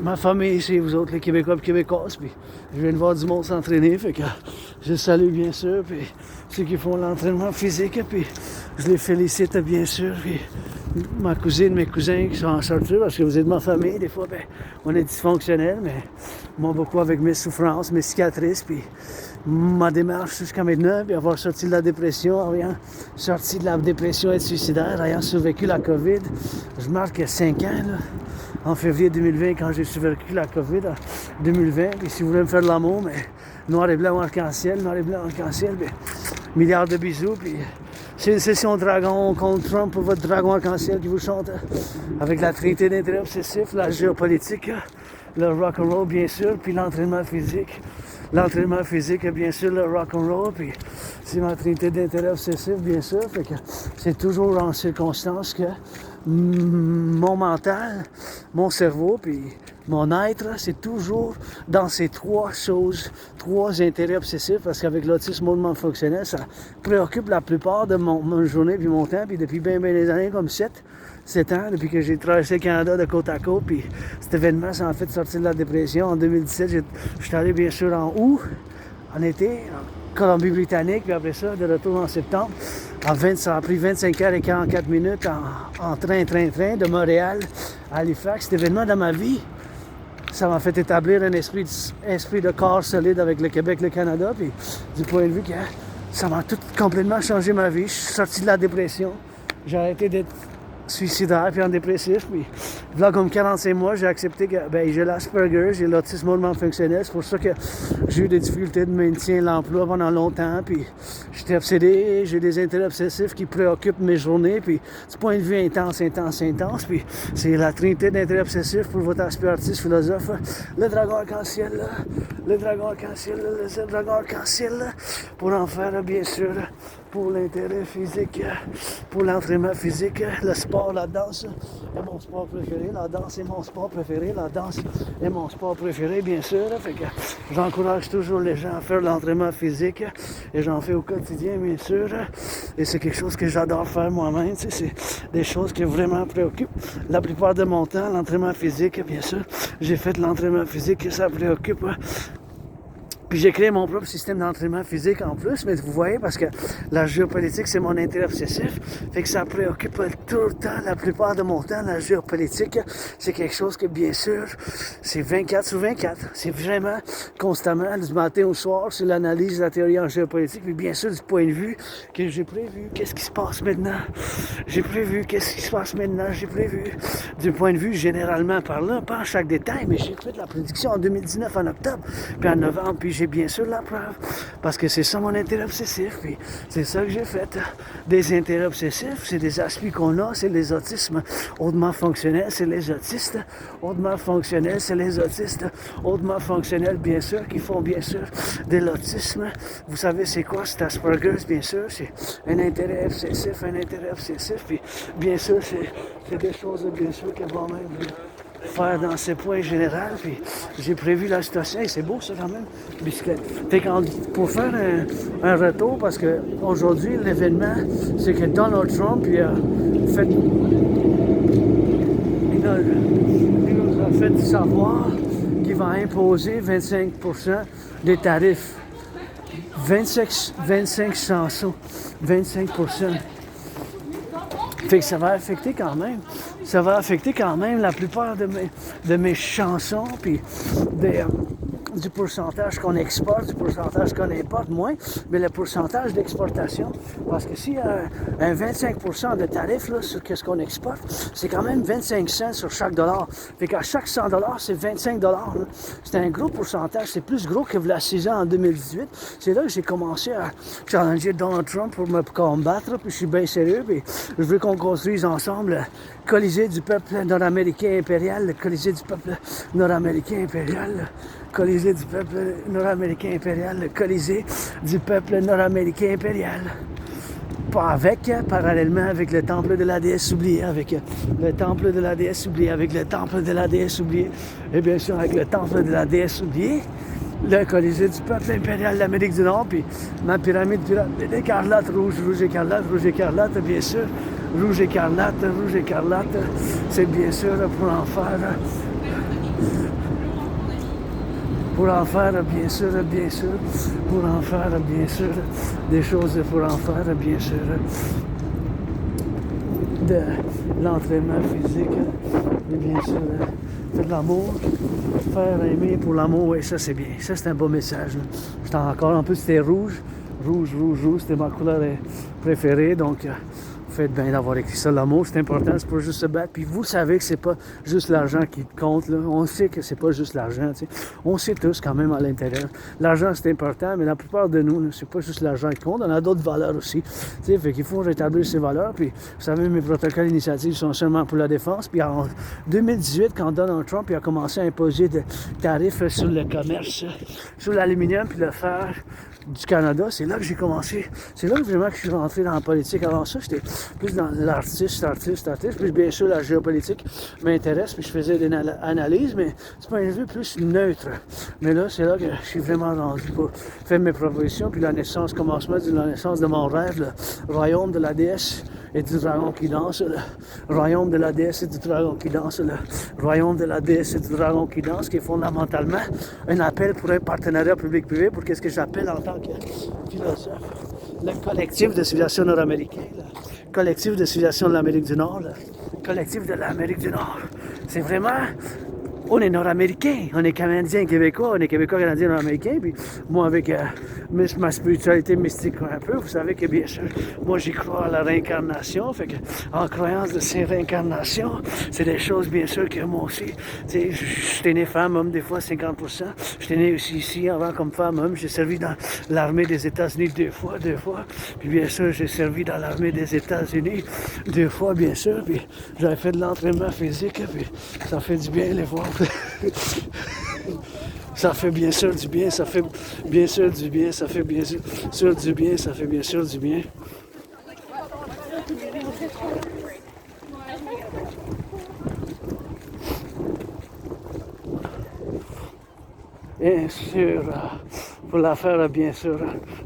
ma famille, c'est vous autres, les Québécois et Québécoises, puis je viens de voir du monde s'entraîner, fait que je salue bien sûr, puis ceux qui font l'entraînement physique, puis je les félicite bien sûr. Puis ma cousine, mes cousins qui sont en sortie, parce que vous êtes de ma famille, des fois, ben, on est dysfonctionnel, mais moi, beaucoup avec mes souffrances, mes cicatrices, puis ma démarche jusqu'à maintenant, puis avoir sorti de la dépression, ayant sorti de la dépression et de suicidaire, ayant survécu la COVID. Je marque 5 ans, là, en février 2020, quand j'ai survécu la COVID, en 2020, puis si vous voulez me faire de l'amour, mais noir et blanc arc-en-ciel, ben, milliards de bisous, puis c'est une session dragon contre Trump pour votre dragon arc-en-ciel qui vous chante, avec la trinité d'intérêts obsessifs, la géopolitique, le rock'n'roll bien sûr, puis l'entraînement physique. L'entraînement physique, bien sûr, le rock'n'roll, puis c'est ma trinité d'intérêts obsessifs, bien sûr, fait que c'est toujours en circonstance que mon mental, mon cerveau, puis mon être, c'est toujours dans ces trois choses, trois intérêts obsessifs, parce qu'avec l'autisme hautement fonctionnel, ça préoccupe la plupart de mon journée puis mon temps, puis depuis bien des années, comme 7 ans, depuis que j'ai traversé le Canada de côte à côte, puis cet événement, ça m'a fait sortir de la dépression. En 2017, je suis allé bien sûr en août, en été, en Colombie-Britannique, puis après ça, de retour en septembre. Ça a pris 25 heures et 44 minutes en train de Montréal à Halifax. Cet événement dans ma vie, ça m'a fait établir un esprit de corps solide avec le Québec, le Canada, puis du point de vue que ça m'a tout complètement changé ma vie. Je suis sorti de la dépression. J'ai arrêté d'être suicidaire puis en dépressif. Puis, là, comme 45 mois, j'ai accepté que j'ai l'Asperger, j'ai l'autisme hautement fonctionnel. C'est pour ça que j'ai eu des difficultés de maintien de l'emploi pendant longtemps. Puis j'étais obsédé, j'ai des intérêts obsessifs qui préoccupent mes journées. Puis du point de vue intense. Puis c'est la trinité d'intérêts obsessifs pour votre aspect artiste, philosophe. Le dragon arc-en-ciel, le dragon arc-en-ciel, le dragon arc-en-ciel, pour en faire, bien sûr, pour l'intérêt physique, pour l'entraînement physique, le sport, la danse est mon sport préféré, la danse est mon sport préféré, la danse est mon sport préféré, bien sûr. Fait que j'encourage toujours les gens à faire l'entraînement physique et j'en fais au quotidien, bien sûr. Et c'est quelque chose que j'adore faire moi-même. Tu sais, c'est des choses qui vraiment préoccupent. La plupart de mon temps, l'entraînement physique, bien sûr, j'ai fait de l'entraînement physique et ça préoccupe. Puis j'ai créé mon propre système d'entraînement physique en plus, mais vous voyez, parce que la géopolitique, c'est mon intérêt obsessif, fait que ça préoccupe tout le temps, la plupart de mon temps, la géopolitique. C'est quelque chose que, bien sûr, c'est 24 sur 24. C'est vraiment constamment, du matin au soir, c'est l'analyse de la théorie en géopolitique, puis bien sûr, du point de vue que j'ai prévu, qu'est-ce qui se passe maintenant? J'ai prévu, qu'est-ce qui se passe maintenant? J'ai prévu, du point de vue généralement parlant, pas en chaque détail, mais j'ai fait la prédiction en 2019, en octobre, puis en novembre, puis j'ai bien sûr la preuve, parce que c'est ça mon intérêt obsessif, puis c'est ça que j'ai fait. Des intérêts obsessifs, c'est des aspects qu'on a, c'est les autismes hautement fonctionnels, c'est les autistes hautement fonctionnels, c'est les autistes hautement fonctionnels, bien sûr, qui font bien sûr de l'autisme. Vous savez c'est quoi, c'est Asperger, bien sûr, c'est un intérêt obsessif, puis bien sûr, c'est des choses, bien sûr, que moi-même faire dans ces points généraux, puis j'ai prévu la situation, et c'est beau ça quand même, pour faire un retour, parce que aujourd'hui l'événement, c'est que Donald Trump, il nous a fait savoir qu'il va imposer 25% des tarifs. 25 chansons, 25%. Fait que ça va affecter quand même la plupart de mes chansons, puis du pourcentage qu'on exporte, du pourcentage qu'on importe, moins, mais le pourcentage d'exportation, parce que s'il y a un 25% de tarif là, sur ce qu'on exporte, c'est quand même 25 cents sur chaque dollar. Fait qu'à chaque 100 $, c'est 25 $. C'est un gros pourcentage, c'est plus gros que la 6 ans en 2018. C'est là que j'ai commencé à challenger Donald Trump pour me combattre, puis je suis bien sérieux, puis je veux qu'on construise ensemble le Colisée du peuple nord-américain impérial, le Colisée du peuple nord-américain impérial, le Colisée du peuple nord-américain impérial, le Colisée du peuple nord-américain impérial. Pas avec, parallèlement avec le temple de la déesse oubliée, avec le temple de la déesse oubliée, avec le temple de la déesse oubliée, et bien sûr avec le temple de la déesse oubliée, le Colisée du peuple impérial d'Amérique du Nord, puis ma pyramide écarlate, rouge écarlate, bien sûr, rouge écarlate, c'est bien sûr pour en faire pour en faire, bien sûr, pour en faire, bien sûr, des choses pour en faire, bien sûr, de l'entraînement physique, et bien sûr, faire de l'amour, faire aimer pour l'amour, oui, ça c'est bien, ça c'est un beau message. J'étais encore, en plus c'était rouge, c'était ma couleur préférée, donc faites bien d'avoir écrit ça, l'amour, c'est important, c'est pas juste se battre. Puis vous savez que c'est pas juste l'argent qui compte, là. On sait que c'est pas juste l'argent, tu sais. On sait tous quand même à l'intérieur. L'argent c'est important, mais la plupart de nous, là, c'est pas juste l'argent qui compte, on a d'autres valeurs aussi. Tu sais, fait qu'il faut rétablir ces valeurs. Puis vous savez, mes protocoles initiatives sont seulement pour la défense. Puis en 2018, quand Donald Trump a commencé à imposer des tarifs sur le commerce, sur l'aluminium puis le fer du Canada, c'est là que j'ai commencé. C'est là que vraiment que je suis rentré dans la politique. Avant ça, j'étais plus dans l'artiste. Puis bien sûr, la géopolitique m'intéresse, puis je faisais des analyses, mais c'est pas un vue plus neutre. Mais là, c'est là que je suis vraiment rendu pour faire mes propositions, puis la naissance, commencement de la naissance de mon rêve, le royaume de la déesse et du dragon qui danse, le royaume de la déesse et du dragon qui danse, le royaume de la déesse et du dragon qui danse, qui est fondamentalement un appel pour un partenariat public-privé, pour qu'est-ce que j'appelle en tant que philosophe, le collectif de civilisation nord-américain, le collectif de civilisation de l'Amérique du Nord, le collectif de l'Amérique du Nord. C'est vraiment... On est nord-américain, on est canadien, québécois, on est québécois, canadien, nord-américain. Puis moi, avec ma spiritualité mystique un peu, vous savez que bien sûr, moi j'y crois à la réincarnation. Fait que en croyance de ces réincarnations, c'est des choses bien sûr que moi aussi, tu sais, j'étais né femme, homme, des fois 50%. J'étais né aussi ici avant comme femme, homme. J'ai servi dans l'armée des États-Unis deux fois. Puis bien sûr, j'ai servi dans l'armée des États-Unis deux fois, bien sûr. Puis j'avais fait de l'entraînement physique, puis ça fait du bien les voir. Ça fait bien sûr du bien, ça fait bien sûr du bien, ça fait bien sûr du bien, ça fait bien sûr du bien. Bien sûr, pour la faire, bien sûr,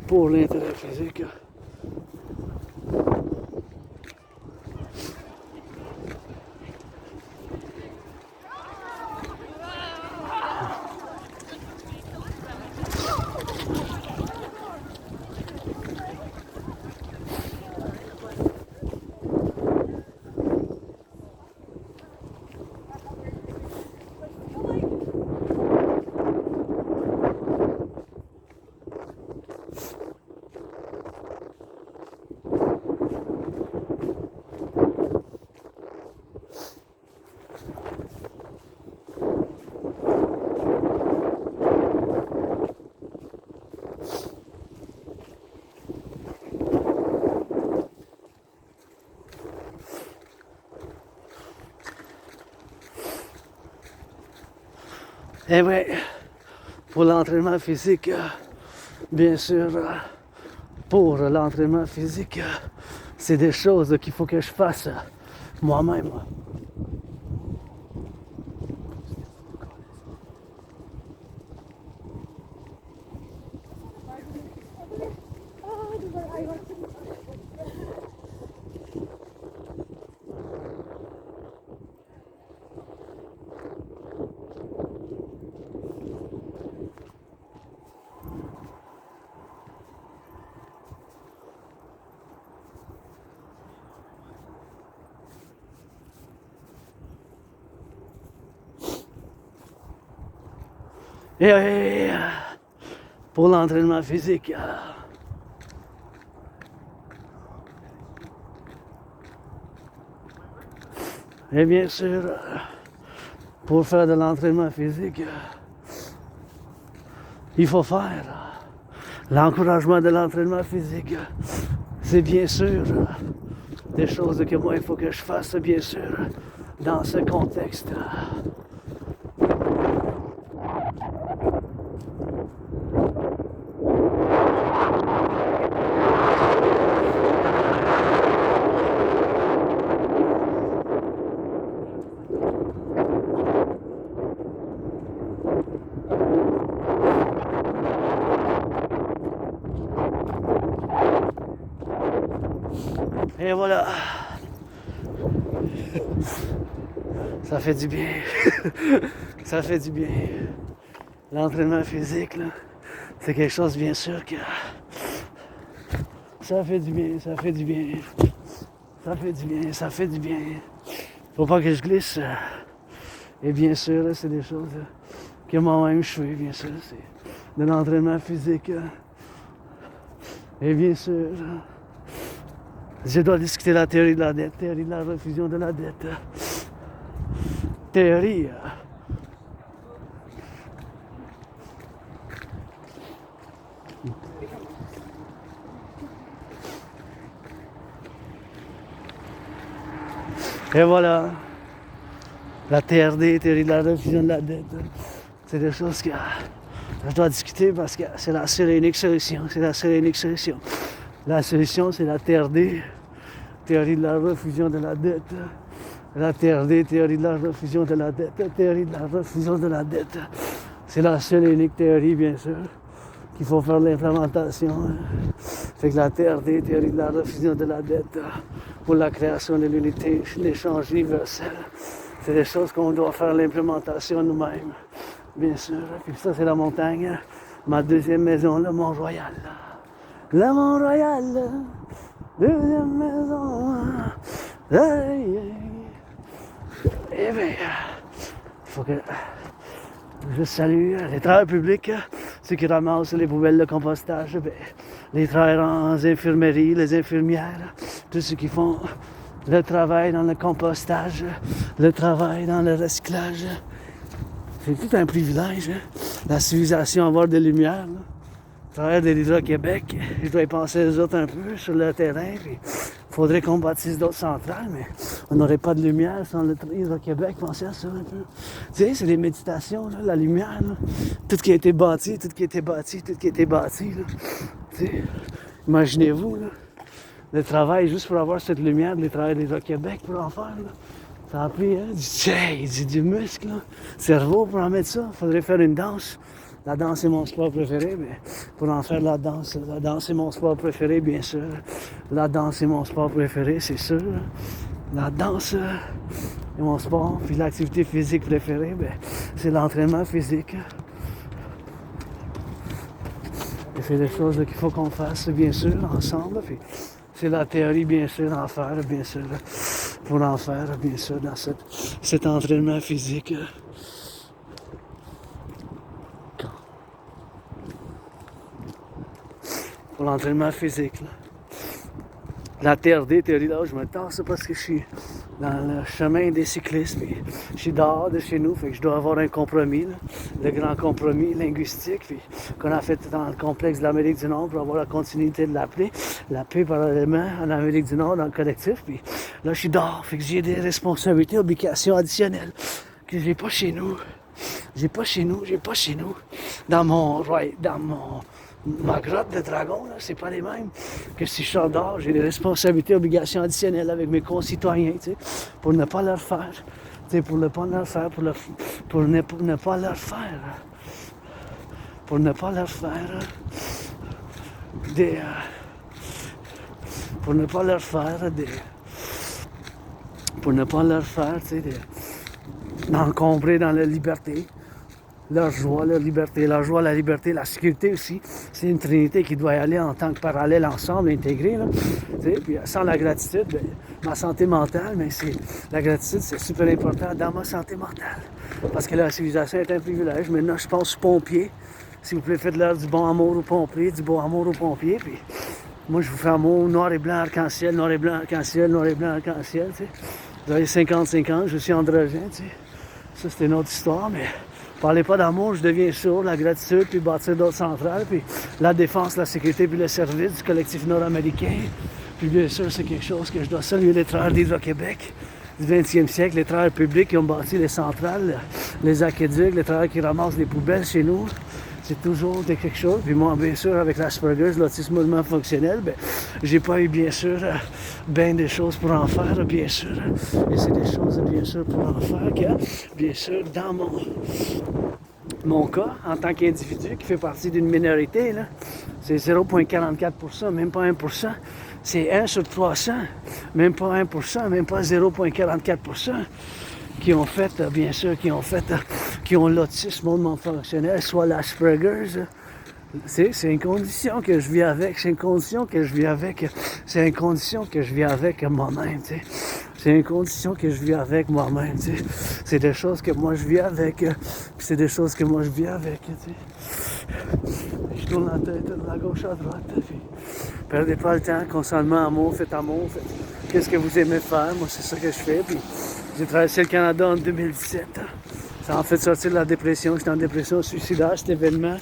pour l'intérêt physique. Eh bien, pour l'entraînement physique, bien sûr, pour l'entraînement physique, c'est des choses qu'il faut que je fasse moi-même. Et pour l'entraînement physique, et bien sûr, pour faire de l'entraînement physique, il faut faire l'encouragement de l'entraînement physique. C'est bien sûr des choses que moi il faut que je fasse, bien sûr, dans ce contexte. Et voilà. Ça fait du bien. Ça fait du bien. l'entraînement physique, là, c'est quelque chose, bien sûr, que ça fait du bien, ça fait du bien. Ça fait du bien, ça fait du bien. Faut pas que je glisse. Et bien sûr, là, c'est des choses que moi-même je fais, bien sûr. C'est de l'entraînement physique. Et bien sûr, je dois discuter la théorie de la dette, théorie de la refusion de la dette. Théorie. Et voilà, la TRD, théorie de la refusion de la dette, c'est des choses que je dois discuter parce que c'est la seule et unique solution. C'est la seule et unique solution. La solution, c'est la TRD, théorie de la refusion de la dette. La TRD, théorie de la refusion de la dette. Théorie de la refusion de la dette. C'est la seule et unique théorie, bien sûr, qu'il faut faire l'implémentation. Fait que la TRD, théorie de la refusion de la dette, pour la création de l'unité, l'échange universel, c'est des choses qu'on doit faire l'implémentation nous-mêmes, bien sûr. Puis ça, c'est la montagne, ma deuxième maison, le Mont-Royal. Le Mont-Royal, deuxième maison. Eh bien, il faut que je salue les travailleurs publics, ceux qui ramassent les poubelles de compostage, les travailleurs en infirmerie, les infirmières, tous ceux qui font le travail dans le compostage, le travail dans le recyclage. C'est tout un privilège, la civilisation, avoir des lumières. Là. Travailleurs de l'Hydro-Québec, je dois y penser aux autres un peu sur le terrain. Il faudrait qu'on bâtisse d'autres centrales, mais on n'aurait pas de lumière sans le Hydro-Québec. Pensez à ça un peu. Tu sais, c'est des méditations, là, la lumière. Là. Tout qui a été bâti, tout qui a été bâti, tout qui a été bâti. Là. Tu sais, imaginez-vous, là, le travail juste pour avoir cette lumière, les travailleurs de l'Hydro-Québec pour en faire. Là. Ça a pris du muscle, là. Cerveau pour en mettre ça. Il faudrait faire une danse. La danse est mon sport préféré, mais pour en faire la danse est mon sport préféré, bien sûr. La danse est mon sport préféré, c'est sûr. La danse est mon sport, puis l'activité physique préférée, c'est l'entraînement physique. Et c'est des choses qu'il faut qu'on fasse, bien sûr, ensemble. Puis c'est la théorie, bien sûr, d'en faire, bien sûr, pour en faire, bien sûr, dans cet entraînement physique. Pour l'entraînement physique. Là. La TRD, théorie là, je me tasse parce que je suis dans le chemin des cyclistes, puis je suis dehors de chez nous, fait que je dois avoir un compromis, là, le grand compromis linguistique, puis qu'on a fait dans le complexe de l'Amérique du Nord pour avoir la continuité de la paix parallèlement en Amérique du Nord dans le collectif, puis là je suis dehors, fait que j'ai des responsabilités, obligations additionnelles que j'ai pas chez nous. J'ai pas chez nous. Dans ma grotte de dragon, là, c'est pas les mêmes que si je sors dehors. J'ai des responsabilités, obligations additionnelles avec mes concitoyens, tu sais, pour ne pas leur faire, tu sais, pour ne pas leur faire, pour ne pas leur faire des, pour ne pas leur faire des, pour ne pas leur faire, tu sais, d'encombrer dans la liberté. Leur joie, leur liberté, la liberté, la sécurité aussi. C'est une trinité qui doit y aller en tant que parallèle ensemble, intégrée. Là. Puis sans la gratitude, ma santé mentale, mais la gratitude, c'est super important dans ma santé mentale. Parce que la civilisation est un privilège. Maintenant, je pense pompier. Si vous pouvez faire de l'air du bon amour aux pompiers, du bon amour aux pompiers. Puis moi, je vous fais amour noir et blanc, arc-en-ciel, noir et blanc, arc-en-ciel, noir et blanc, arc-en-ciel. Vous avez 55 ans, je suis androgyne. Ça, c'est une autre histoire, mais... Parlez pas d'amour, je deviens sourd, la gratitude, puis bâtir d'autres centrales, puis la défense, la sécurité, puis le service du collectif nord-américain. Puis bien sûr, c'est quelque chose que je dois saluer les travailleurs d'Hydro-Québec du 20e siècle, les travailleurs publics qui ont bâti les centrales, les aqueducs, les travailleurs qui ramassent les poubelles chez nous. C'est toujours quelque chose. Puis moi, bien sûr, avec l'Asperger, l'autisme mouvement fonctionnel, j'ai pas eu, bien sûr, bien des choses pour en faire, bien sûr. Et c'est des choses, bien sûr, pour en faire que, bien sûr, dans mon cas, en tant qu'individu qui fait partie d'une minorité, là, c'est 0,44%, même pas 1%. C'est 1 sur 300, même pas 1%, même pas 0,44%. Qui ont fait qui ont l'autisme non fonctionnel, soit l'Asperger's. C'est une condition que je vis avec, c'est une condition que je vis avec, c'est une condition que je vis avec moi-même, tu sais. C'est une condition que je vis avec moi-même, tu sais. C'est des choses que moi je vis avec, puis c'est des choses que moi je vis avec, tu sais. Je tourne la tête de la gauche à droite, puis perdez pas le temps, constamment amour, faites qu'est-ce que vous aimez faire, moi c'est ça que je fais, puis j'ai traversé le Canada en 2017. Ça m'a fait sortir de la dépression, j'étais en dépression suicidaire, cet événement.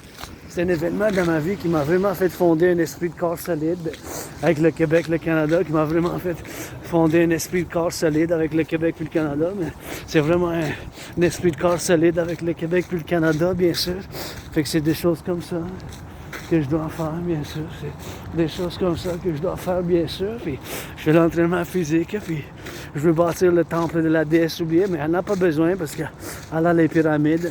C'est un événement dans ma vie qui m'a vraiment fait fonder un esprit de corps solide avec le Québec, le Canada, qui m'a vraiment fait fonder un esprit de corps solide avec le Québec puis le Canada. Mais c'est vraiment un esprit de corps solide avec le Québec puis le Canada, bien sûr. Fait que c'est des choses comme ça que je dois faire, bien sûr. C'est des choses comme ça que je dois faire, bien sûr. Puis je fais l'entraînement physique, puis je veux bâtir le temple de la déesse oubliée, mais elle n'a pas besoin parce qu'elle a les pyramides,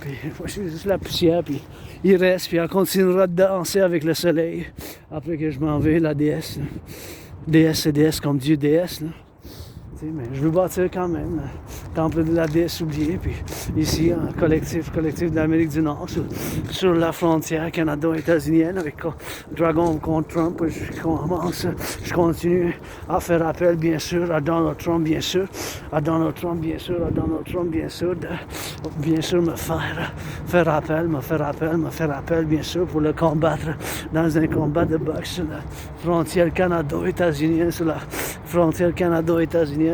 puis moi je suis juste la poussière, puis il reste, puis elle continuera de danser avec le soleil après que je m'en vais, la déesse. Déesse, c'est déesse comme Dieu déesse, là. Mais je veux bâtir quand même le temple de la déesse oubliée, puis ici, en collectif de l'Amérique du Nord, sur la frontière canado-états-unienne avec Dragon contre Trump, je continue à faire appel, bien sûr, à Donald Trump, bien sûr, bien sûr, me faire appel, bien sûr, pour le combattre dans un combat de boxe sur la frontière canado-états-unienne, sur la frontière canado-états-unienne,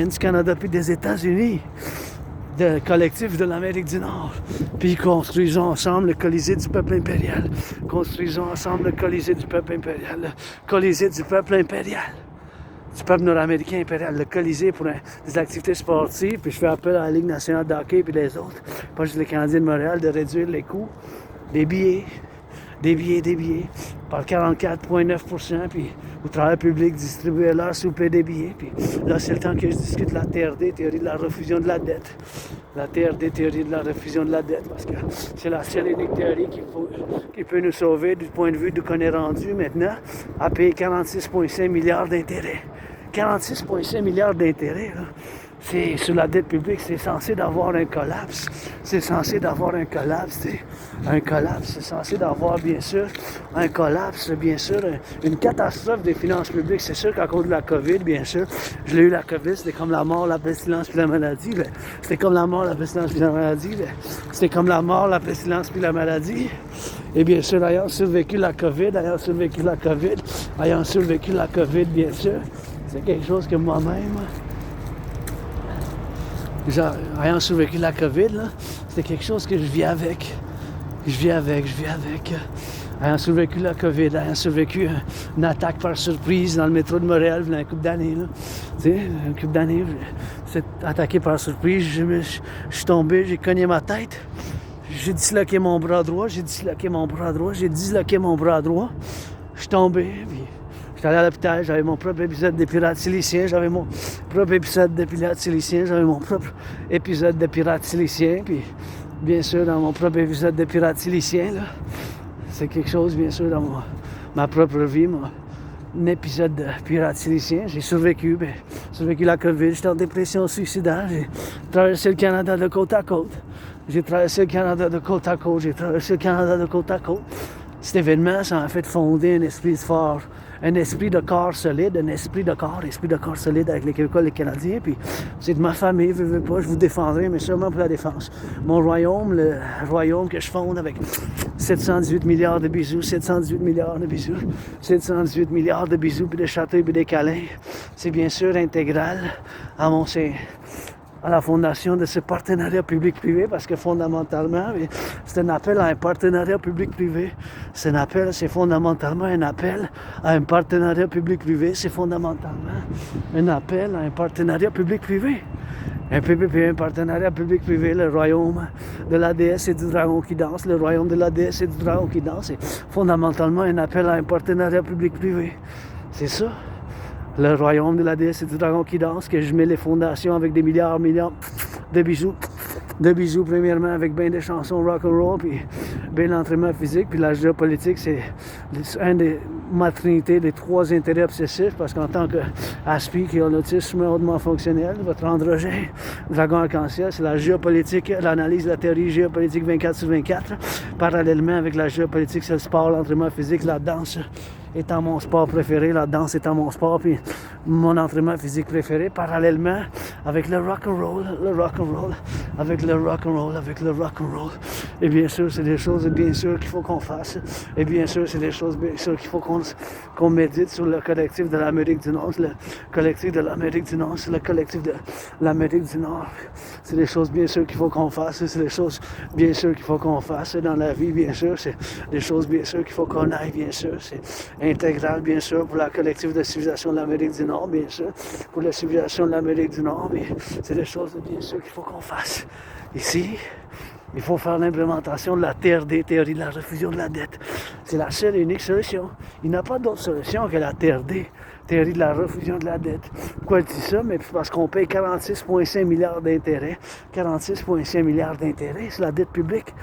du Canada puis des États-Unis, de collectif de l'Amérique du Nord. Puis construisons ensemble le Colisée du peuple impérial. Le Colisée du peuple nord-américain impérial, le Colisée pour des activités sportives, puis je fais appel à la Ligue nationale de hockey puis les autres, pas juste les Canadiens de Montréal, de réduire les coûts des billets par 44,9%, puis au travail public, distribuer leur souper des billets. Puis là, c'est le temps que je discute la TRD, théorie de la refusion de la dette. La TRD, théorie de la refusion de la dette, parce que c'est la seule et unique théorie qui peut nous sauver du point de vue d'où qu'on est rendu maintenant à payer 46,5 milliards d'intérêts. 46,5 milliards d'intérêts, là. C'est sur la dette publique, c'est censé d'avoir un collapse. C'est censé d'avoir un collapse, tu sais. Un collapse, c'est censé d'avoir, bien sûr, un collapse, bien sûr, une catastrophe des finances publiques. C'est sûr qu'à cause de la COVID, bien sûr, je l'ai eu la COVID, c'était comme la mort, la pestilence puis la maladie. Ben, c'était comme la mort, la pestilence puis la maladie. Ben, c'était comme la mort, la pestilence puis la maladie. Et bien sûr, ayant survécu la COVID, bien sûr, c'est quelque chose que moi-même, ayant survécu la COVID, là, c'était quelque chose que je vis avec. Ayant survécu la COVID, ayant survécu une attaque par surprise dans le métro de Montréal, il y a une couple d'années, là. Tu sais, une couple d'années, c'est attaqué par surprise, je suis tombé, j'ai cogné ma tête. J'ai disloqué mon bras droit, je suis tombé, puis j'étais allé à l'hôpital, j'avais mon propre épisode de pirate silicien, puis bien sûr, dans mon propre épisode de pirate silicien, là, c'est quelque chose, bien sûr, dans ma propre vie, un épisode de pirate silicien. J'ai survécu la COVID, j'étais en dépression suicidaire, j'ai traversé le Canada de côte à côte. Cet événement, ça m'a fait fonder un esprit fort, un esprit de corps solide solide avec les Québécois et les Canadiens, puis c'est de ma famille, veux pas, je vous défendrai, mais sûrement pour la défense. Mon royaume, le royaume que je fonde avec 718 milliards de bisous, puis de châteaux et des câlins, c'est bien sûr intégral à mon sein. À la fondation de ce partenariat public-privé, parce que fondamentalement, c'est un appel à un partenariat public-privé. C'est fondamentalement un appel à un partenariat public-privé. Un PPP, un partenariat public-privé, le royaume de la déesse et du dragon qui danse. C'est fondamentalement un appel à un partenariat public-privé. C'est ça. Le royaume de la déesse et du dragon qui danse, que je mets les fondations avec des milliards de bisous. de bijoux premièrement avec bien des chansons rock'n'roll, puis bien l'entraînement physique, puis la géopolitique, c'est un des ma trinité des 3 intérêts obsessifs, parce qu'en tant qu'ASPI qui a l'autisme hautement fonctionnel, votre androgène, dragon arc-en-ciel, c'est la géopolitique, l'analyse de la théorie géopolitique 24/24, parallèlement avec la géopolitique, c'est le sport, l'entraînement physique, la danse étant mon sport préféré, la danse étant mon sport, puis mon entraînement physique préféré, parallèlement avec le rock'n'roll, avec le rock'n'roll. Et bien sûr, c'est des choses, bien sûr, qu'il faut qu'on fasse. Et bien sûr, c'est des choses, bien sûr, qu'il faut qu'on médite sur le collectif de l'Amérique du Nord. Le collectif de l'Amérique du Nord, c'est le collectif de l'Amérique du Nord. C'est des choses, bien sûr, qu'il faut qu'on fasse. C'est des choses, bien sûr, qu'il faut qu'on fasse dans la vie, bien sûr. C'est des choses, bien sûr, qu'il faut qu'on aille, bien sûr. C'est intégral, bien sûr, pour la collectif de civilisation de l'Amérique du Nord, bien sûr. Pour la civilisation de l'Amérique du Nord, mais c'est des choses, bien sûr, qu'il faut qu'on fasse. Ici, il faut faire l'implémentation de la TRD, théorie de la refusion de la dette. C'est la seule et unique solution. Il n'y a pas d'autre solution que la TRD, théorie de la refusion de la dette. Pourquoi je dis ça? Mais parce qu'on paye 46,5 milliards d'intérêts. 46,5 milliards d'intérêts sur la dette publique.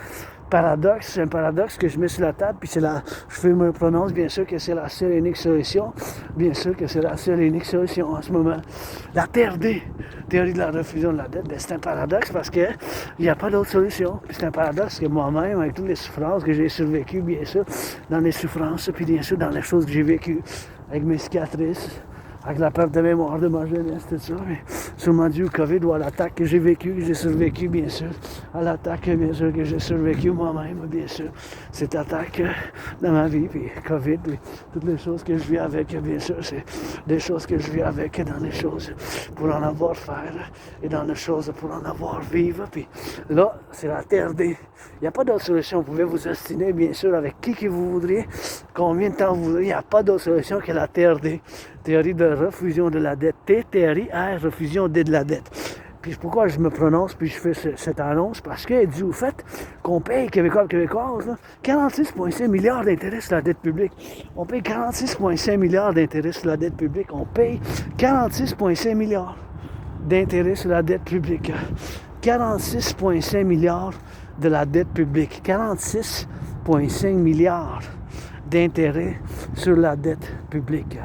Paradoxe, c'est un paradoxe que je mets sur la table, puis je me prononce, bien sûr que c'est la seule et unique solution, bien sûr que c'est la seule et unique solution en ce moment. La TRD, théorie de la refusion de la dette, c'est un paradoxe parce qu'il n'y a pas d'autre solution. Puis c'est un paradoxe que moi-même, avec toutes les souffrances que j'ai survécues, bien sûr, dans les souffrances, puis bien sûr dans les choses que j'ai vécues, avec mes cicatrices, avec la perte de mémoire de ma jeunesse, tout ça, mais sûrement dû au COVID ou à l'attaque que j'ai vécue, que j'ai survécu, bien sûr, à l'attaque, bien sûr, que j'ai survécu moi-même, bien sûr, cette attaque dans ma vie, puis COVID, puis toutes les choses que je vis avec, bien sûr, c'est des choses que je vis avec dans les choses pour en avoir faire, et dans les choses pour en avoir vivre, puis là, c'est la TRD. Il n'y a pas d'autre solution. Vous pouvez vous ostiner, bien sûr, avec qui que vous voudriez, combien de temps vous voudriez. Il n'y a pas d'autre solution que la TRD, théorie de refusion de la dette. Théorie R, refusion de la dette. Puis pourquoi je me prononce, puis je fais cette annonce? Parce qu'elle est due au fait qu'on paye, Québécoises, 46,5 milliards d'intérêts sur la dette publique. On paye 46,5 milliards d'intérêts sur la dette publique. On paye 46,5 milliards d'intérêts sur la dette publique. 46,5 milliards de la dette publique. 46,5 milliards d'intérêts sur la dette publique.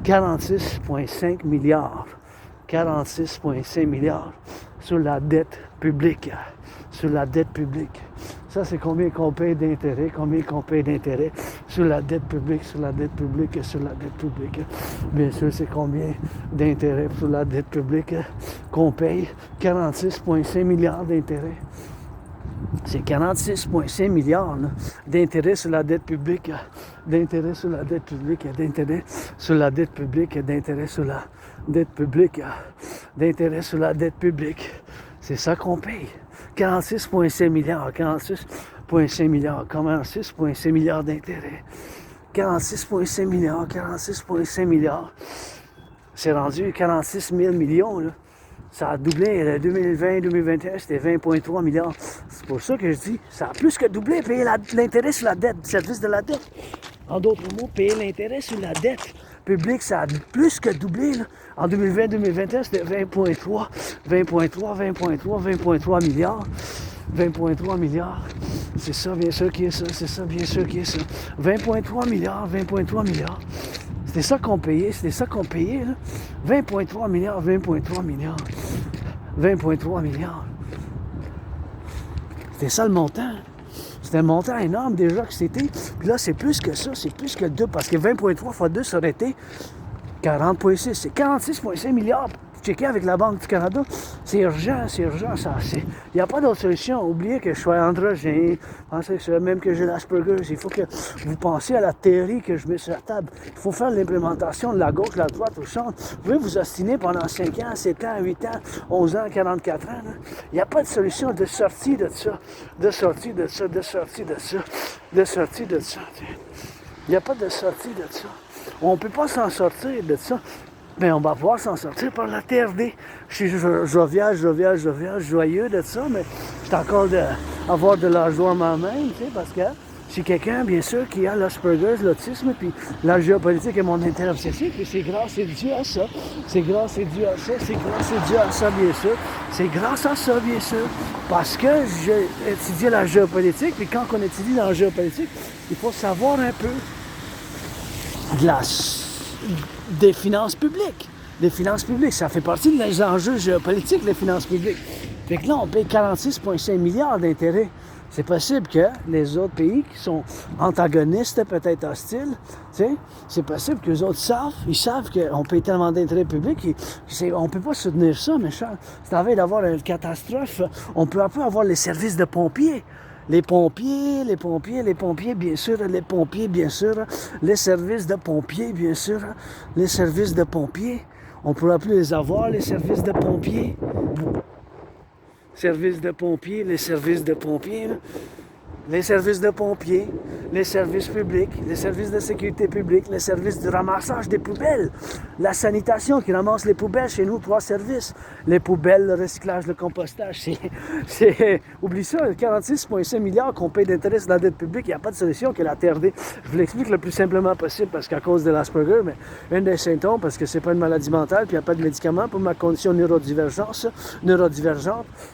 46,5 milliards. 46,5 milliards sur la dette publique. Sur la dette publique. Ça, c'est combien qu'on paye d'intérêts, sur la dette publique, sur la dette publique, sur la dette publique. Bien sûr, c'est combien d'intérêts sur la dette publique qu'on paye. 46,5 milliards d'intérêts. C'est 46,5 milliards là, d'intérêts sur la dette publique, d'intérêts sur la dette publique, d'intérêts sur la dette publique, d'intérêts sur la dette publique, d'intérêts sur la dette publique. C'est ça qu'on paye. 46,5 milliards, 46,5 milliards, 46,5 milliards d'intérêts. 46,5 milliards, 46,5 milliards. C'est rendu 46 000 millions, là. Ça a doublé, 2020-2021, c'était 20,3 milliards. C'est pour ça que je dis, ça a plus que doublé, payer l'intérêt sur la dette, le service de la dette. En d'autres mots, payer l'intérêt sur la dette publique, ça a plus que doublé. Là. En 2020-2021, c'était 20,3 milliards. 20,3 milliards. C'est ça, bien sûr, qui est ça. C'est ça, bien sûr, qui est ça. 20,3 milliards, 20,3 milliards. C'était ça qu'on payait, là. 20,3 milliards, 20,3 milliards. 20,3 milliards. C'était ça le montant. C'était un montant énorme déjà que c'était. Puis là, c'est plus que ça, c'est plus que le double. Parce que 20,3 fois 2, ça aurait été 40,6. C'est 46,5 milliards. Checker avec la Banque du Canada, c'est urgent, ça. Il n'y a pas d'autre solution. Oubliez que je sois androgène, pensez que même que j'ai l'Asperger. Il faut que vous pensiez à la théorie que je mets sur la table. Il faut faire l'implémentation de la gauche, de la droite, au centre. Vous pouvez vous ostiner pendant 5 ans, 7 ans, 8 ans, 11 ans, 44 ans. Il n'y a pas de solution de sortie de ça. Il n'y a pas de sortie de ça. On ne peut pas s'en sortir de ça. Mais on va pouvoir s'en sortir par la TRD. Je suis jovial, joyeux de ça, mais j'ai encore avoir de la joie moi-même, tu sais, parce que je Je suis quelqu'un, bien sûr, qui a l'Asperger, l'autisme, puis la géopolitique est mon intérêt obsessif, puis c'est grâce et dû à ça. C'est grâce et dû à ça, c'est grâce et dû à ça, bien sûr. C'est grâce à ça, bien sûr. Parce que j'ai étudié la géopolitique, puis quand on étudie la géopolitique, il faut savoir un peu des finances publiques. Les finances publiques, ça fait partie des enjeux géopolitiques, les finances publiques. Fait que là, on paye 46,5 milliards d'intérêts. C'est possible que les autres pays qui sont antagonistes, peut-être hostiles, c'est possible que les autres savent qu'on paye tellement d'intérêts publics, on ne peut pas soutenir ça, mais c'est en train d'avoir une catastrophe. On peut un peu avoir les services de pompiers. Les pompiers, bien sûr, les services de pompiers, bien sûr, les services de pompiers. On ne pourra plus les avoir, les services de pompiers. Services de pompiers, les services de pompiers, là. Les services de pompiers, les services publics, les services de sécurité publique, les services de ramassage des poubelles, la sanitation qui ramasse les poubelles chez nous, 3 services. Les poubelles, le recyclage, le compostage, oublie ça, 46,5 milliards qu'on paye d'intérêt sur la dette publique, il n'y a pas de solution que la TRD. Je vous l'explique le plus simplement possible parce qu'à cause de l'Asperger, mais un des symptômes, parce que c'est pas une maladie mentale, puis il n'y a pas de médicament pour ma condition neurodivergente,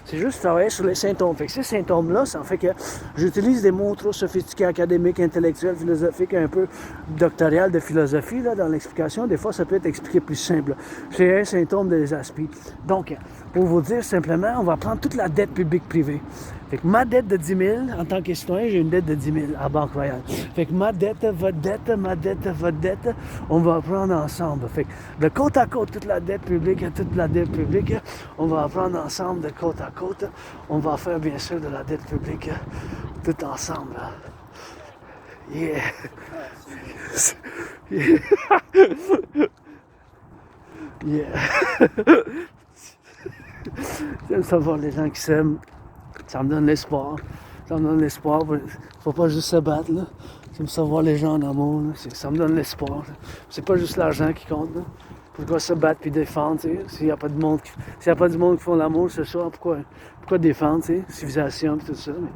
c'est juste travailler sur les symptômes. Fait que ces symptômes-là, ça fait que j'utilise des mots trop sophistiqués, académiques, intellectuels, philosophiques, un peu doctoral de philosophie là, dans l'explication. Des fois, ça peut être expliqué plus simple. C'est un symptôme des aspects. Donc, pour vous dire simplement, on va prendre toute la dette publique-privée. Fait que ma dette de 10 000, en tant que citoyen, j'ai une dette de 10 000 à Banque Royale. Fait que ma dette, votre dette, ma dette, votre dette, on va prendre ensemble. Fait que de côte à côte, toute la dette publique, on va prendre ensemble de côte à côte. On va faire bien sûr de la dette publique tout ensemble. Yeah. Yeah. J'aime savoir les gens qui s'aiment. Ça me donne l'espoir. Ça me donne l'espoir. Faut pas juste se battre, là. J'aime savoir les gens en amour, là. Ça me donne l'espoir, là. C'est pas juste l'argent qui compte, là. Pourquoi se battre puis défendre, tu sais? S'il n'y a pas de monde qui font l'amour ce soir, pourquoi défendre, tu sais? Civilisation et tout ça. Mais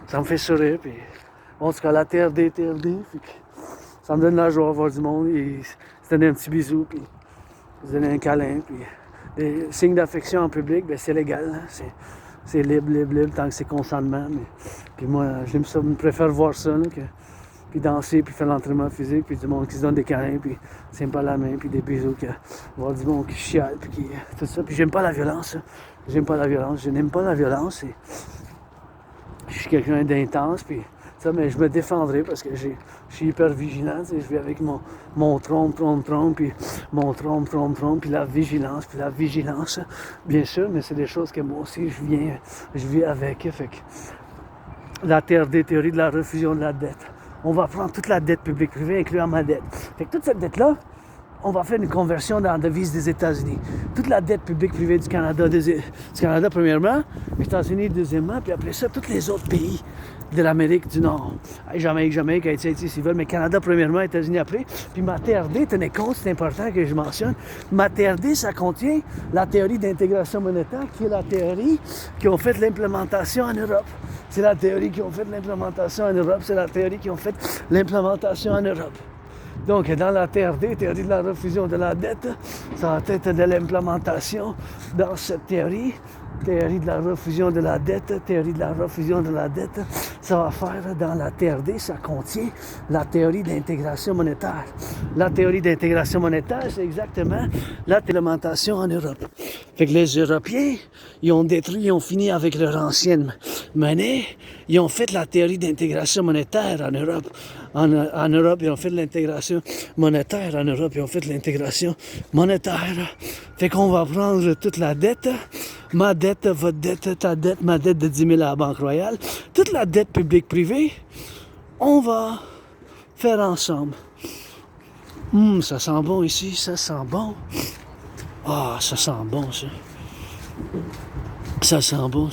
ça me fait sourire, puis bon, en tout cas, la TRD, ça me donne la joie de voir du monde, et se donner un petit bisou, puis se donner un câlin, puis des signes d'affection en public, ben c'est légal, hein? C'est libre, tant que c'est consentement. Puis moi, j'aime ça, je préfère voir ça, là, puis danser, puis faire l'entraînement physique, puis du monde qui se donne des câlins, puis tient pas la main, puis des bisous, voir du monde qui chiale, puis tout ça. Puis j'aime pas la violence, hein. Je n'aime pas la violence, et je suis quelqu'un d'intense, puis ça, mais je me défendrai parce que je suis hyper vigilant, tu sais, je vis avec mon trompe, puis mon trompe, puis la vigilance, bien sûr, mais c'est des choses que moi aussi je vis avec, fait que la TRD, théorie de la refusion de la dette. On va prendre toute la dette publique privée, incluant ma dette. Fait que toute cette dette-là, on va faire une conversion dans la devise des États-Unis. Toute la dette publique privée du Canada premièrement, les États-Unis deuxièmement, puis après ça, tous les autres pays de l'Amérique du Nord. Jamaïque, Haïti, s'ils veulent, mais Canada premièrement, États-Unis après. Puis ma TRD, tenez compte, c'est important que je mentionne, ma TRD, ça contient la théorie d'intégration monétaire, qui est la théorie qui ont fait l'implémentation en Europe. C'est la théorie qui ont fait l'implémentation en Europe, c'est la théorie qui ont fait l'implémentation en Europe. Donc, dans la TRD, théorie de la refusion de la dette, ça va être de l'implémentation dans cette théorie de la refusion de la dette, ça va faire dans la TRD, ça contient la théorie d'intégration monétaire. La théorie d'intégration monétaire, c'est exactement l'implémentation en Europe. Fait que les Européens, ils ont fini avec leur ancienne monnaie, ils ont fait la théorie d'intégration monétaire en Europe. En Europe, ils ont fait de l'intégration monétaire. Fait qu'on va prendre toute la dette, ma dette, votre dette, ta dette, ma dette de 10 000 à la Banque Royale, toute la dette publique-privée, on va faire ensemble. Ça sent bon ici, ça sent bon. Ah, ça sent bon, ça. Ça sent bon.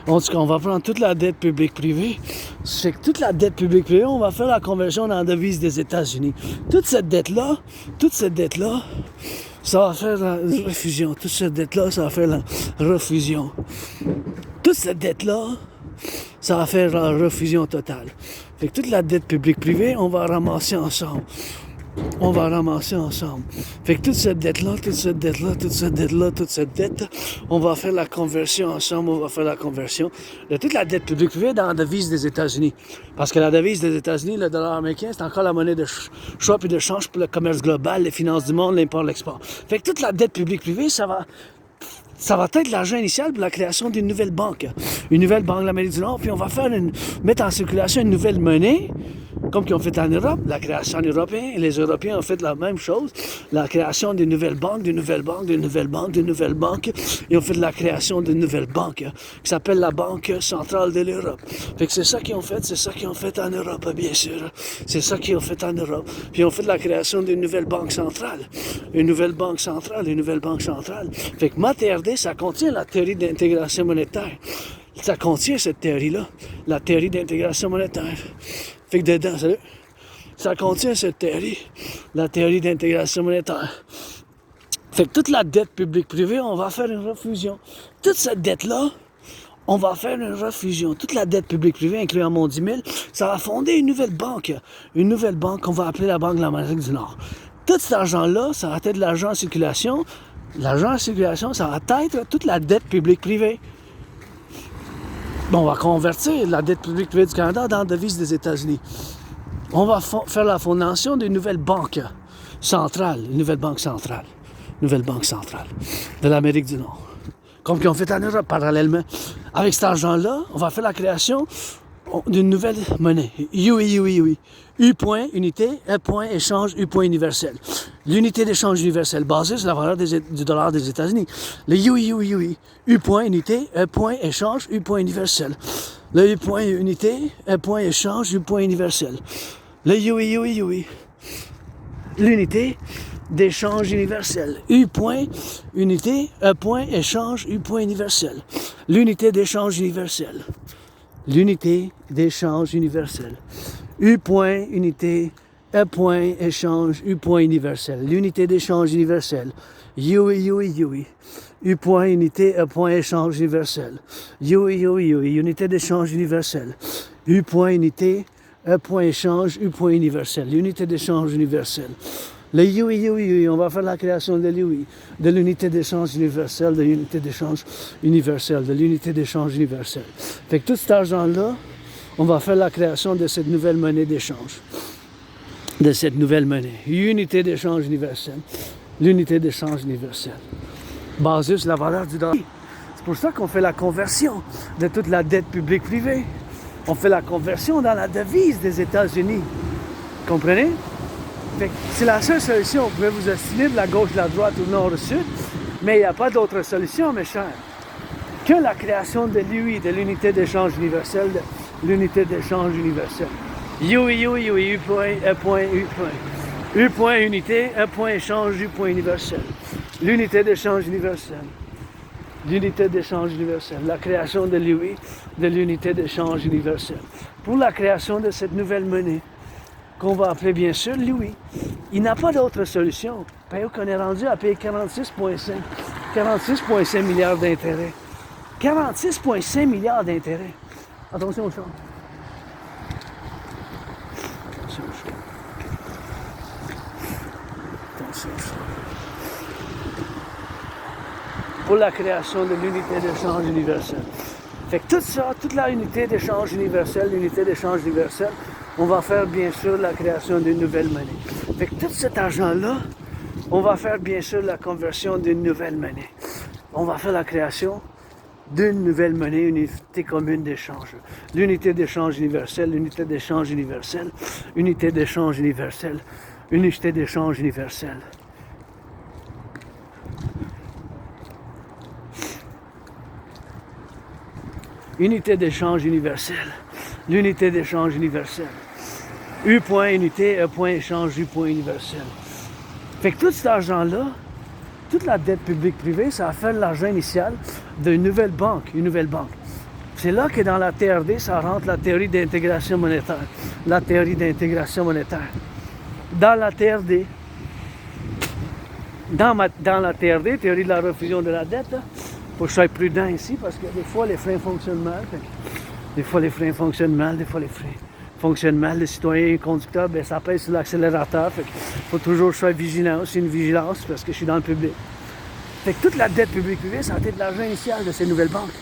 En tout cas, on va prendre toute la dette publique-privée. C'est que toute la dette publique-privée, on va faire la conversion dans la devise des États-Unis. Toute cette dette-là, ça va faire la refusion. Toute cette dette-là, ça va faire la refusion. Toute cette dette-là, ça va faire la refusion totale. Fait que toute la dette publique-privée, on va ramasser ensemble. On va ramasser ensemble. Fait que toute cette dette-là, toute cette dette-là, toute cette dette-là, toute cette dette, on va faire la conversion ensemble, on va faire la conversion de toute la dette publique privée dans la devise des États-Unis. Parce que la devise des États-Unis, le dollar américain, c'est encore la monnaie de choix et de change pour le commerce global, les finances du monde, l'import, l'export. Fait que toute la dette publique privée, ça va être l'argent initial pour la création d'une nouvelle banque. Une nouvelle banque de l'Amérique du Nord, puis on va mettre en circulation une nouvelle monnaie, comme qu'ils ont fait en Europe, la création européenne. Les Européens ont fait la même chose, la création d'une nouvelle banque, d'une nouvelle banque, d'une nouvelle banque, d'une nouvelle banque. Ils ont fait la création d'une nouvelle banque qui s'appelle la Banque centrale de l'Europe. Fait que c'est ça qu'ils ont fait, c'est ça qu'ils ont fait en Europe, bien sûr. C'est ça qu'ils ont fait en Europe. Puis ils ont fait la création d'une nouvelle banque centrale. Une nouvelle banque centrale, une nouvelle banque centrale. Fait que ma TRD, ça contient la théorie d'intégration monétaire. Ça contient cette théorie-là, la théorie d'intégration monétaire. Fait que dedans, ça contient cette théorie, la théorie d'intégration monétaire. Fait que toute la dette publique-privée, on va faire une refusion. Toute cette dette-là, on va faire une refusion. Toute la dette publique-privée, incluant mon 10 000, ça va fonder une nouvelle banque. Une nouvelle banque qu'on va appeler la Banque de l'Amérique du Nord. Tout cet argent-là, ça va être de l'argent en circulation. L'argent en circulation, ça va être toute la dette publique-privée. Bon, on va convertir la dette publique privée du Canada dans la devise des États-Unis. On va faire la fondation d'une nouvelle banque centrale, une nouvelle banque centrale de l'Amérique du Nord. Comme qu'ils ont fait en Europe parallèlement. Avec cet argent-là, on va faire la création d'une nouvelle monnaie. UI. U point unité, E point échange, U point universel. L'unité d'échange universelle basée sur la valeur du dollar des États-Unis. Le UI. U point unité, E point échange, U point universel. Le U point unité, E point échange, U point universel. Le UI. L'unité d'échange universel. U point unité, E point échange, U point universel. L'unité d'échange universel. L'unité d'échange universel. U point unité, E point échange, U point universel. L'unité d'échange universel. UI. U point unité, E point échange universel. UI. Unité d'échange universel. U point unité, E point échange, U point universel. L'unité d'échange universel. Le UI, on va faire la création de l'UI, de l'unité d'échange universelle, de l'unité d'échange universelle, de l'unité d'échange universelle. Fait que tout cet argent-là, on va faire la création de cette nouvelle monnaie d'échange. De cette nouvelle monnaie. Unité d'échange universelle. L'unité d'échange universelle. Basée sur la valeur du dollar. C'est pour ça qu'on fait la conversion de toute la dette publique-privée. On fait la conversion dans la devise des États-Unis. Comprenez? Fait que c'est la seule solution. Vous pouvez vous estimer de la gauche, de la droite ou nord ou sud, mais il n'y a pas d'autre solution, mes chers, que la création de l'UI, de l'unité d'échange universelle, de l'unité d'échange universelle. UI, U point, E point, U point. U point unité, E point échange, U point universel. L'unité d'échange universelle. L'unité d'échange universelle. La création de l'UI, de l'unité d'échange universelle. Pour la création de cette nouvelle monnaie, qu'on va appeler bien sûr l'UI. Il n'a pas d'autre solution. On est rendu à payer 46,5 milliards d'intérêts. 46,5 milliards d'intérêts. Attention au champ. Attention au champ. Pour la création de l'unité d'échange universelle. Fait que tout ça, toute la unité d'échange universelle, on va faire bien sûr la création d'une nouvelle monnaie. Fait que tout cet argent-là, on va faire bien sûr la conversion d'une nouvelle monnaie. On va faire la création d'une nouvelle monnaie, une unité commune d'échange. L'unité d'échange universelle, l'unité d'échange universelle, unité d'échange universelle, unité d'échange universelle. Unité d'échange universelle, l'unité d'échange universelle. U point unité, E point échange, U point universel. Fait que tout cet argent-là, toute la dette publique-privée, ça va faire l'argent initial d'une nouvelle banque, une nouvelle banque. C'est là que dans la TRD, ça rentre la théorie d'intégration monétaire. La théorie d'intégration monétaire. Dans la TRD, dans la TRD, théorie de la refusion de la dette, il faut que je sois prudent ici parce que des fois les freins fonctionnent mal. Des fois, les freins fonctionnent mal, des fois, les freins fonctionnent mal. Le citoyen conducteur, ben, ça pèse sur l'accélérateur. Fait qu'il faut toujours que je sois vigilant. C'est une vigilance parce que je suis dans le public. Fait que toute la dette publique-privée, ça a été de l'argent initial de ces nouvelles banques.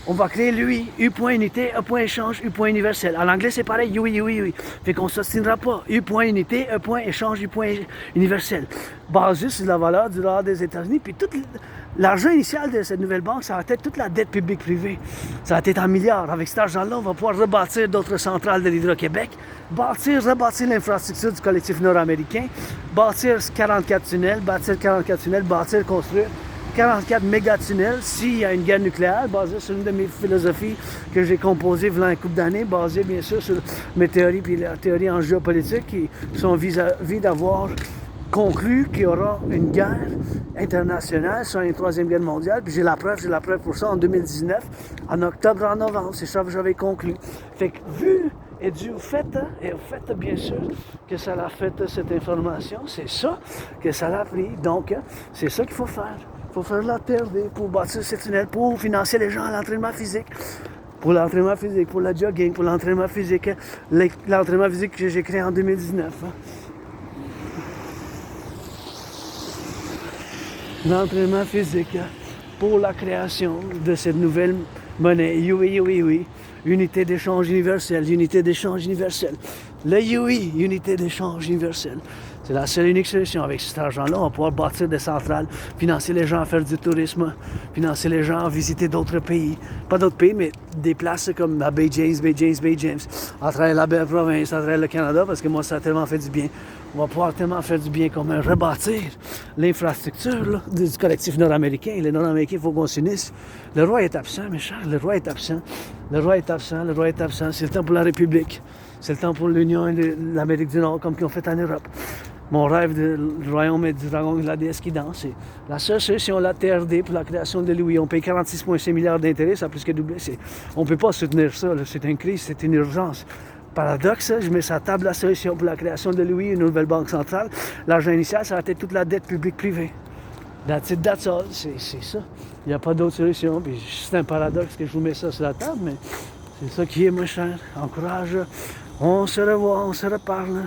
On va créer l'UI, U point unité, E point échange, U point universel. En anglais, c'est pareil, UI. Fait qu'on ne s'ostinera pas. U point unité, E point échange, U point universel. Basé sur la valeur du dollar des États-Unis. Puis tout l'argent initial de cette nouvelle banque, ça a été toute la dette publique-privée. Ça a été en milliards. Avec cet argent-là, on va pouvoir rebâtir d'autres centrales de l'Hydro-Québec, rebâtir l'infrastructure du collectif nord-américain, bâtir 44 tunnels, bâtir, construire 44 méga-tunnels s'il y a une guerre nucléaire, basée sur une de mes philosophies que j'ai composées il y a une couple d'années, basée bien sûr sur mes théories puis les théories en géopolitique qui sont vis-à-vis d'avoir conclu qu'il y aura une guerre internationale, soit une troisième guerre mondiale, puis j'ai la preuve pour ça en 2019, en octobre, en novembre, c'est ça que j'avais conclu. Fait que vu et dû au fait, bien sûr, que ça l'a fait cette information, c'est ça que ça l'a pris, donc c'est ça qu'il faut faire. Il faut faire la TRD pour bâtir ces tunnels, pour financer les gens à l'entraînement physique. Pour l'entraînement physique, pour la jogging, pour l'entraînement physique. L'entraînement physique que j'ai créé en 2019. L'entraînement physique pour la création de cette nouvelle monnaie. Oui. Unité d'échange universelle. Le UI, unité d'échange universelle. C'est la seule unique solution. Avec cet argent-là, on va pouvoir bâtir des centrales, financer les gens à faire du tourisme, financer les gens à visiter d'autres pays. Pas d'autres pays, mais des places comme la Bay James, à travers la belle province, à travers le Canada, parce que moi, ça a tellement fait du bien. On va pouvoir tellement faire du bien comme rebâtir l'infrastructure du collectif nord-américain. Les Nord-Américains, il faut qu'on s'unisse. Le roi est absent, mes chers, le roi est absent. C'est le temps pour la République. C'est le temps pour l'Union et l'Amérique du Nord, comme ils ont fait en Europe. Mon rêve du royaume et du dragon et de la déesse qui danse, c'est la seule solution, la TRD pour la création de l'UI. On paye 46,5 milliards d'intérêts, ça a plus que doublé. On ne peut pas soutenir ça, c'est une crise, c'est une urgence. Paradoxe, je mets sur la table la solution pour la création de l'UI, une nouvelle banque centrale. L'argent initial, ça a été toute la dette publique-privée. That's all, c'est ça. Il n'y a pas d'autre solution. Puis c'est un paradoxe que je vous mets ça sur la table, mais c'est ça qui est, mon cher. Encourage. On se revoit, on se reparle.